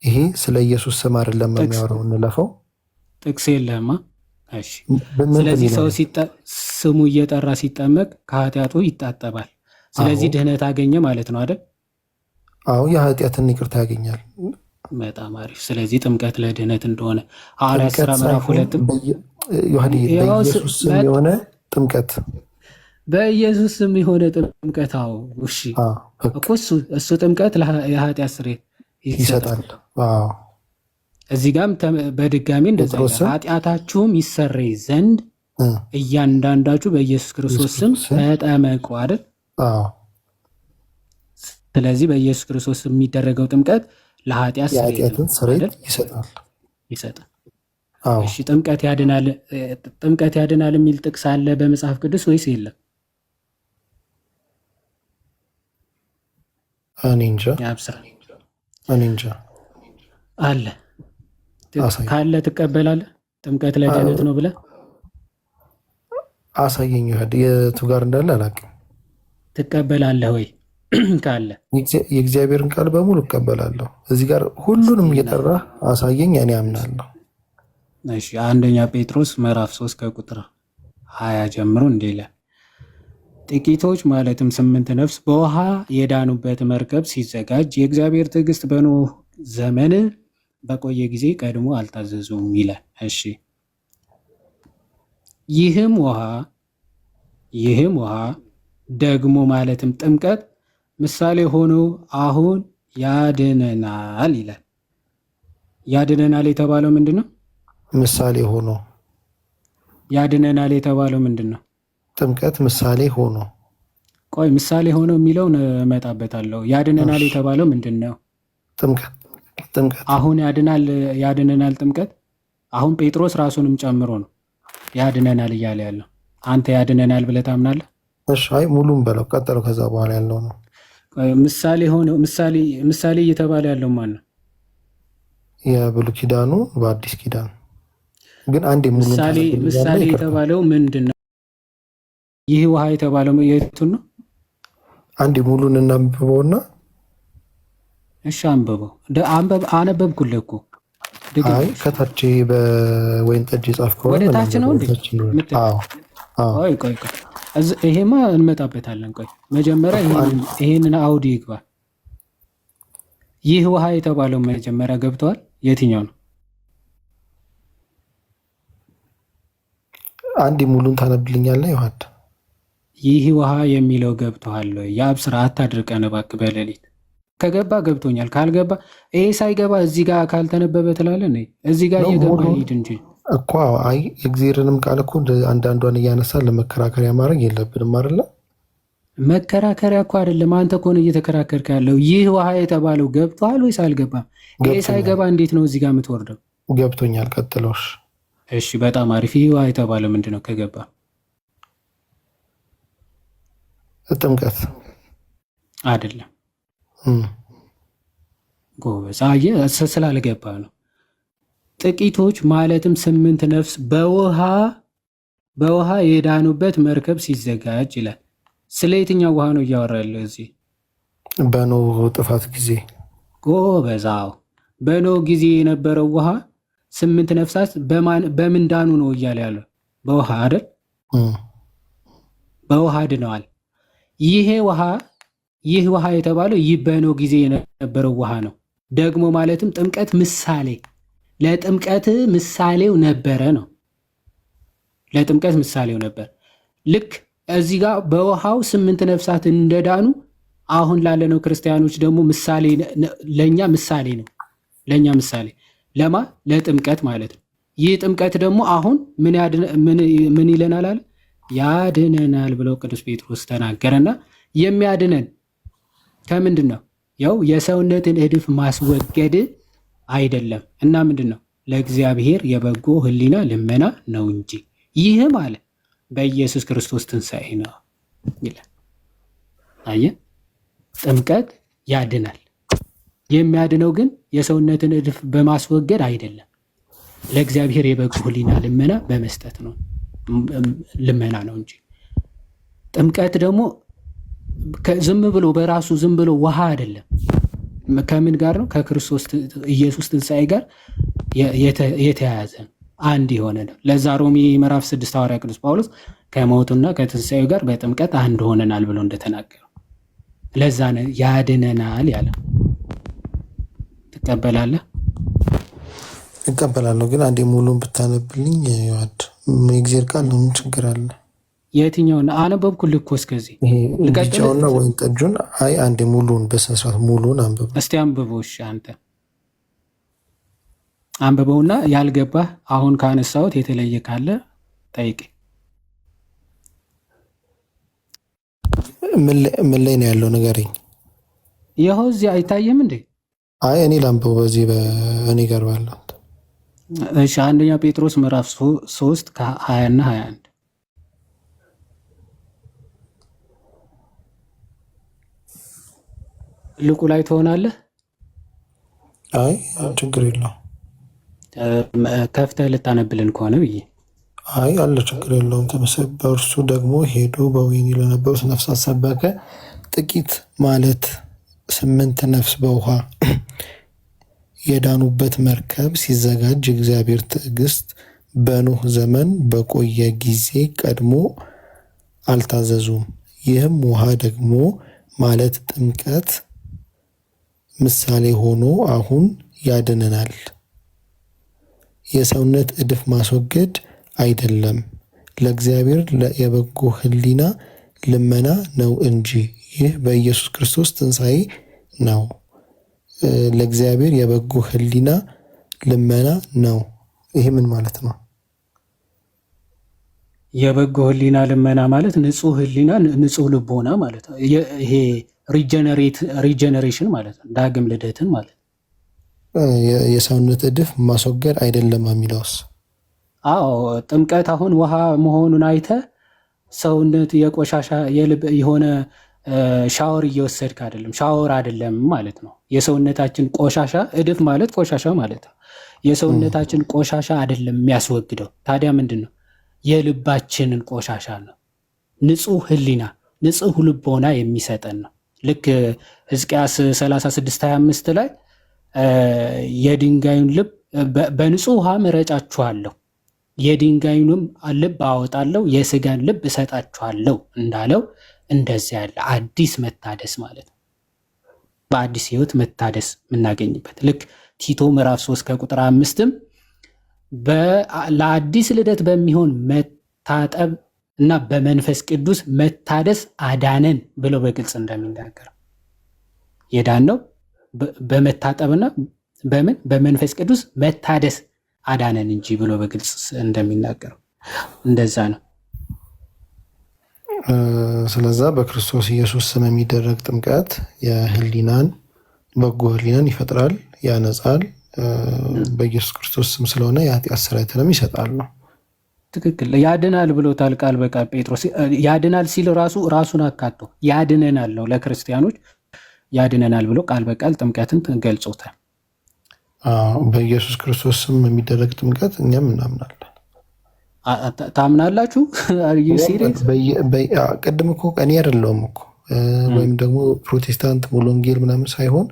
ይሄ ስለ ኢየሱስ ስም አይደለም የሚያወራው፣ እንለፋው። ጥቅስ የለህማ። እሺ ስለዚህ ሰው ስሙ እየጠራ ሲጠመቅ ከኃጢአቱ ይታጠባል። ስለዚህ ድህነት አገኘ ማለት ነው አይደል? አዎ የኃጢአትን ይቅርታ ያገኛል። በጣም አሪፍ። ስለዚህ ጥምቀት ለድህነት እንደሆነ ሐዋርያት ሥራ ምዕራፍ 2 በኢየሱስ ስም የሆነ ጥምቀት፣ በኢየሱስ ስም የሆነ ጥምቀት። አዎ እሺ እኮ እሱ ጥምቀት የኃጢአት ስርየት ይሰጣል። እዚህ ጋርም በድጋሚ እንደዛ ኃጢአታችሁም ይሰረይ ዘንድ እያንዳንዳችሁ በኢየሱስ ክርስቶስ ስም ተጠመቁ አይደል? ስለዚህ በኢየሱስ ክርስቶስ ስም የሚደረገው ጥምቀት ለኃጢአት ስርየት ይሰጣል። እሺ ጥምቀት ያድናል የሚል ጥቅስ አለ በመጽሐፍ ቅዱስ ወይስ የለም? እኔ እንጃ አለ ካለ ትቀበላለህ? ጥምቀት ለድህነት ነው ብለህ አሳየኝ። የቱ ጋር እንዳለ አላውቅም። ትቀበላለህ ወይ? ካለ የእግዚአብሔርን ቃል በሙሉ እቀበላለሁ። እዚህ ጋር ሁሉንም እየጠራህ አሳየኝ፣ እኔ አምናለሁ። እሺ አንደኛ ጴጥሮስ ምዕራፍ 3 ከቁጥር 20 ጀምሮ እንዲህ ይላል፣ ጥቂቶች ማለትም 8 ነፍስ በውሃ የዳኑበት መርከብ ሲዘጋጅ የእግዚአብሔር ትዕግስት በኖህ ዘመን በቆየ ጊዜ ቀድሞ አልታዘዙም ይላል። እሺ ይህም ውሃ ደግሞ ማለትም ጥምቀት ምሳሌ ሆኖ አሁን ያድነናል ይላል። ያድነናል የተባለው ምንድን ነው? ምሳሌ ሆኖ ያድነናል የተባለው ምንድን ነው? ጥምቀት ምሳሌ ሆኖ። ቆይ ምሳሌ ሆኖ የሚለውን እመጣበታለሁ። ያድነናል የተባለው ምንድን ነው? ጥምቀት አሁን ያድነናል ጥምቀት። አሁን ጴጥሮስ ራሱንም ጨምሮ ነው ያድነናል እያለ ያለው። አንተ ያድነናል ብለህ ታምናለህ? እሺ አይ ሙሉም በለው ቀጠለው። ከዛ በኋላ ያለው ነው ምሳሌ እየተባለ ያለው ማን ነው? የብሉይ ኪዳኑ በአዲስ ኪዳን ግን አንዴ ሙሉ ምሳሌ የተባለው ምንድን ነው? ይህ ውሃ የተባለው የቱን ነው? አንዴ ሙሉን እናንብበውና እሺ አንብበው። አነበብኩልህ እኮ። አይ ከታች በወይን ጠጅ የጻፍከው ወደ ታች ነው እንዴ? ቆይ ይሄማ እንመጣበታለን። ቆይ መጀመሪያ ይሄንን አውዲ ይግባ። ይህ ውሃ የተባለው መጀመሪያ ገብተዋል። የትኛው ነው? አንድ ሙሉን ታነብልኛለህ ዮሐድ? ይህ ውሃ የሚለው ገብተዋል ወይ? የአብ ስርዓት አድርቀን እባክህ በሌሊት ከገባ ገብቶኛል፣ ካልገባ ይሄ ሳይገባ እዚህ ጋር ካልተነበበ ትላለህ። እዚህ ጋር እየገባ ሂድ እንጂ እኮ። አይ የእግዚአብሔርንም ቃል እኮ አንዳንዷን እያነሳ ለመከራከሪያ ማድረግ የለብንም አይደለ? መከራከሪያ እኮ አይደለም። አንተ እኮ ነው እየተከራከርክ ያለው። ይህ ውሃ የተባለው ገብቷል ወይስ አልገባም? ይሄ ሳይገባ እንዴት ነው እዚህ ጋር የምትወርደው? ገብቶኛል፣ ቀጥሎሽ። እሺ በጣም አሪፍ። ይህ ውሃ የተባለው ምንድን ነው ከገባ? ጥምቀት አይደለም። ጎበዝ። አየህ ስላልገባ ነው። ጥቂቶች ማለትም 8 ነፍስ በውሃ የዳኑበት መርከብ ሲዘጋጅ ይላል። ስለ የትኛው ውሃ ነው እያወራ ያለው እዚህ? በኖህ ጥፋት ጊዜ። ጎበዛው። በኖህ ጊዜ የነበረው ውሃ 8 ነፍሳት በምን ዳኑ ነው እያለ ያለው? በውሃ አይደል? በውሃ ድነዋል። ይህ ውሃ የተባለው ይህ በኖህ ጊዜ የነበረው ውሃ ነው። ደግሞ ማለትም ጥምቀት ምሳሌ ለጥምቀት ምሳሌው ነበረ ነው። ለጥምቀት ምሳሌው ነበር። ልክ እዚህ ጋር በውሃው 8 ነፍሳት እንደዳኑ አሁን ላለነው ክርስቲያኖች ደግሞ ምሳሌ፣ ለኛ ምሳሌ ነው። ለኛ ምሳሌ ለማ ለጥምቀት ማለት ነው። ይህ ጥምቀት ደግሞ አሁን ምን ይለናል አለ? ያድነናል ብለው ቅዱስ ጴጥሮስ ተናገረና የሚያድነን ከምንድን ነው? ያው የሰውነትን እድፍ ማስወገድ አይደለም። እና ምንድን ነው? ለእግዚአብሔር የበጎ ሕሊና ልመና ነው እንጂ ይህም አለ በኢየሱስ ክርስቶስ ትንሣኤ ነው ይላል። አየህ፣ ጥምቀት ያድናል። የሚያድነው ግን የሰውነትን እድፍ በማስወገድ አይደለም፣ ለእግዚአብሔር የበጎ ሕሊና ልመና በመስጠት ነው። ልመና ነው እንጂ ጥምቀት ደግሞ ዝም ብሎ በራሱ ዝም ብሎ ውሃ አይደለም። ከምን ጋር ነው? ከክርስቶስ ኢየሱስ ትንሣኤ ጋር የተያያዘ አንድ የሆነ ነው። ለዛ ሮሜ ምዕራፍ 6 ሐዋርያ ቅዱስ ጳውሎስ ከሞቱና ከትንሣኤው ጋር በጥምቀት አንድ ሆነናል ብሎ እንደተናገረው ለዛ ነው ያድነናል ያለ። ትቀበላለህ? እቀበላለሁ፣ ግን አንዴ ሙሉን ብታነብልኝ ይዋድ የእግዚአብሔር ቃል ነው። ምን ችግር አለ? የትኛውን አነበብኩልህ እኮ እስከዚህ ቢጫውና ወይን ጠጁን። አይ አንዴ ሙሉን በስነስርዓት ሙሉን አንብብ እስቲ። አንብበው። እሺ አንተ አንብበውና ያልገባህ አሁን ካነሳሁት የተለየ ካለ ጠይቅ። ምን ላይ ነው ያለው ንገረኝ። ይኸው እዚህ አይታየም እንዴ? አይ እኔ ላንብበው በዚህ በእኔ ጋር ባለው። እሺ አንደኛ ጴጥሮስ ምዕራፍ 3 ከ20 እና 21 ልቁ ላይ ትሆናለህ። አይ ችግር የለው ከፍተህ ልታነብልን ከሆነ ብዬ። አይ አለ ችግር የለውም። በእርሱ ደግሞ ሄዶ በወህኒ ለነበሩት ነፍሳት ሰበከ። ጥቂት ማለት 8 ነፍስ በውሃ የዳኑበት መርከብ ሲዘጋጅ የእግዚአብሔር ትዕግስት በኖህ ዘመን በቆየ ጊዜ ቀድሞ አልታዘዙም። ይህም ውሃ ደግሞ ማለት ጥምቀት ምሳሌ ሆኖ አሁን ያድነናል። የሰውነት እድፍ ማስወገድ አይደለም፣ ለእግዚአብሔር የበጎ ሕሊና ልመና ነው እንጂ። ይህ በኢየሱስ ክርስቶስ ትንሣኤ ነው። ለእግዚአብሔር የበጎ ሕሊና ልመና ነው። ይሄ ምን ማለት ነው? የበጎ ሕሊና ልመና ማለት ንጹህ ሕሊና ንጹህ ልቦና ማለት ነው። ይሄ ሪጀነሬሽን ማለት ነው። ዳግም ልደትን ማለት ነው። የሰውነት እድፍ ማስወገድ አይደለም የሚለውስ? አዎ ጥምቀት አሁን ውሃ መሆኑን አይተ ሰውነት የቆሻሻ የሆነ ሻወር እየወሰድክ አይደለም፣ ሻወር አይደለም ማለት ነው። የሰውነታችን ቆሻሻ እድፍ ማለት ቆሻሻ ማለት ነው። የሰውነታችን ቆሻሻ አይደለም የሚያስወግደው። ታዲያ ምንድን ነው? የልባችንን ቆሻሻ ነው። ንጹህ ሕሊና ንጹህ ልቦና የሚሰጠን ነው። ልክ ሕዝቅያስ 36:25 ላይ የድንጋዩን ልብ በንጹህ ውሃ እረጫችኋለሁ፣ የድንጋዩንም ልብ አወጣለሁ፣ የስጋን ልብ እሰጣችኋለሁ እንዳለው እንደዚያ ያለ አዲስ መታደስ ማለት ነው። በአዲስ ህይወት መታደስ የምናገኝበት ልክ ቲቶ ምዕራፍ 3 ከቁጥር 5ም ለአዲስ ልደት በሚሆን መታጠብ እና በመንፈስ ቅዱስ መታደስ አዳነን ብሎ በግልጽ እንደሚናገረው የዳነው በመታጠብና በመንፈስ ቅዱስ መታደስ አዳነን እንጂ ብሎ በግልጽ እንደሚናገረው እንደዛ ነው። ስለዛ በክርስቶስ ኢየሱስ ስም የሚደረግ ጥምቀት የህሊናን በጎ ህሊናን ይፈጥራል፣ ያነጻል። በኢየሱስ ክርስቶስ ስም ስለሆነ የኃጢአት ስርየትንም ይሰጣል ነው። ትክክል። ያድናል ብሎታል ቃል በቃል ጴጥሮስ። ያድናል ሲል ራሱን አካቶ ያድነናል ነው። ለክርስቲያኖች ያድነናል ብሎ ቃል በቃል ጥምቀትን ገልጾታል። በኢየሱስ ክርስቶስ ስም የሚደረግ ጥምቀት እኛም እናምናለን። ታምናላችሁ? ቅድም እኮ እኔ አይደለሁም እኮ ወይም ደግሞ ፕሮቴስታንት ሙሉ ወንጌል ምናምን ሳይሆን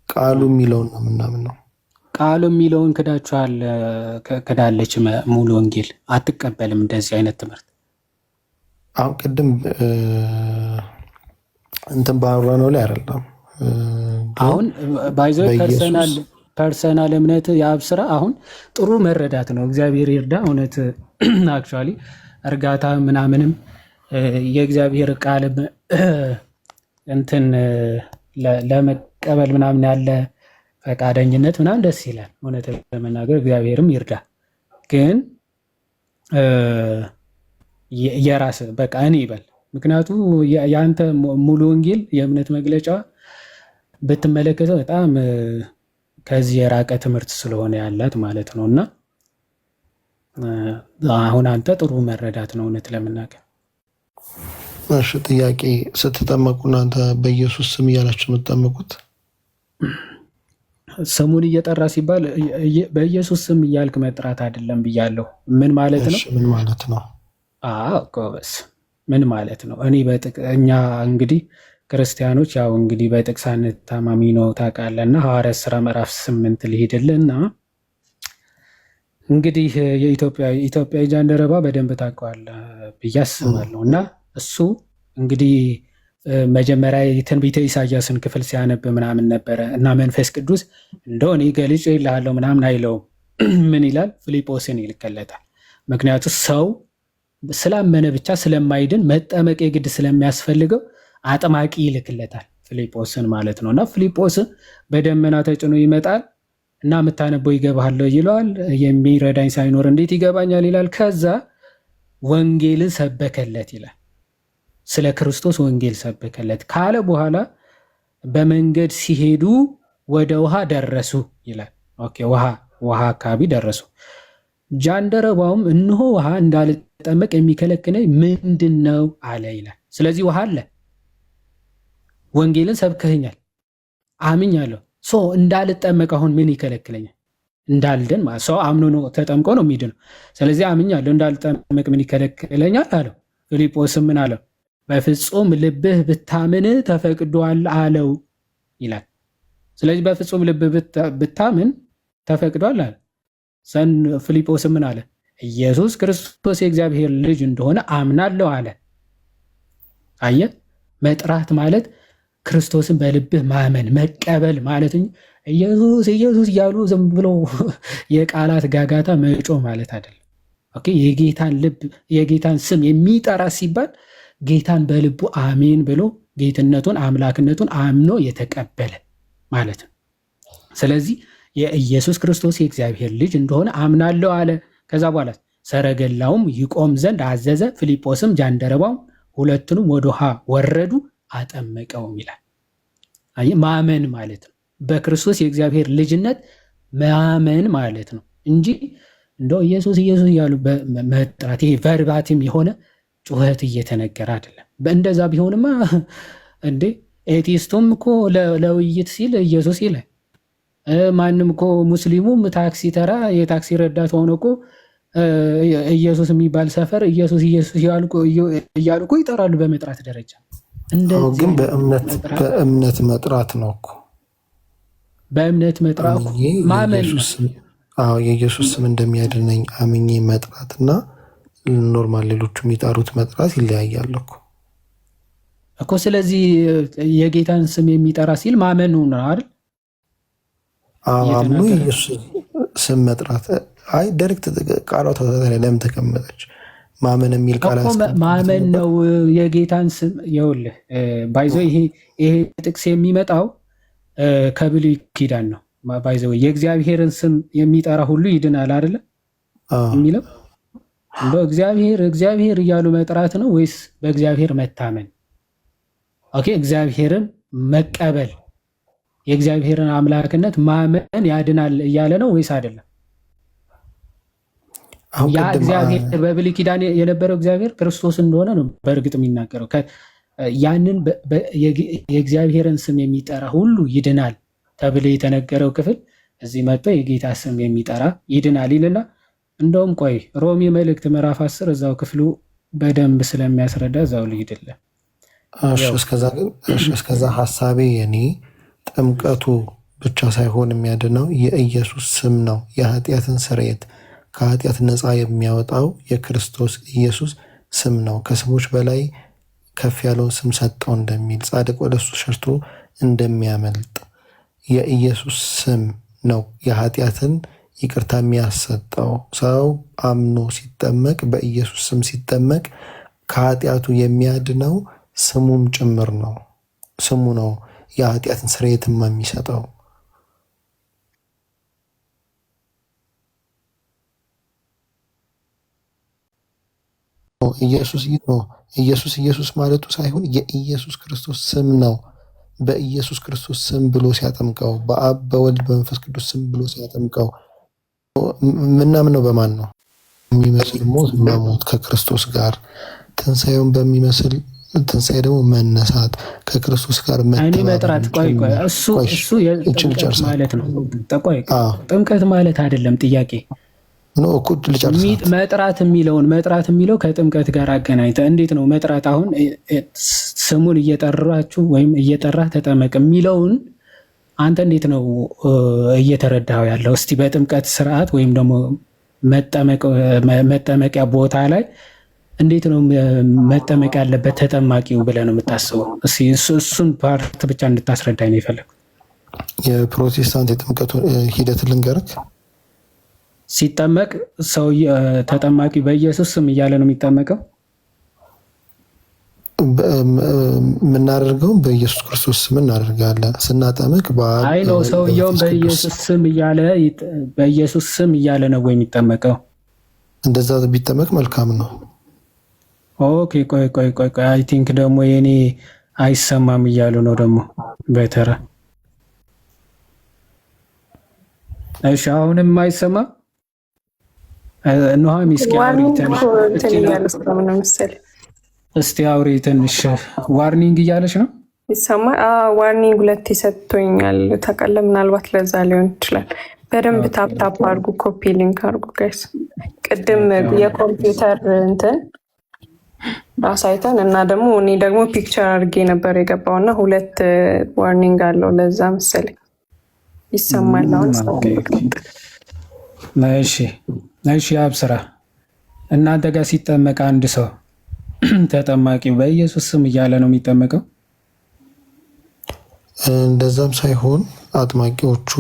ቃሉ የሚለውን ነው የምናምነው። ቃሉ የሚለውን ክዳችኋል። ክዳለች ሙሉ ወንጌል አትቀበልም እንደዚህ አይነት ትምህርት። አሁን ቅድም እንትን ባወራ ነው ላይ አይደለም። አሁን ባይዘ ፐርሰናል እምነት የአብ ስራ አሁን ጥሩ መረዳት ነው። እግዚአብሔር ይርዳ። እውነት አክቹዋሊ እርጋታ ምናምንም የእግዚአብሔር ቃል እንትን ለመቀበል ምናምን ያለ ፈቃደኝነት ምናምን ደስ ይላል። እውነት ለመናገር እግዚአብሔርም ይርዳ። ግን የራስ በቃ እኔ ይበል። ምክንያቱ የአንተ ሙሉ ወንጌል የእምነት መግለጫ ብትመለከተው በጣም ከዚህ የራቀ ትምህርት ስለሆነ ያላት ማለት ነው። እና አሁን አንተ ጥሩ መረዳት ነው እውነት ለመናገር። እሺ ጥያቄ፣ ስትጠመቁ እናንተ በኢየሱስ ስም እያላችሁ የምትጠመቁት ስሙን እየጠራ ሲባል በኢየሱስ ስም እያልክ መጥራት አይደለም ብያለሁ። ምን ማለት ነው? ምን ማለት ነው? ጎበስ ምን ማለት ነው? እኛ እንግዲህ ክርስቲያኖች ያው እንግዲህ በጥቅስ አንታማሚ ነው ታውቃለህ። እና ሐዋርያት ሥራ ምዕራፍ 8 ልሂድልና እንግዲህ የኢትዮጵያ ጃንደረባ በደንብ ታውቀዋለህ ብዬ አስባለሁ። እና እሱ እንግዲህ መጀመሪያ የትንቢተ ኢሳያስን ክፍል ሲያነብ ምናምን ነበረ እና መንፈስ ቅዱስ እንደው እኔ ገልጬ እልሃለሁ ምናምን አይለውም። ምን ይላል? ፊልጶስን ይልክለታል። ምክንያቱ ሰው ስላመነ ብቻ ስለማይድን መጠመቅ የግድ ስለሚያስፈልገው አጥማቂ ይልክለታል፣ ፊልጶስን ማለት ነው። እና ፊልጶስ በደመና ተጭኖ ይመጣል እና የምታነበው ይገባሃል ይለዋል። የሚረዳኝ ሳይኖር እንዴት ይገባኛል ይላል። ከዛ ወንጌልን ሰበከለት ይላል። ስለ ክርስቶስ ወንጌል ሰበከለት ካለ በኋላ በመንገድ ሲሄዱ ወደ ውሃ ደረሱ ይላል። ኦኬ ውሃ አካባቢ ደረሱ። ጃንደረባውም እነሆ ውሃ እንዳልጠመቅ የሚከለክለኝ ምንድን ነው አለ ይላል። ስለዚህ ውሃ አለ፣ ወንጌልን ሰብከኛል፣ አምኛለሁ። እንዳልጠመቅ አሁን ምን ይከለክለኛል? እንዳልድን ማለት ሰው አምኖ ነው ተጠምቆ ነው የሚድነው። ስለዚህ አምኛለሁ፣ እንዳልጠመቅ ምን ይከለክለኛል አለው። ፊልጶስም ምን አለው? በፍጹም ልብህ ብታምን ተፈቅዷል አለው ይላል። ስለዚህ በፍጹም ልብህ ብታምን ተፈቅዷል አለ። ፊልጶስም ምን አለ? ኢየሱስ ክርስቶስ የእግዚአብሔር ልጅ እንደሆነ አምናለሁ አለ። አየህ፣ መጥራት ማለት ክርስቶስን በልብህ ማመን መቀበል ማለት እንጂ ኢየሱስ ኢየሱስ እያሉ ዝም ብሎ የቃላት ጋጋታ መጮ ማለት አይደለም። ኦኬ፣ የጌታን ስም የሚጠራ ሲባል ጌታን በልቡ አሜን ብሎ ጌትነቱን አምላክነቱን አምኖ የተቀበለ ማለት ነው። ስለዚህ የኢየሱስ ክርስቶስ የእግዚአብሔር ልጅ እንደሆነ አምናለሁ አለ። ከዛ በኋላ ሰረገላውም ይቆም ዘንድ አዘዘ። ፊልጶስም ጃንደረባውም ሁለቱንም ወደ ውሃ ወረዱ፣ አጠመቀውም ይላል። ማመን ማለት ነው። በክርስቶስ የእግዚአብሔር ልጅነት ማመን ማለት ነው እንጂ እንደው ኢየሱስ ኢየሱስ እያሉ መጥራት ይሄ ቨርባቲም የሆነ ጩኸት እየተነገረ አይደለም። በእንደዛ ቢሆንማ እንዴ ኤቲስቱም እኮ ለውይይት ሲል ኢየሱስ ይላል። ማንም እኮ ሙስሊሙም ታክሲ ተራ የታክሲ ረዳት ሆኖ እኮ ኢየሱስ የሚባል ሰፈር ኢየሱስ ኢየሱስ እያሉ እኮ ይጠራሉ በመጥራት ደረጃ። ግን በእምነት መጥራት ነው እኮ በእምነት መጥራት ማመን የኢየሱስ ስም እንደሚያድነኝ አምኜ መጥራት እና ኖርማል ሌሎቹ የሚጠሩት መጥራት ይለያያል እኮ። ስለዚህ የጌታን ስም የሚጠራ ሲል ማመኑ ነው አይደል? አምኖ የኢየሱስ ስም መጥራት። አይ ዳይሬክት ቃሏ ለምን ተቀመጠች? ማመን የሚል ቃል ማመን ነው የጌታን ስም። ይኸውልህ ባይዞ ይሄ ጥቅስ የሚመጣው ከብሉይ ኪዳን ነው። ባይዞ የእግዚአብሔርን ስም የሚጠራ ሁሉ ይድናል አይደለ የሚለው። እንደው እግዚአብሔር እያሉ መጥራት ነው ወይስ በእግዚአብሔር መታመን? ኦኬ፣ እግዚአብሔርን መቀበል የእግዚአብሔርን አምላክነት ማመን ያድናል እያለ ነው ወይስ አይደለም? ያ እግዚአብሔር በብሉይ ኪዳን የነበረው እግዚአብሔር ክርስቶስ እንደሆነ ነው በእርግጥ የሚናገረው። ያንን የእግዚአብሔርን ስም የሚጠራ ሁሉ ይድናል ተብሎ የተነገረው ክፍል እዚህ መጥቶ የጌታ ስም የሚጠራ ይድናል ይልና እንደውም ቆይ ሮሜ መልእክት ምዕራፍ 10 እዛው ክፍሉ በደንብ ስለሚያስረዳ እዛው ልሂድልህ። እስከዛ ሀሳቤ የኔ ጥምቀቱ ብቻ ሳይሆን የሚያድነው የኢየሱስ ስም ነው። የኃጢአትን ስርየት ከኃጢአት ነፃ የሚያወጣው የክርስቶስ ኢየሱስ ስም ነው። ከስሞች በላይ ከፍ ያለውን ስም ሰጠው እንደሚል ጻድቅ ወደ እሱ ሸሽቶ እንደሚያመልጥ የኢየሱስ ስም ነው የኃጢአትን ይቅርታ የሚያሰጠው። ሰው አምኖ ሲጠመቅ በኢየሱስ ስም ሲጠመቅ ከኃጢአቱ የሚያድነው ስሙም ጭምር ነው። ስሙ ነው የኃጢአትን ስርየትማ የሚሰጠው። ኢየሱስ ማለቱ ሳይሆን የኢየሱስ ክርስቶስ ስም ነው። በኢየሱስ ክርስቶስ ስም ብሎ ሲያጠምቀው፣ በአብ በወልድ በመንፈስ ቅዱስ ስም ብሎ ሲያጠምቀው ምናምነው በማን ነው? የሚመስል ሞት መሞት ከክርስቶስ ጋር ትንሣኤውን በሚመስል ትንሣኤ ደግሞ መነሳት ከክርስቶስ ጋር እኔ መጥራት እሱ የጥምቀት ማለት ነው። ጥምቀት ማለት አይደለም ጥያቄ መጥራት የሚለው ከጥምቀት ጋር አገናኝተ እንዴት ነው መጥራት? አሁን ስሙን እየጠራችሁ ወይም እየጠራህ ተጠመቅ የሚለውን አንተ እንዴት ነው እየተረዳው ያለው? እስቲ በጥምቀት ስርዓት ወይም ደግሞ መጠመቂያ ቦታ ላይ እንዴት ነው መጠመቅ ያለበት ተጠማቂው ብለህ ነው የምታስበው? እሱን ፓርት ብቻ እንድታስረዳኝ ነው የፈለግኩት። የፕሮቴስታንት የጥምቀቱ ሂደት ልንገርህ። ሲጠመቅ ሰው ተጠማቂ በኢየሱስ ስም እያለ ነው የሚጠመቀው። የምናደርገው በኢየሱስ ክርስቶስ ስም እናደርጋለን። ስናጠምቅ አይ ነው ሰውየውን በኢየሱስ ስም እያለ ነው ወይ የሚጠመቀው? እንደዛ ቢጠመቅ መልካም ነው። ኦኬ ቆይ አይ ቲንክ ደግሞ የኔ አይሰማም እያሉ ነው ደግሞ በተራ። እሺ አሁንም አይሰማም። ኑሃሚ እስቲ አውሪ ትንሽ። ዋርኒንግ እያለች ነው ይሰማል። ዋርኒንግ 2 ይሰጥቶኛል። ተቀለ ምናልባት ለዛ ሊሆን ይችላል። በደንብ ታፕታፕ አድርጉ፣ ኮፒ ሊንክ አድርጉ ጋይስ። ቅድም የኮምፒውተር እንትን አሳይተን እና ደግሞ እኔ ደግሞ ፒክቸር አድርጌ ነበር የገባውና 2 ዋርኒንግ አለው። ለዛ መሰለኝ ይሰማል አሁን። እሺ አብስራ፣ እናንተ ጋር ሲጠመቅ አንድ ሰው ተጠማቂው በኢየሱስ ስም እያለ ነው የሚጠመቀው? እንደዛም ሳይሆን አጥማቂዎቹ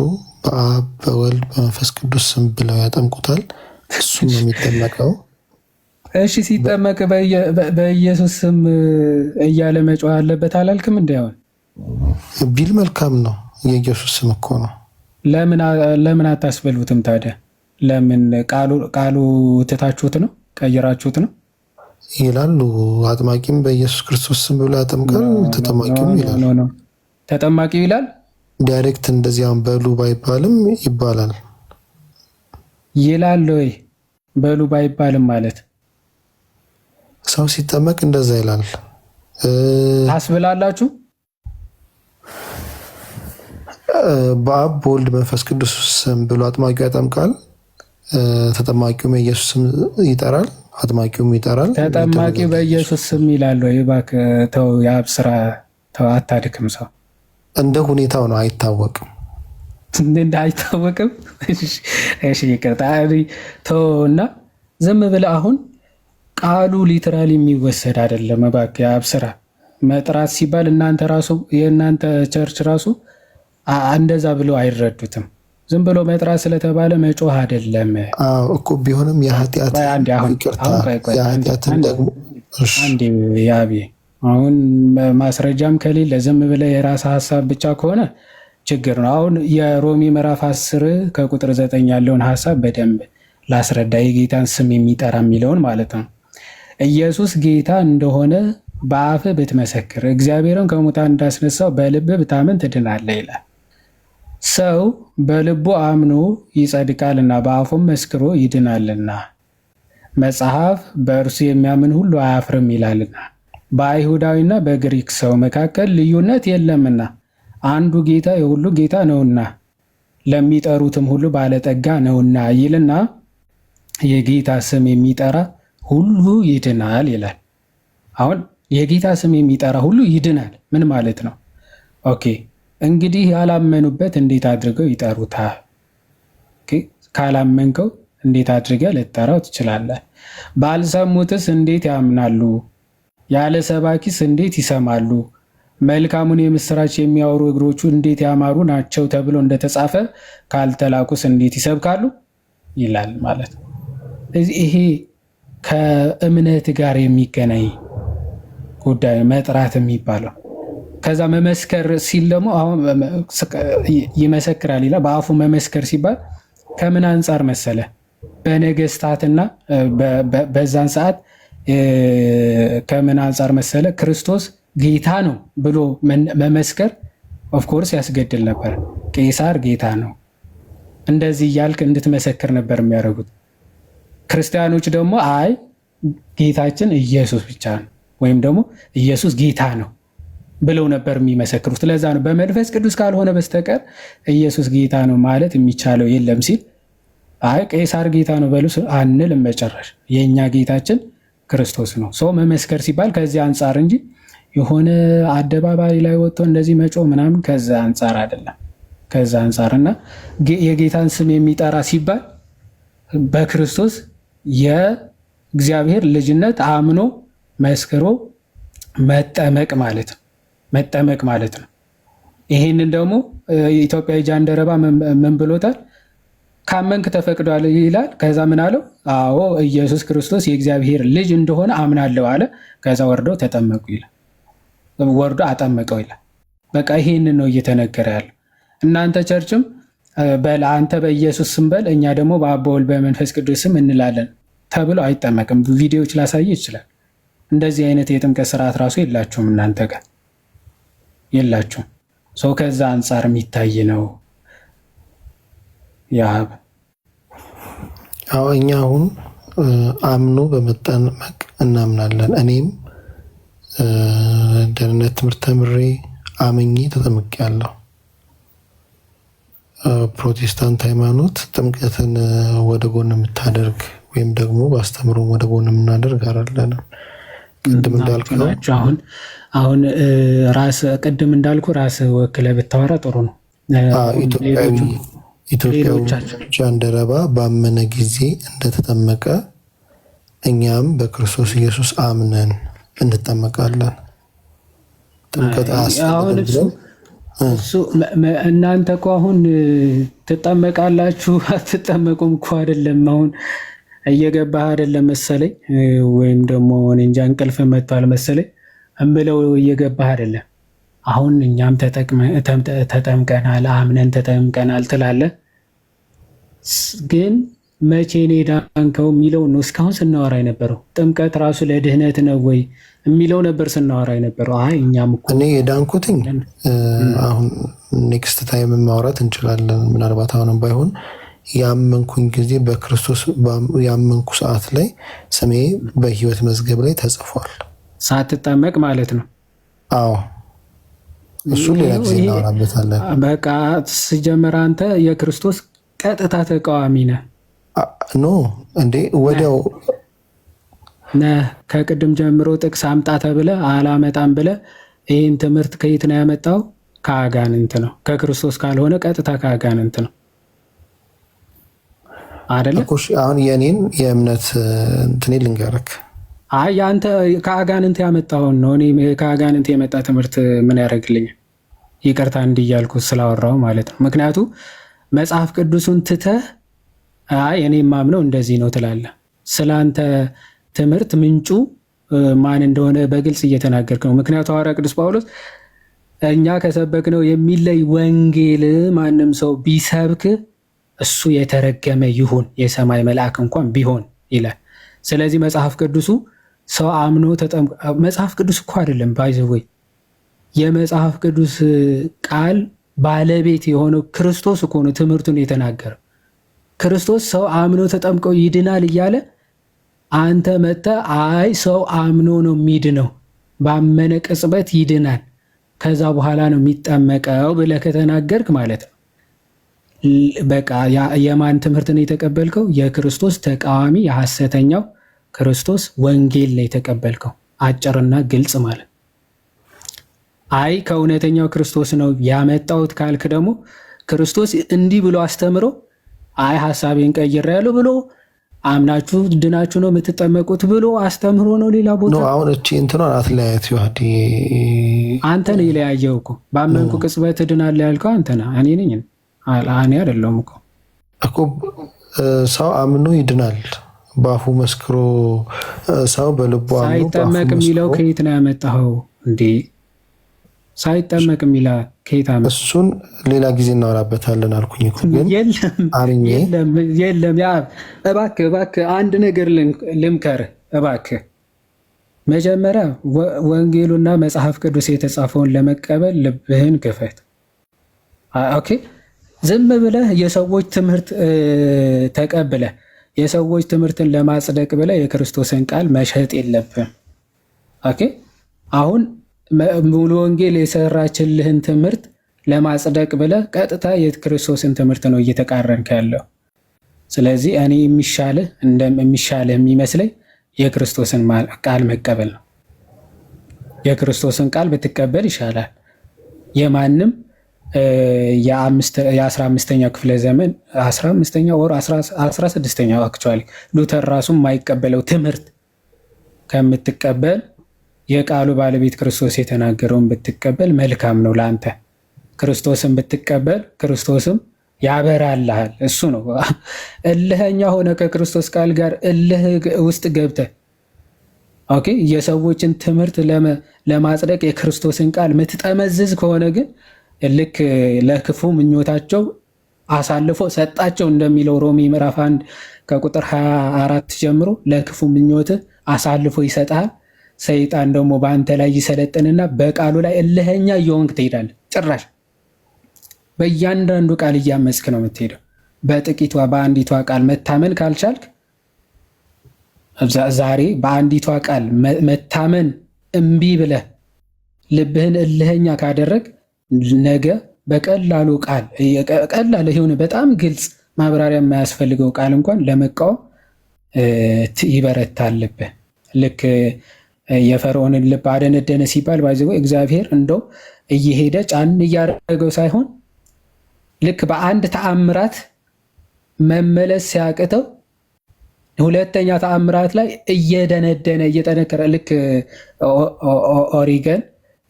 በአብ በወልድ በመንፈስ ቅዱስ ስም ብለው ያጠምቁታል። እሱም ነው የሚጠመቀው። እሺ ሲጠመቅ በኢየሱስ ስም እያለ መጮህ አለበት አላልክም? እንዲያውን ቢል መልካም ነው። የኢየሱስ ስም እኮ ነው። ለምን አታስበሉትም ታዲያ? ለምን ቃሉ ትታችሁት ነው? ቀይራችሁት ነው ይላሉ። አጥማቂም በኢየሱስ ክርስቶስ ስም ብሎ ያጠምቃል፣ ተጠማቂውም ይላል። ተጠማቂው ይላል ዳይሬክት። እንደዚያም በሉ ባይባልም ይባላል ይላል ወይ? በሉ ባይባልም ማለት ሰው ሲጠመቅ እንደዛ ይላል። ታስብላላችሁ። በአብ በወልድ መንፈስ ቅዱስ ስም ብሎ አጥማቂው ያጠምቃል፣ ተጠማቂውም የኢየሱስ ስም ይጠራል፣ አጥማቂውም ይጠራል። ተጠማቂው በኢየሱስ ስም ይላል ወይ? እባክህ ተው፣ የአብ ስራ ተው፣ አታድክም። ሰው እንደ ሁኔታው ነው፣ አይታወቅም። አይታወቅም። እሺ ይቅርታ ተው። እና ዝም ብለህ አሁን ቃሉ ሊትራሊ የሚወሰድ አይደለም። እባክህ የአብ ስራ መጥራት ሲባል እናንተ ራሱ የእናንተ ቸርች ራሱ እንደዛ ብሎ አይረዱትም። ዝም ብሎ መጥራት ስለተባለ መጮህ አይደለም እኮ። ቢሆንም የኃጢአትን ደግሞ ያቤ አሁን ማስረጃም ከሌለ ዝም ብለህ የራስ ሀሳብ ብቻ ከሆነ ችግር ነው። አሁን የሮሜ ምዕራፍ 10 ከቁጥር 9 ያለውን ሀሳብ በደንብ ላስረዳ። የጌታን ስም የሚጠራ የሚለውን ማለት ነው። ኢየሱስ ጌታ እንደሆነ በአፍህ ብትመሰክር እግዚአብሔርን ከሙታን እንዳስነሳው በልብህ ብታምን ትድናለህ ይላል። ሰው በልቡ አምኖ ይጸድቃልና በአፉም መስክሮ ይድናልና መጽሐፍ በእርሱ የሚያምን ሁሉ አያፍርም ይላልና። በአይሁዳዊና በግሪክ ሰው መካከል ልዩነት የለምና አንዱ ጌታ የሁሉ ጌታ ነውና ለሚጠሩትም ሁሉ ባለጠጋ ነውና ይልና የጌታ ስም የሚጠራ ሁሉ ይድናል ይላል። አሁን የጌታ ስም የሚጠራ ሁሉ ይድናል ምን ማለት ነው? ኦኬ እንግዲህ ያላመኑበት እንዴት አድርገው ይጠሩታል? ካላመንከው እንዴት አድርገህ ልትጠራው ትችላለህ? ባልሰሙትስ እንዴት ያምናሉ? ያለ ሰባኪስ እንዴት ይሰማሉ? መልካሙን የምስራች የሚያወሩ እግሮቹ እንዴት ያማሩ ናቸው ተብሎ እንደተጻፈ ካልተላኩስ እንዴት ይሰብካሉ ይላል ማለት ነው። ይሄ ከእምነት ጋር የሚገናኝ ጉዳይ መጥራት የሚባለው። ከዛ መመስከር ሲል ደግሞ አሁን ይመሰክራል ይላል። በአፉ መመስከር ሲባል ከምን አንጻር መሰለ? በነገስታትና በዛን ሰዓት ከምን አንጻር መሰለ? ክርስቶስ ጌታ ነው ብሎ መመስከር ኦፍኮርስ ያስገድል ነበር። ቄሳር ጌታ ነው እንደዚህ እያልክ እንድትመሰክር ነበር የሚያደርጉት። ክርስቲያኖች ደግሞ አይ ጌታችን ኢየሱስ ብቻ ነው ወይም ደግሞ ኢየሱስ ጌታ ነው ብለው ነበር የሚመሰክሩት። ለዛ ነው በመንፈስ ቅዱስ ካልሆነ በስተቀር ኢየሱስ ጌታ ነው ማለት የሚቻለው የለም ሲል አይ ቄሳር ጌታ ነው በሉ አንልም። መጨረሻ የእኛ ጌታችን ክርስቶስ ነው። ሰው መመስከር ሲባል ከዚህ አንጻር እንጂ የሆነ አደባባይ ላይ ወጥቶ እንደዚህ መጮ ምናምን ከዛ አንጻር አይደለም። ከዛ አንጻር እና የጌታን ስም የሚጠራ ሲባል በክርስቶስ የእግዚአብሔር ልጅነት አምኖ መስክሮ መጠመቅ ማለት ነው። መጠመቅ ማለት ነው። ይህንን ደግሞ ኢትዮጵያዊ ጃንደረባ ምን ብሎታል? ካመንክ ተፈቅዷል ይላል። ከዛ ምን አለው? አዎ ኢየሱስ ክርስቶስ የእግዚአብሔር ልጅ እንደሆነ አምናለሁ አለ። ከዛ ወርዶ ተጠመቁ ይላል። ወርዶ አጠመቀው ይላል። በቃ ይሄንን ነው እየተነገረ ያለው። እናንተ ቸርችም በል አንተ በኢየሱስ ስም በል እኛ ደግሞ በአብ በወልድ በመንፈስ ቅዱስ ስም እንላለን ተብሎ አይጠመቅም። ቪዲዮዎች ላሳይ ይችላል። እንደዚህ አይነት የጥምቀት ስርዓት ራሱ የላችሁም እናንተ ጋር የላችሁም። ሰው ከዛ አንጻር የሚታይ ነው። ያብ አዎ እኛ አሁን አምኖ በመጠመቅ እናምናለን። እኔም ደህንነት ትምህርት ተምሬ አምኜ ተጠምቄያለሁ። ፕሮቴስታንት ሃይማኖት ጥምቀትን ወደ ጎን የምታደርግ ወይም ደግሞ በአስተምሮ ወደ ጎን የምናደርግ አይደለንም። ቅድም እንዳልከው አሁን ራስ ቅድም እንዳልኩ ራስ ወክለ ብታወራ ጥሩ ነው። ኢትዮጵያዊ ጃንደረባ ባመነ ጊዜ እንደተጠመቀ እኛም በክርስቶስ ኢየሱስ አምነን እንጠመቃለን። ጥምቀት እናንተ እኮ አሁን ትጠመቃላችሁ አትጠመቁም እኮ አይደለም። አሁን እየገባህ አይደለም መሰለኝ፣ ወይም ደግሞ እንጃ እንቅልፍ መጥቷል መሰለኝ እምለው እየገባህ አይደለም። አሁን እኛም ተጠምቀናል አምነን ተጠምቀናል ትላለህ፣ ግን መቼ ነው የዳንከው የሚለው ነው እስካሁን ስናወራ የነበረው። ጥምቀት ራሱ ለድህነት ነው ወይ የሚለው ነበር ስናወራ የነበረው። አይ እኛም እኮ እኔ የዳንኩትኝ አሁን ኔክስት ታይም ማውራት እንችላለን። ምናልባት አሁንም ባይሆን ያመንኩኝ ጊዜ በክርስቶስ ያመንኩ ሰዓት ላይ ስሜ በሕይወት መዝገብ ላይ ተጽፏል። ሳትጠመቅ ማለት ነው? አዎ እሱ ሌላ ጊዜ እናወራበታለን። በቃ ስጀምር አንተ የክርስቶስ ቀጥታ ተቃዋሚ ነህ። ኖ እንዴ ወዲያው ከቅድም ጀምሮ ጥቅስ አምጣ ተብለህ አላመጣም ብለህ ይህን ትምህርት ከየት ነው ያመጣው? ከአጋንንት ነው። ከክርስቶስ ካልሆነ ቀጥታ ከአጋንንት ነው አይደለ? አሁን የኔን የእምነት እንትኔ ልንገርክ። አይ አንተ ከአጋንንት ያመጣውን ነው። እኔ ከአጋንንት የመጣ ትምህርት ምን ያደርግልኛል? ይቅርታ እንዲያልኩ ስላወራው ማለት ነው። ምክንያቱ መጽሐፍ ቅዱሱን ትተህ አይ እኔ የማምነው እንደዚህ ነው ትላለህ። ስለአንተ ትምህርት ምንጩ ማን እንደሆነ በግልጽ እየተናገርክ ነው። ምክንያቱ ሐዋርያ ቅዱስ ጳውሎስ እኛ ከሰበክነው የሚለይ ወንጌል ማንም ሰው ቢሰብክ እሱ የተረገመ ይሁን የሰማይ መልአክ እንኳን ቢሆን ይላል። ስለዚህ መጽሐፍ ቅዱሱ ሰው አምኖ መጽሐፍ ቅዱስ እኮ አይደለም ባይዘወይ የመጽሐፍ ቅዱስ ቃል ባለቤት የሆነው ክርስቶስ እኮ ነው ትምህርቱን የተናገረው። ክርስቶስ ሰው አምኖ ተጠምቀው ይድናል እያለ አንተ መጥተህ አይ ሰው አምኖ ነው የሚድነው ባመነ ቅጽበት ይድናል ከዛ በኋላ ነው የሚጠመቀው ብለህ ከተናገርክ ማለት ነው በቃ የማን ትምህርት ነው የተቀበልከው? የክርስቶስ ተቃዋሚ የሐሰተኛው ክርስቶስ ወንጌል ነው የተቀበልከው። አጭርና ግልጽ ማለት አይ ከእውነተኛው ክርስቶስ ነው ያመጣሁት ካልክ ደግሞ ክርስቶስ እንዲህ ብሎ አስተምሮ አይ ሐሳቤን ቀይሬያለሁ ብሎ አምናችሁ ድናችሁ ነው የምትጠመቁት ብሎ አስተምሮ ነው ሌላ ቦታ ነው። አሁን እቺ እንትኗን አትለያየት ይዋዲ አንተ ነው የለያየው እኮ ባመንኩ ቅጽበት ድናለህ ያልከው አንተ ነህ። እኔ ነኝ እኔ አይደለሁም እኮ ሰው አምኖ ይድናል በአፉ መስክሮ ሰው በልቡ አምኖ ሳይጠመቅ የሚለው ከየት ነው ያመጣኸው እንዴ? ሳይጠመቅ የሚላ ከየት አመጣ? እሱን ሌላ ጊዜ እናወራበታለን አልኩኝ እኮ። ግን የለም ያ እባክህ አንድ ነገር ልምከርህ እባክህ። መጀመሪያ ወንጌሉና መጽሐፍ ቅዱስ የተጻፈውን ለመቀበል ልብህን ክፈት። ኦኬ ዝም ብለህ የሰዎች ትምህርት ተቀብለህ የሰዎች ትምህርትን ለማጽደቅ ብለህ የክርስቶስን ቃል መሸጥ የለብህም። ኦኬ አሁን ሙሉ ወንጌል የሰራችልህን ትምህርት ለማጽደቅ ብለህ ቀጥታ የክርስቶስን ትምህርት ነው እየተቃረንክ ያለው። ስለዚህ እኔ የሚሻልህ የሚመስለኝ የክርስቶስን ቃል መቀበል ነው። የክርስቶስን ቃል ብትቀበል ይሻላል። የማንም የ15ኛው ክፍለ ዘመን 15ኛው ወር 16ኛው አክቹዋሊ ሉተር ራሱ የማይቀበለው ትምህርት ከምትቀበል የቃሉ ባለቤት ክርስቶስ የተናገረውን ብትቀበል መልካም ነው ለአንተ። ክርስቶስን ብትቀበል ክርስቶስም ያበራልሃል። እሱ ነው እልህኛ ሆነ ከክርስቶስ ቃል ጋር እልህ ውስጥ ገብተህ ኦኬ የሰዎችን ትምህርት ለማጽደቅ የክርስቶስን ቃል ምትጠመዝዝ ከሆነ ግን ልክ ለክፉ ምኞታቸው አሳልፎ ሰጣቸው እንደሚለው ሮሜ ምዕራፍ 1 ከቁጥር 24 ጀምሮ ለክፉ ምኞት አሳልፎ ይሰጣል። ሰይጣን ደግሞ በአንተ ላይ ይሰለጥንና በቃሉ ላይ እልህኛ እየሆንክ ትሄዳለህ። ጭራሽ በእያንዳንዱ ቃል እያመፅክ ነው የምትሄደው። በጥቂቷ በአንዲቷ ቃል መታመን ካልቻልክ ዛሬ በአንዲቷ ቃል መታመን እምቢ ብለህ ልብህን እልህኛ ካደረግ ነገ በቀላሉ ቃል ቀላል የሆነ በጣም ግልጽ ማብራሪያ የማያስፈልገው ቃል እንኳን ለመቃወም ይበረታልብህ። ልክ የፈርዖንን ልብ አደነደነ ሲባል ባይዘው እግዚአብሔር እንደው እየሄደ ጫን እያደረገው ሳይሆን ልክ በአንድ ተአምራት መመለስ ሲያቅተው ሁለተኛ ተአምራት ላይ እየደነደነ እየጠነከረ ልክ ኦሪገን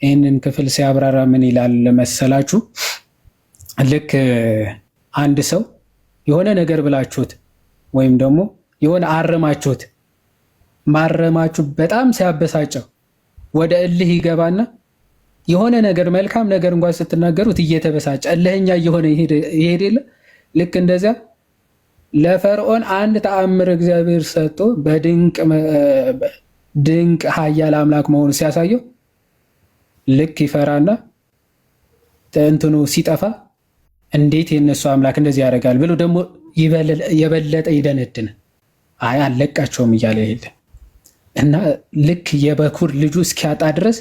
ይህንን ክፍል ሲያብራራ ምን ይላል መሰላችሁ? ልክ አንድ ሰው የሆነ ነገር ብላችሁት ወይም ደግሞ የሆነ አረማችሁት ማረማችሁ በጣም ሲያበሳጨው ወደ እልህ ይገባና የሆነ ነገር መልካም ነገር እንኳን ስትናገሩት እየተበሳጨ እልህኛ እየሆነ ይሄድ የለ። ልክ እንደዚያ ለፈርዖን አንድ ተአምር እግዚአብሔር ሰጥቶ በድንቅ ኃያል አምላክ መሆኑ ሲያሳየው ልክ ይፈራና እንትኑ ሲጠፋ እንዴት የነሱ አምላክ እንደዚህ ያደርጋል ብሎ ደግሞ የበለጠ ይደነድን አይ አለቃቸውም እያለ ይሄድ እና ልክ የበኩር ልጁ እስኪያጣ ድረስ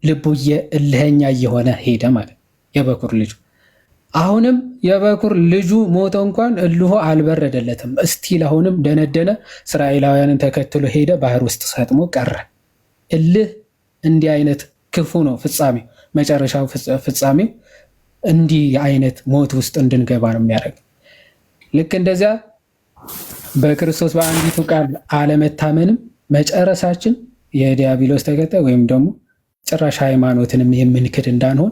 ልቡ እልህኛ እየሆነ ሄደ ማለት የበኩር ልጁ። አሁንም የበኩር ልጁ ሞተ እንኳን እልሆ አልበረደለትም። እስቲል አሁንም ደነደነ። እስራኤላውያንን ተከትሎ ሄደ፣ ባህር ውስጥ ሰጥሞ ቀረ። እልህ እንዲህ አይነት ክፉ ነው ፍጻሜ፣ መጨረሻው ፍጻሜው እንዲህ አይነት ሞት ውስጥ እንድንገባ ነው የሚያደርግ። ልክ እንደዚያ በክርስቶስ በአንዲቱ ቃል አለመታመንም መጨረሳችን የዲያብሎስ ተከታይ ወይም ደግሞ ጭራሽ ሃይማኖትንም የምንክድ እንዳንሆን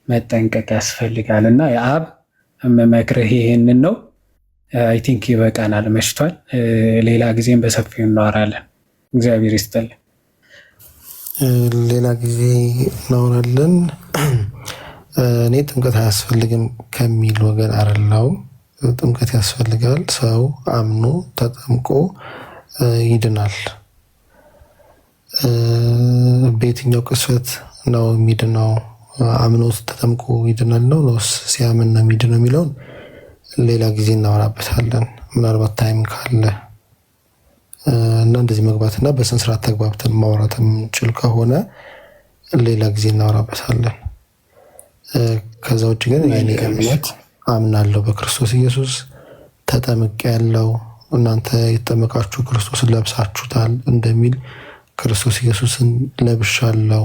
መጠንቀቅ ያስፈልጋል። እና የአብ መመክርህ ይሄንን ነው። አይ ቲንክ ይበቃናል፣ መሽቷል። ሌላ ጊዜም በሰፊው እናወራለን። እግዚአብሔር ይስጥልን። ሌላ ጊዜ እናወራለን። እኔ ጥምቀት አያስፈልግም ከሚል ወገን አይደለሁም። ጥምቀት ያስፈልጋል። ሰው አምኖ ተጠምቆ ይድናል። በየትኛው ቅስፈት ነው የሚድነው? አምኖ ተጠምቆ ይድናል ነው ነውስ ሲያምን ነው የሚድነው የሚለውን ሌላ ጊዜ እናወራበታለን። ምናልባት ታይም ካለ እና እንደዚህ መግባትና በስነ ስርዓት ተግባብተን ማውራት የምንችል ከሆነ ሌላ ጊዜ እናወራበታለን። ከዛ ውጭ ግን የኔ እምነት አምናለሁ በክርስቶስ ኢየሱስ ተጠምቄ ያለው እናንተ የተጠመቃችሁ ክርስቶስን ለብሳችሁታል እንደሚል ክርስቶስ ኢየሱስን ለብሻለሁ።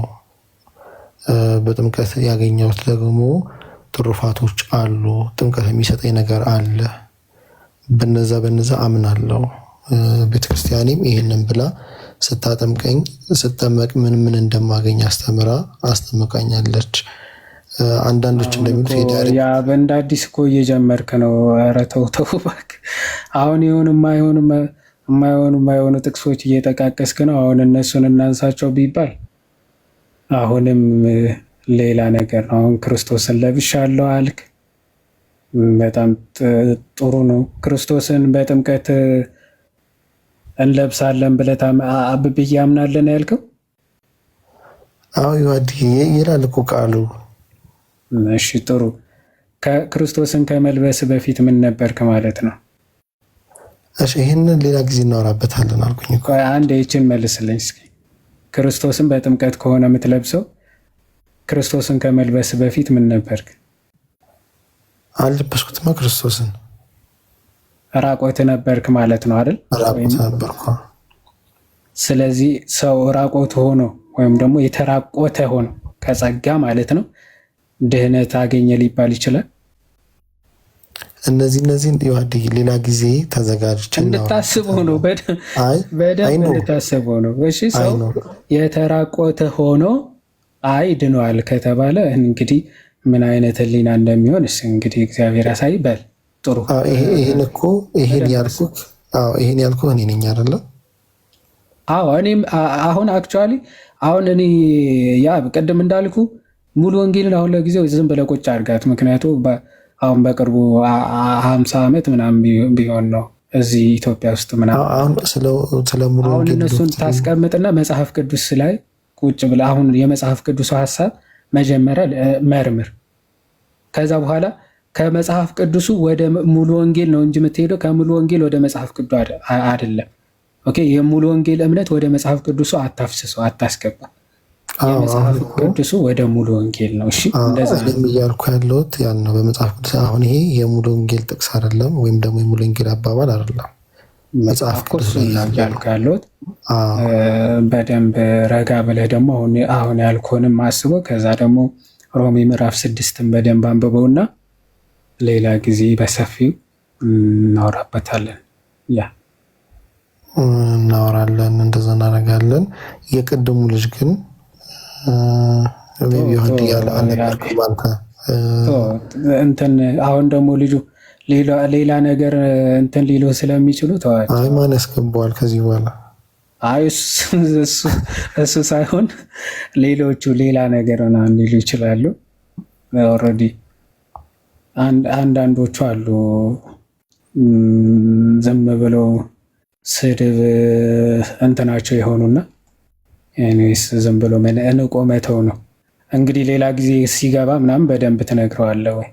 በጥምቀት ያገኘሁት ደግሞ ትሩፋቶች አሉ። ጥምቀት የሚሰጠኝ ነገር አለ። በነዛ አምናለሁ። ቤተክርስቲያኔም ይህንን ብላ ስታጠምቀኝ ስጠመቅ ምን እንደማገኝ አስተምቃኛለች። አንዳንዶች እንደሚሉት ያ በእንደ አዲስ እኮ እየጀመርክ ነው። ኧረ ተው እባክህ። አሁን የማይሆኑ ጥቅሶች እየጠቃቀስክ ነው። አሁን እነሱን እናንሳቸው ቢባል አሁንም ሌላ ነገር ነው። አሁን ክርስቶስን ለብሻለሁ አልክ። በጣም ጥሩ ነው። ክርስቶስን በጥምቀት እንለብሳለን ብለህ ብዬ አምናለን ያልከው? አዎ ይላል እኮ ቃሉ። እሺ ጥሩ። ክርስቶስን ከመልበስ በፊት ምን ነበርክ ማለት ነው? እሺ ይህንን ሌላ ጊዜ እናወራበታለን አልኩኝ እኮ። አንድ ይችን መልስልኝ እስኪ። ክርስቶስን በጥምቀት ከሆነ የምትለብሰው ክርስቶስን ከመልበስ በፊት ምን ነበርክ? አልለበስኩትማ ክርስቶስን። ራቆት ነበርክ ማለት ነው አይደል? ራቆት ነበርኩ። ስለዚህ ሰው ራቆት ሆኖ ወይም ደግሞ የተራቆተ ሆኖ ከጸጋ ማለት ነው ድህነት አገኘ ሊባል ይችላል? እነዚህን ይዋድይ ሌላ ጊዜ ተዘጋጅቼ እንድታስበው ነው። በደንብ እንድታስበው ነው። እሺ ሰው የተራቆተ ሆኖ አይ ድኗል ከተባለ እንግዲህ ምን አይነት ህሊና እንደሚሆን እንግዲህ እግዚአብሔር ያሳይ። በል ጥሩ። ይሄን ያልኩህ እኔ ነኝ አይደለ? አዎ እኔም አሁን አክቹዋሊ አሁን እኔ ያ ቅድም እንዳልኩ ሙሉ ወንጌልን አሁን ለጊዜው ዝም ብለህ ቁጭ አድርጋት። ምክንያቱም አሁን በቅርቡ 50 ዓመት ምናምን ቢሆን ነው እዚህ ኢትዮጵያ ውስጥ ምናምን አሁን እነሱን ታስቀምጥና መጽሐፍ ቅዱስ ላይ ቁጭ ብለህ አሁን የመጽሐፍ ቅዱስ ሀሳብ መጀመሪያ መርምር። ከዛ በኋላ ከመጽሐፍ ቅዱሱ ወደ ሙሉ ወንጌል ነው እንጂ የምትሄደው ከሙሉ ወንጌል ወደ መጽሐፍ ቅዱስ አይደለም። ኦኬ፣ የሙሉ ወንጌል እምነት ወደ መጽሐፍ ቅዱሱ አታፍስሰው፣ አታስገባ። የመጽሐፍ ቅዱሱ ወደ ሙሉ ወንጌል ነው። እሺ እንደዛ ነው እያልኩ ያለሁት ያን ነው በመጽሐፍ ቅዱስ። አሁን ይሄ የሙሉ ወንጌል ጥቅስ አይደለም፣ ወይም ደግሞ የሙሉ ወንጌል አባባል አይደለም። መጽሐፍ ቅዱስ ነው እያልኩ ያለሁት። በደንብ ረጋ ብለህ ደግሞ አሁን ያልኩህንም አስበው። ከዛ ደግሞ ሮሜ ምዕራፍ 6ን በደንብ አንብበውና ሌላ ጊዜ በሰፊው እናወራበታለን። እናወራለን፣ እንደዛ እናደርጋለን። የቅድሙ ልጅ ግን እንትን አሁን ደግሞ ልጁ ሌላ ነገር እንትን ሊሉ ስለሚችሉ ተዋቸው። አይ ማን ያስገባዋል ከዚህ በኋላ? አይ እሱ ሳይሆን ሌሎቹ ሌላ ነገር ሊሉ ይችላሉ። ኦልሬዲ አንዳንዶቹ አሉ ዝም ብለው ስድብ እንትናቸው የሆኑና ኤኒዌይስ ዝም ብሎ እንቆ መተው ነው። እንግዲህ ሌላ ጊዜ ሲገባ ምናምን በደንብ ትነግረዋለህ ወይ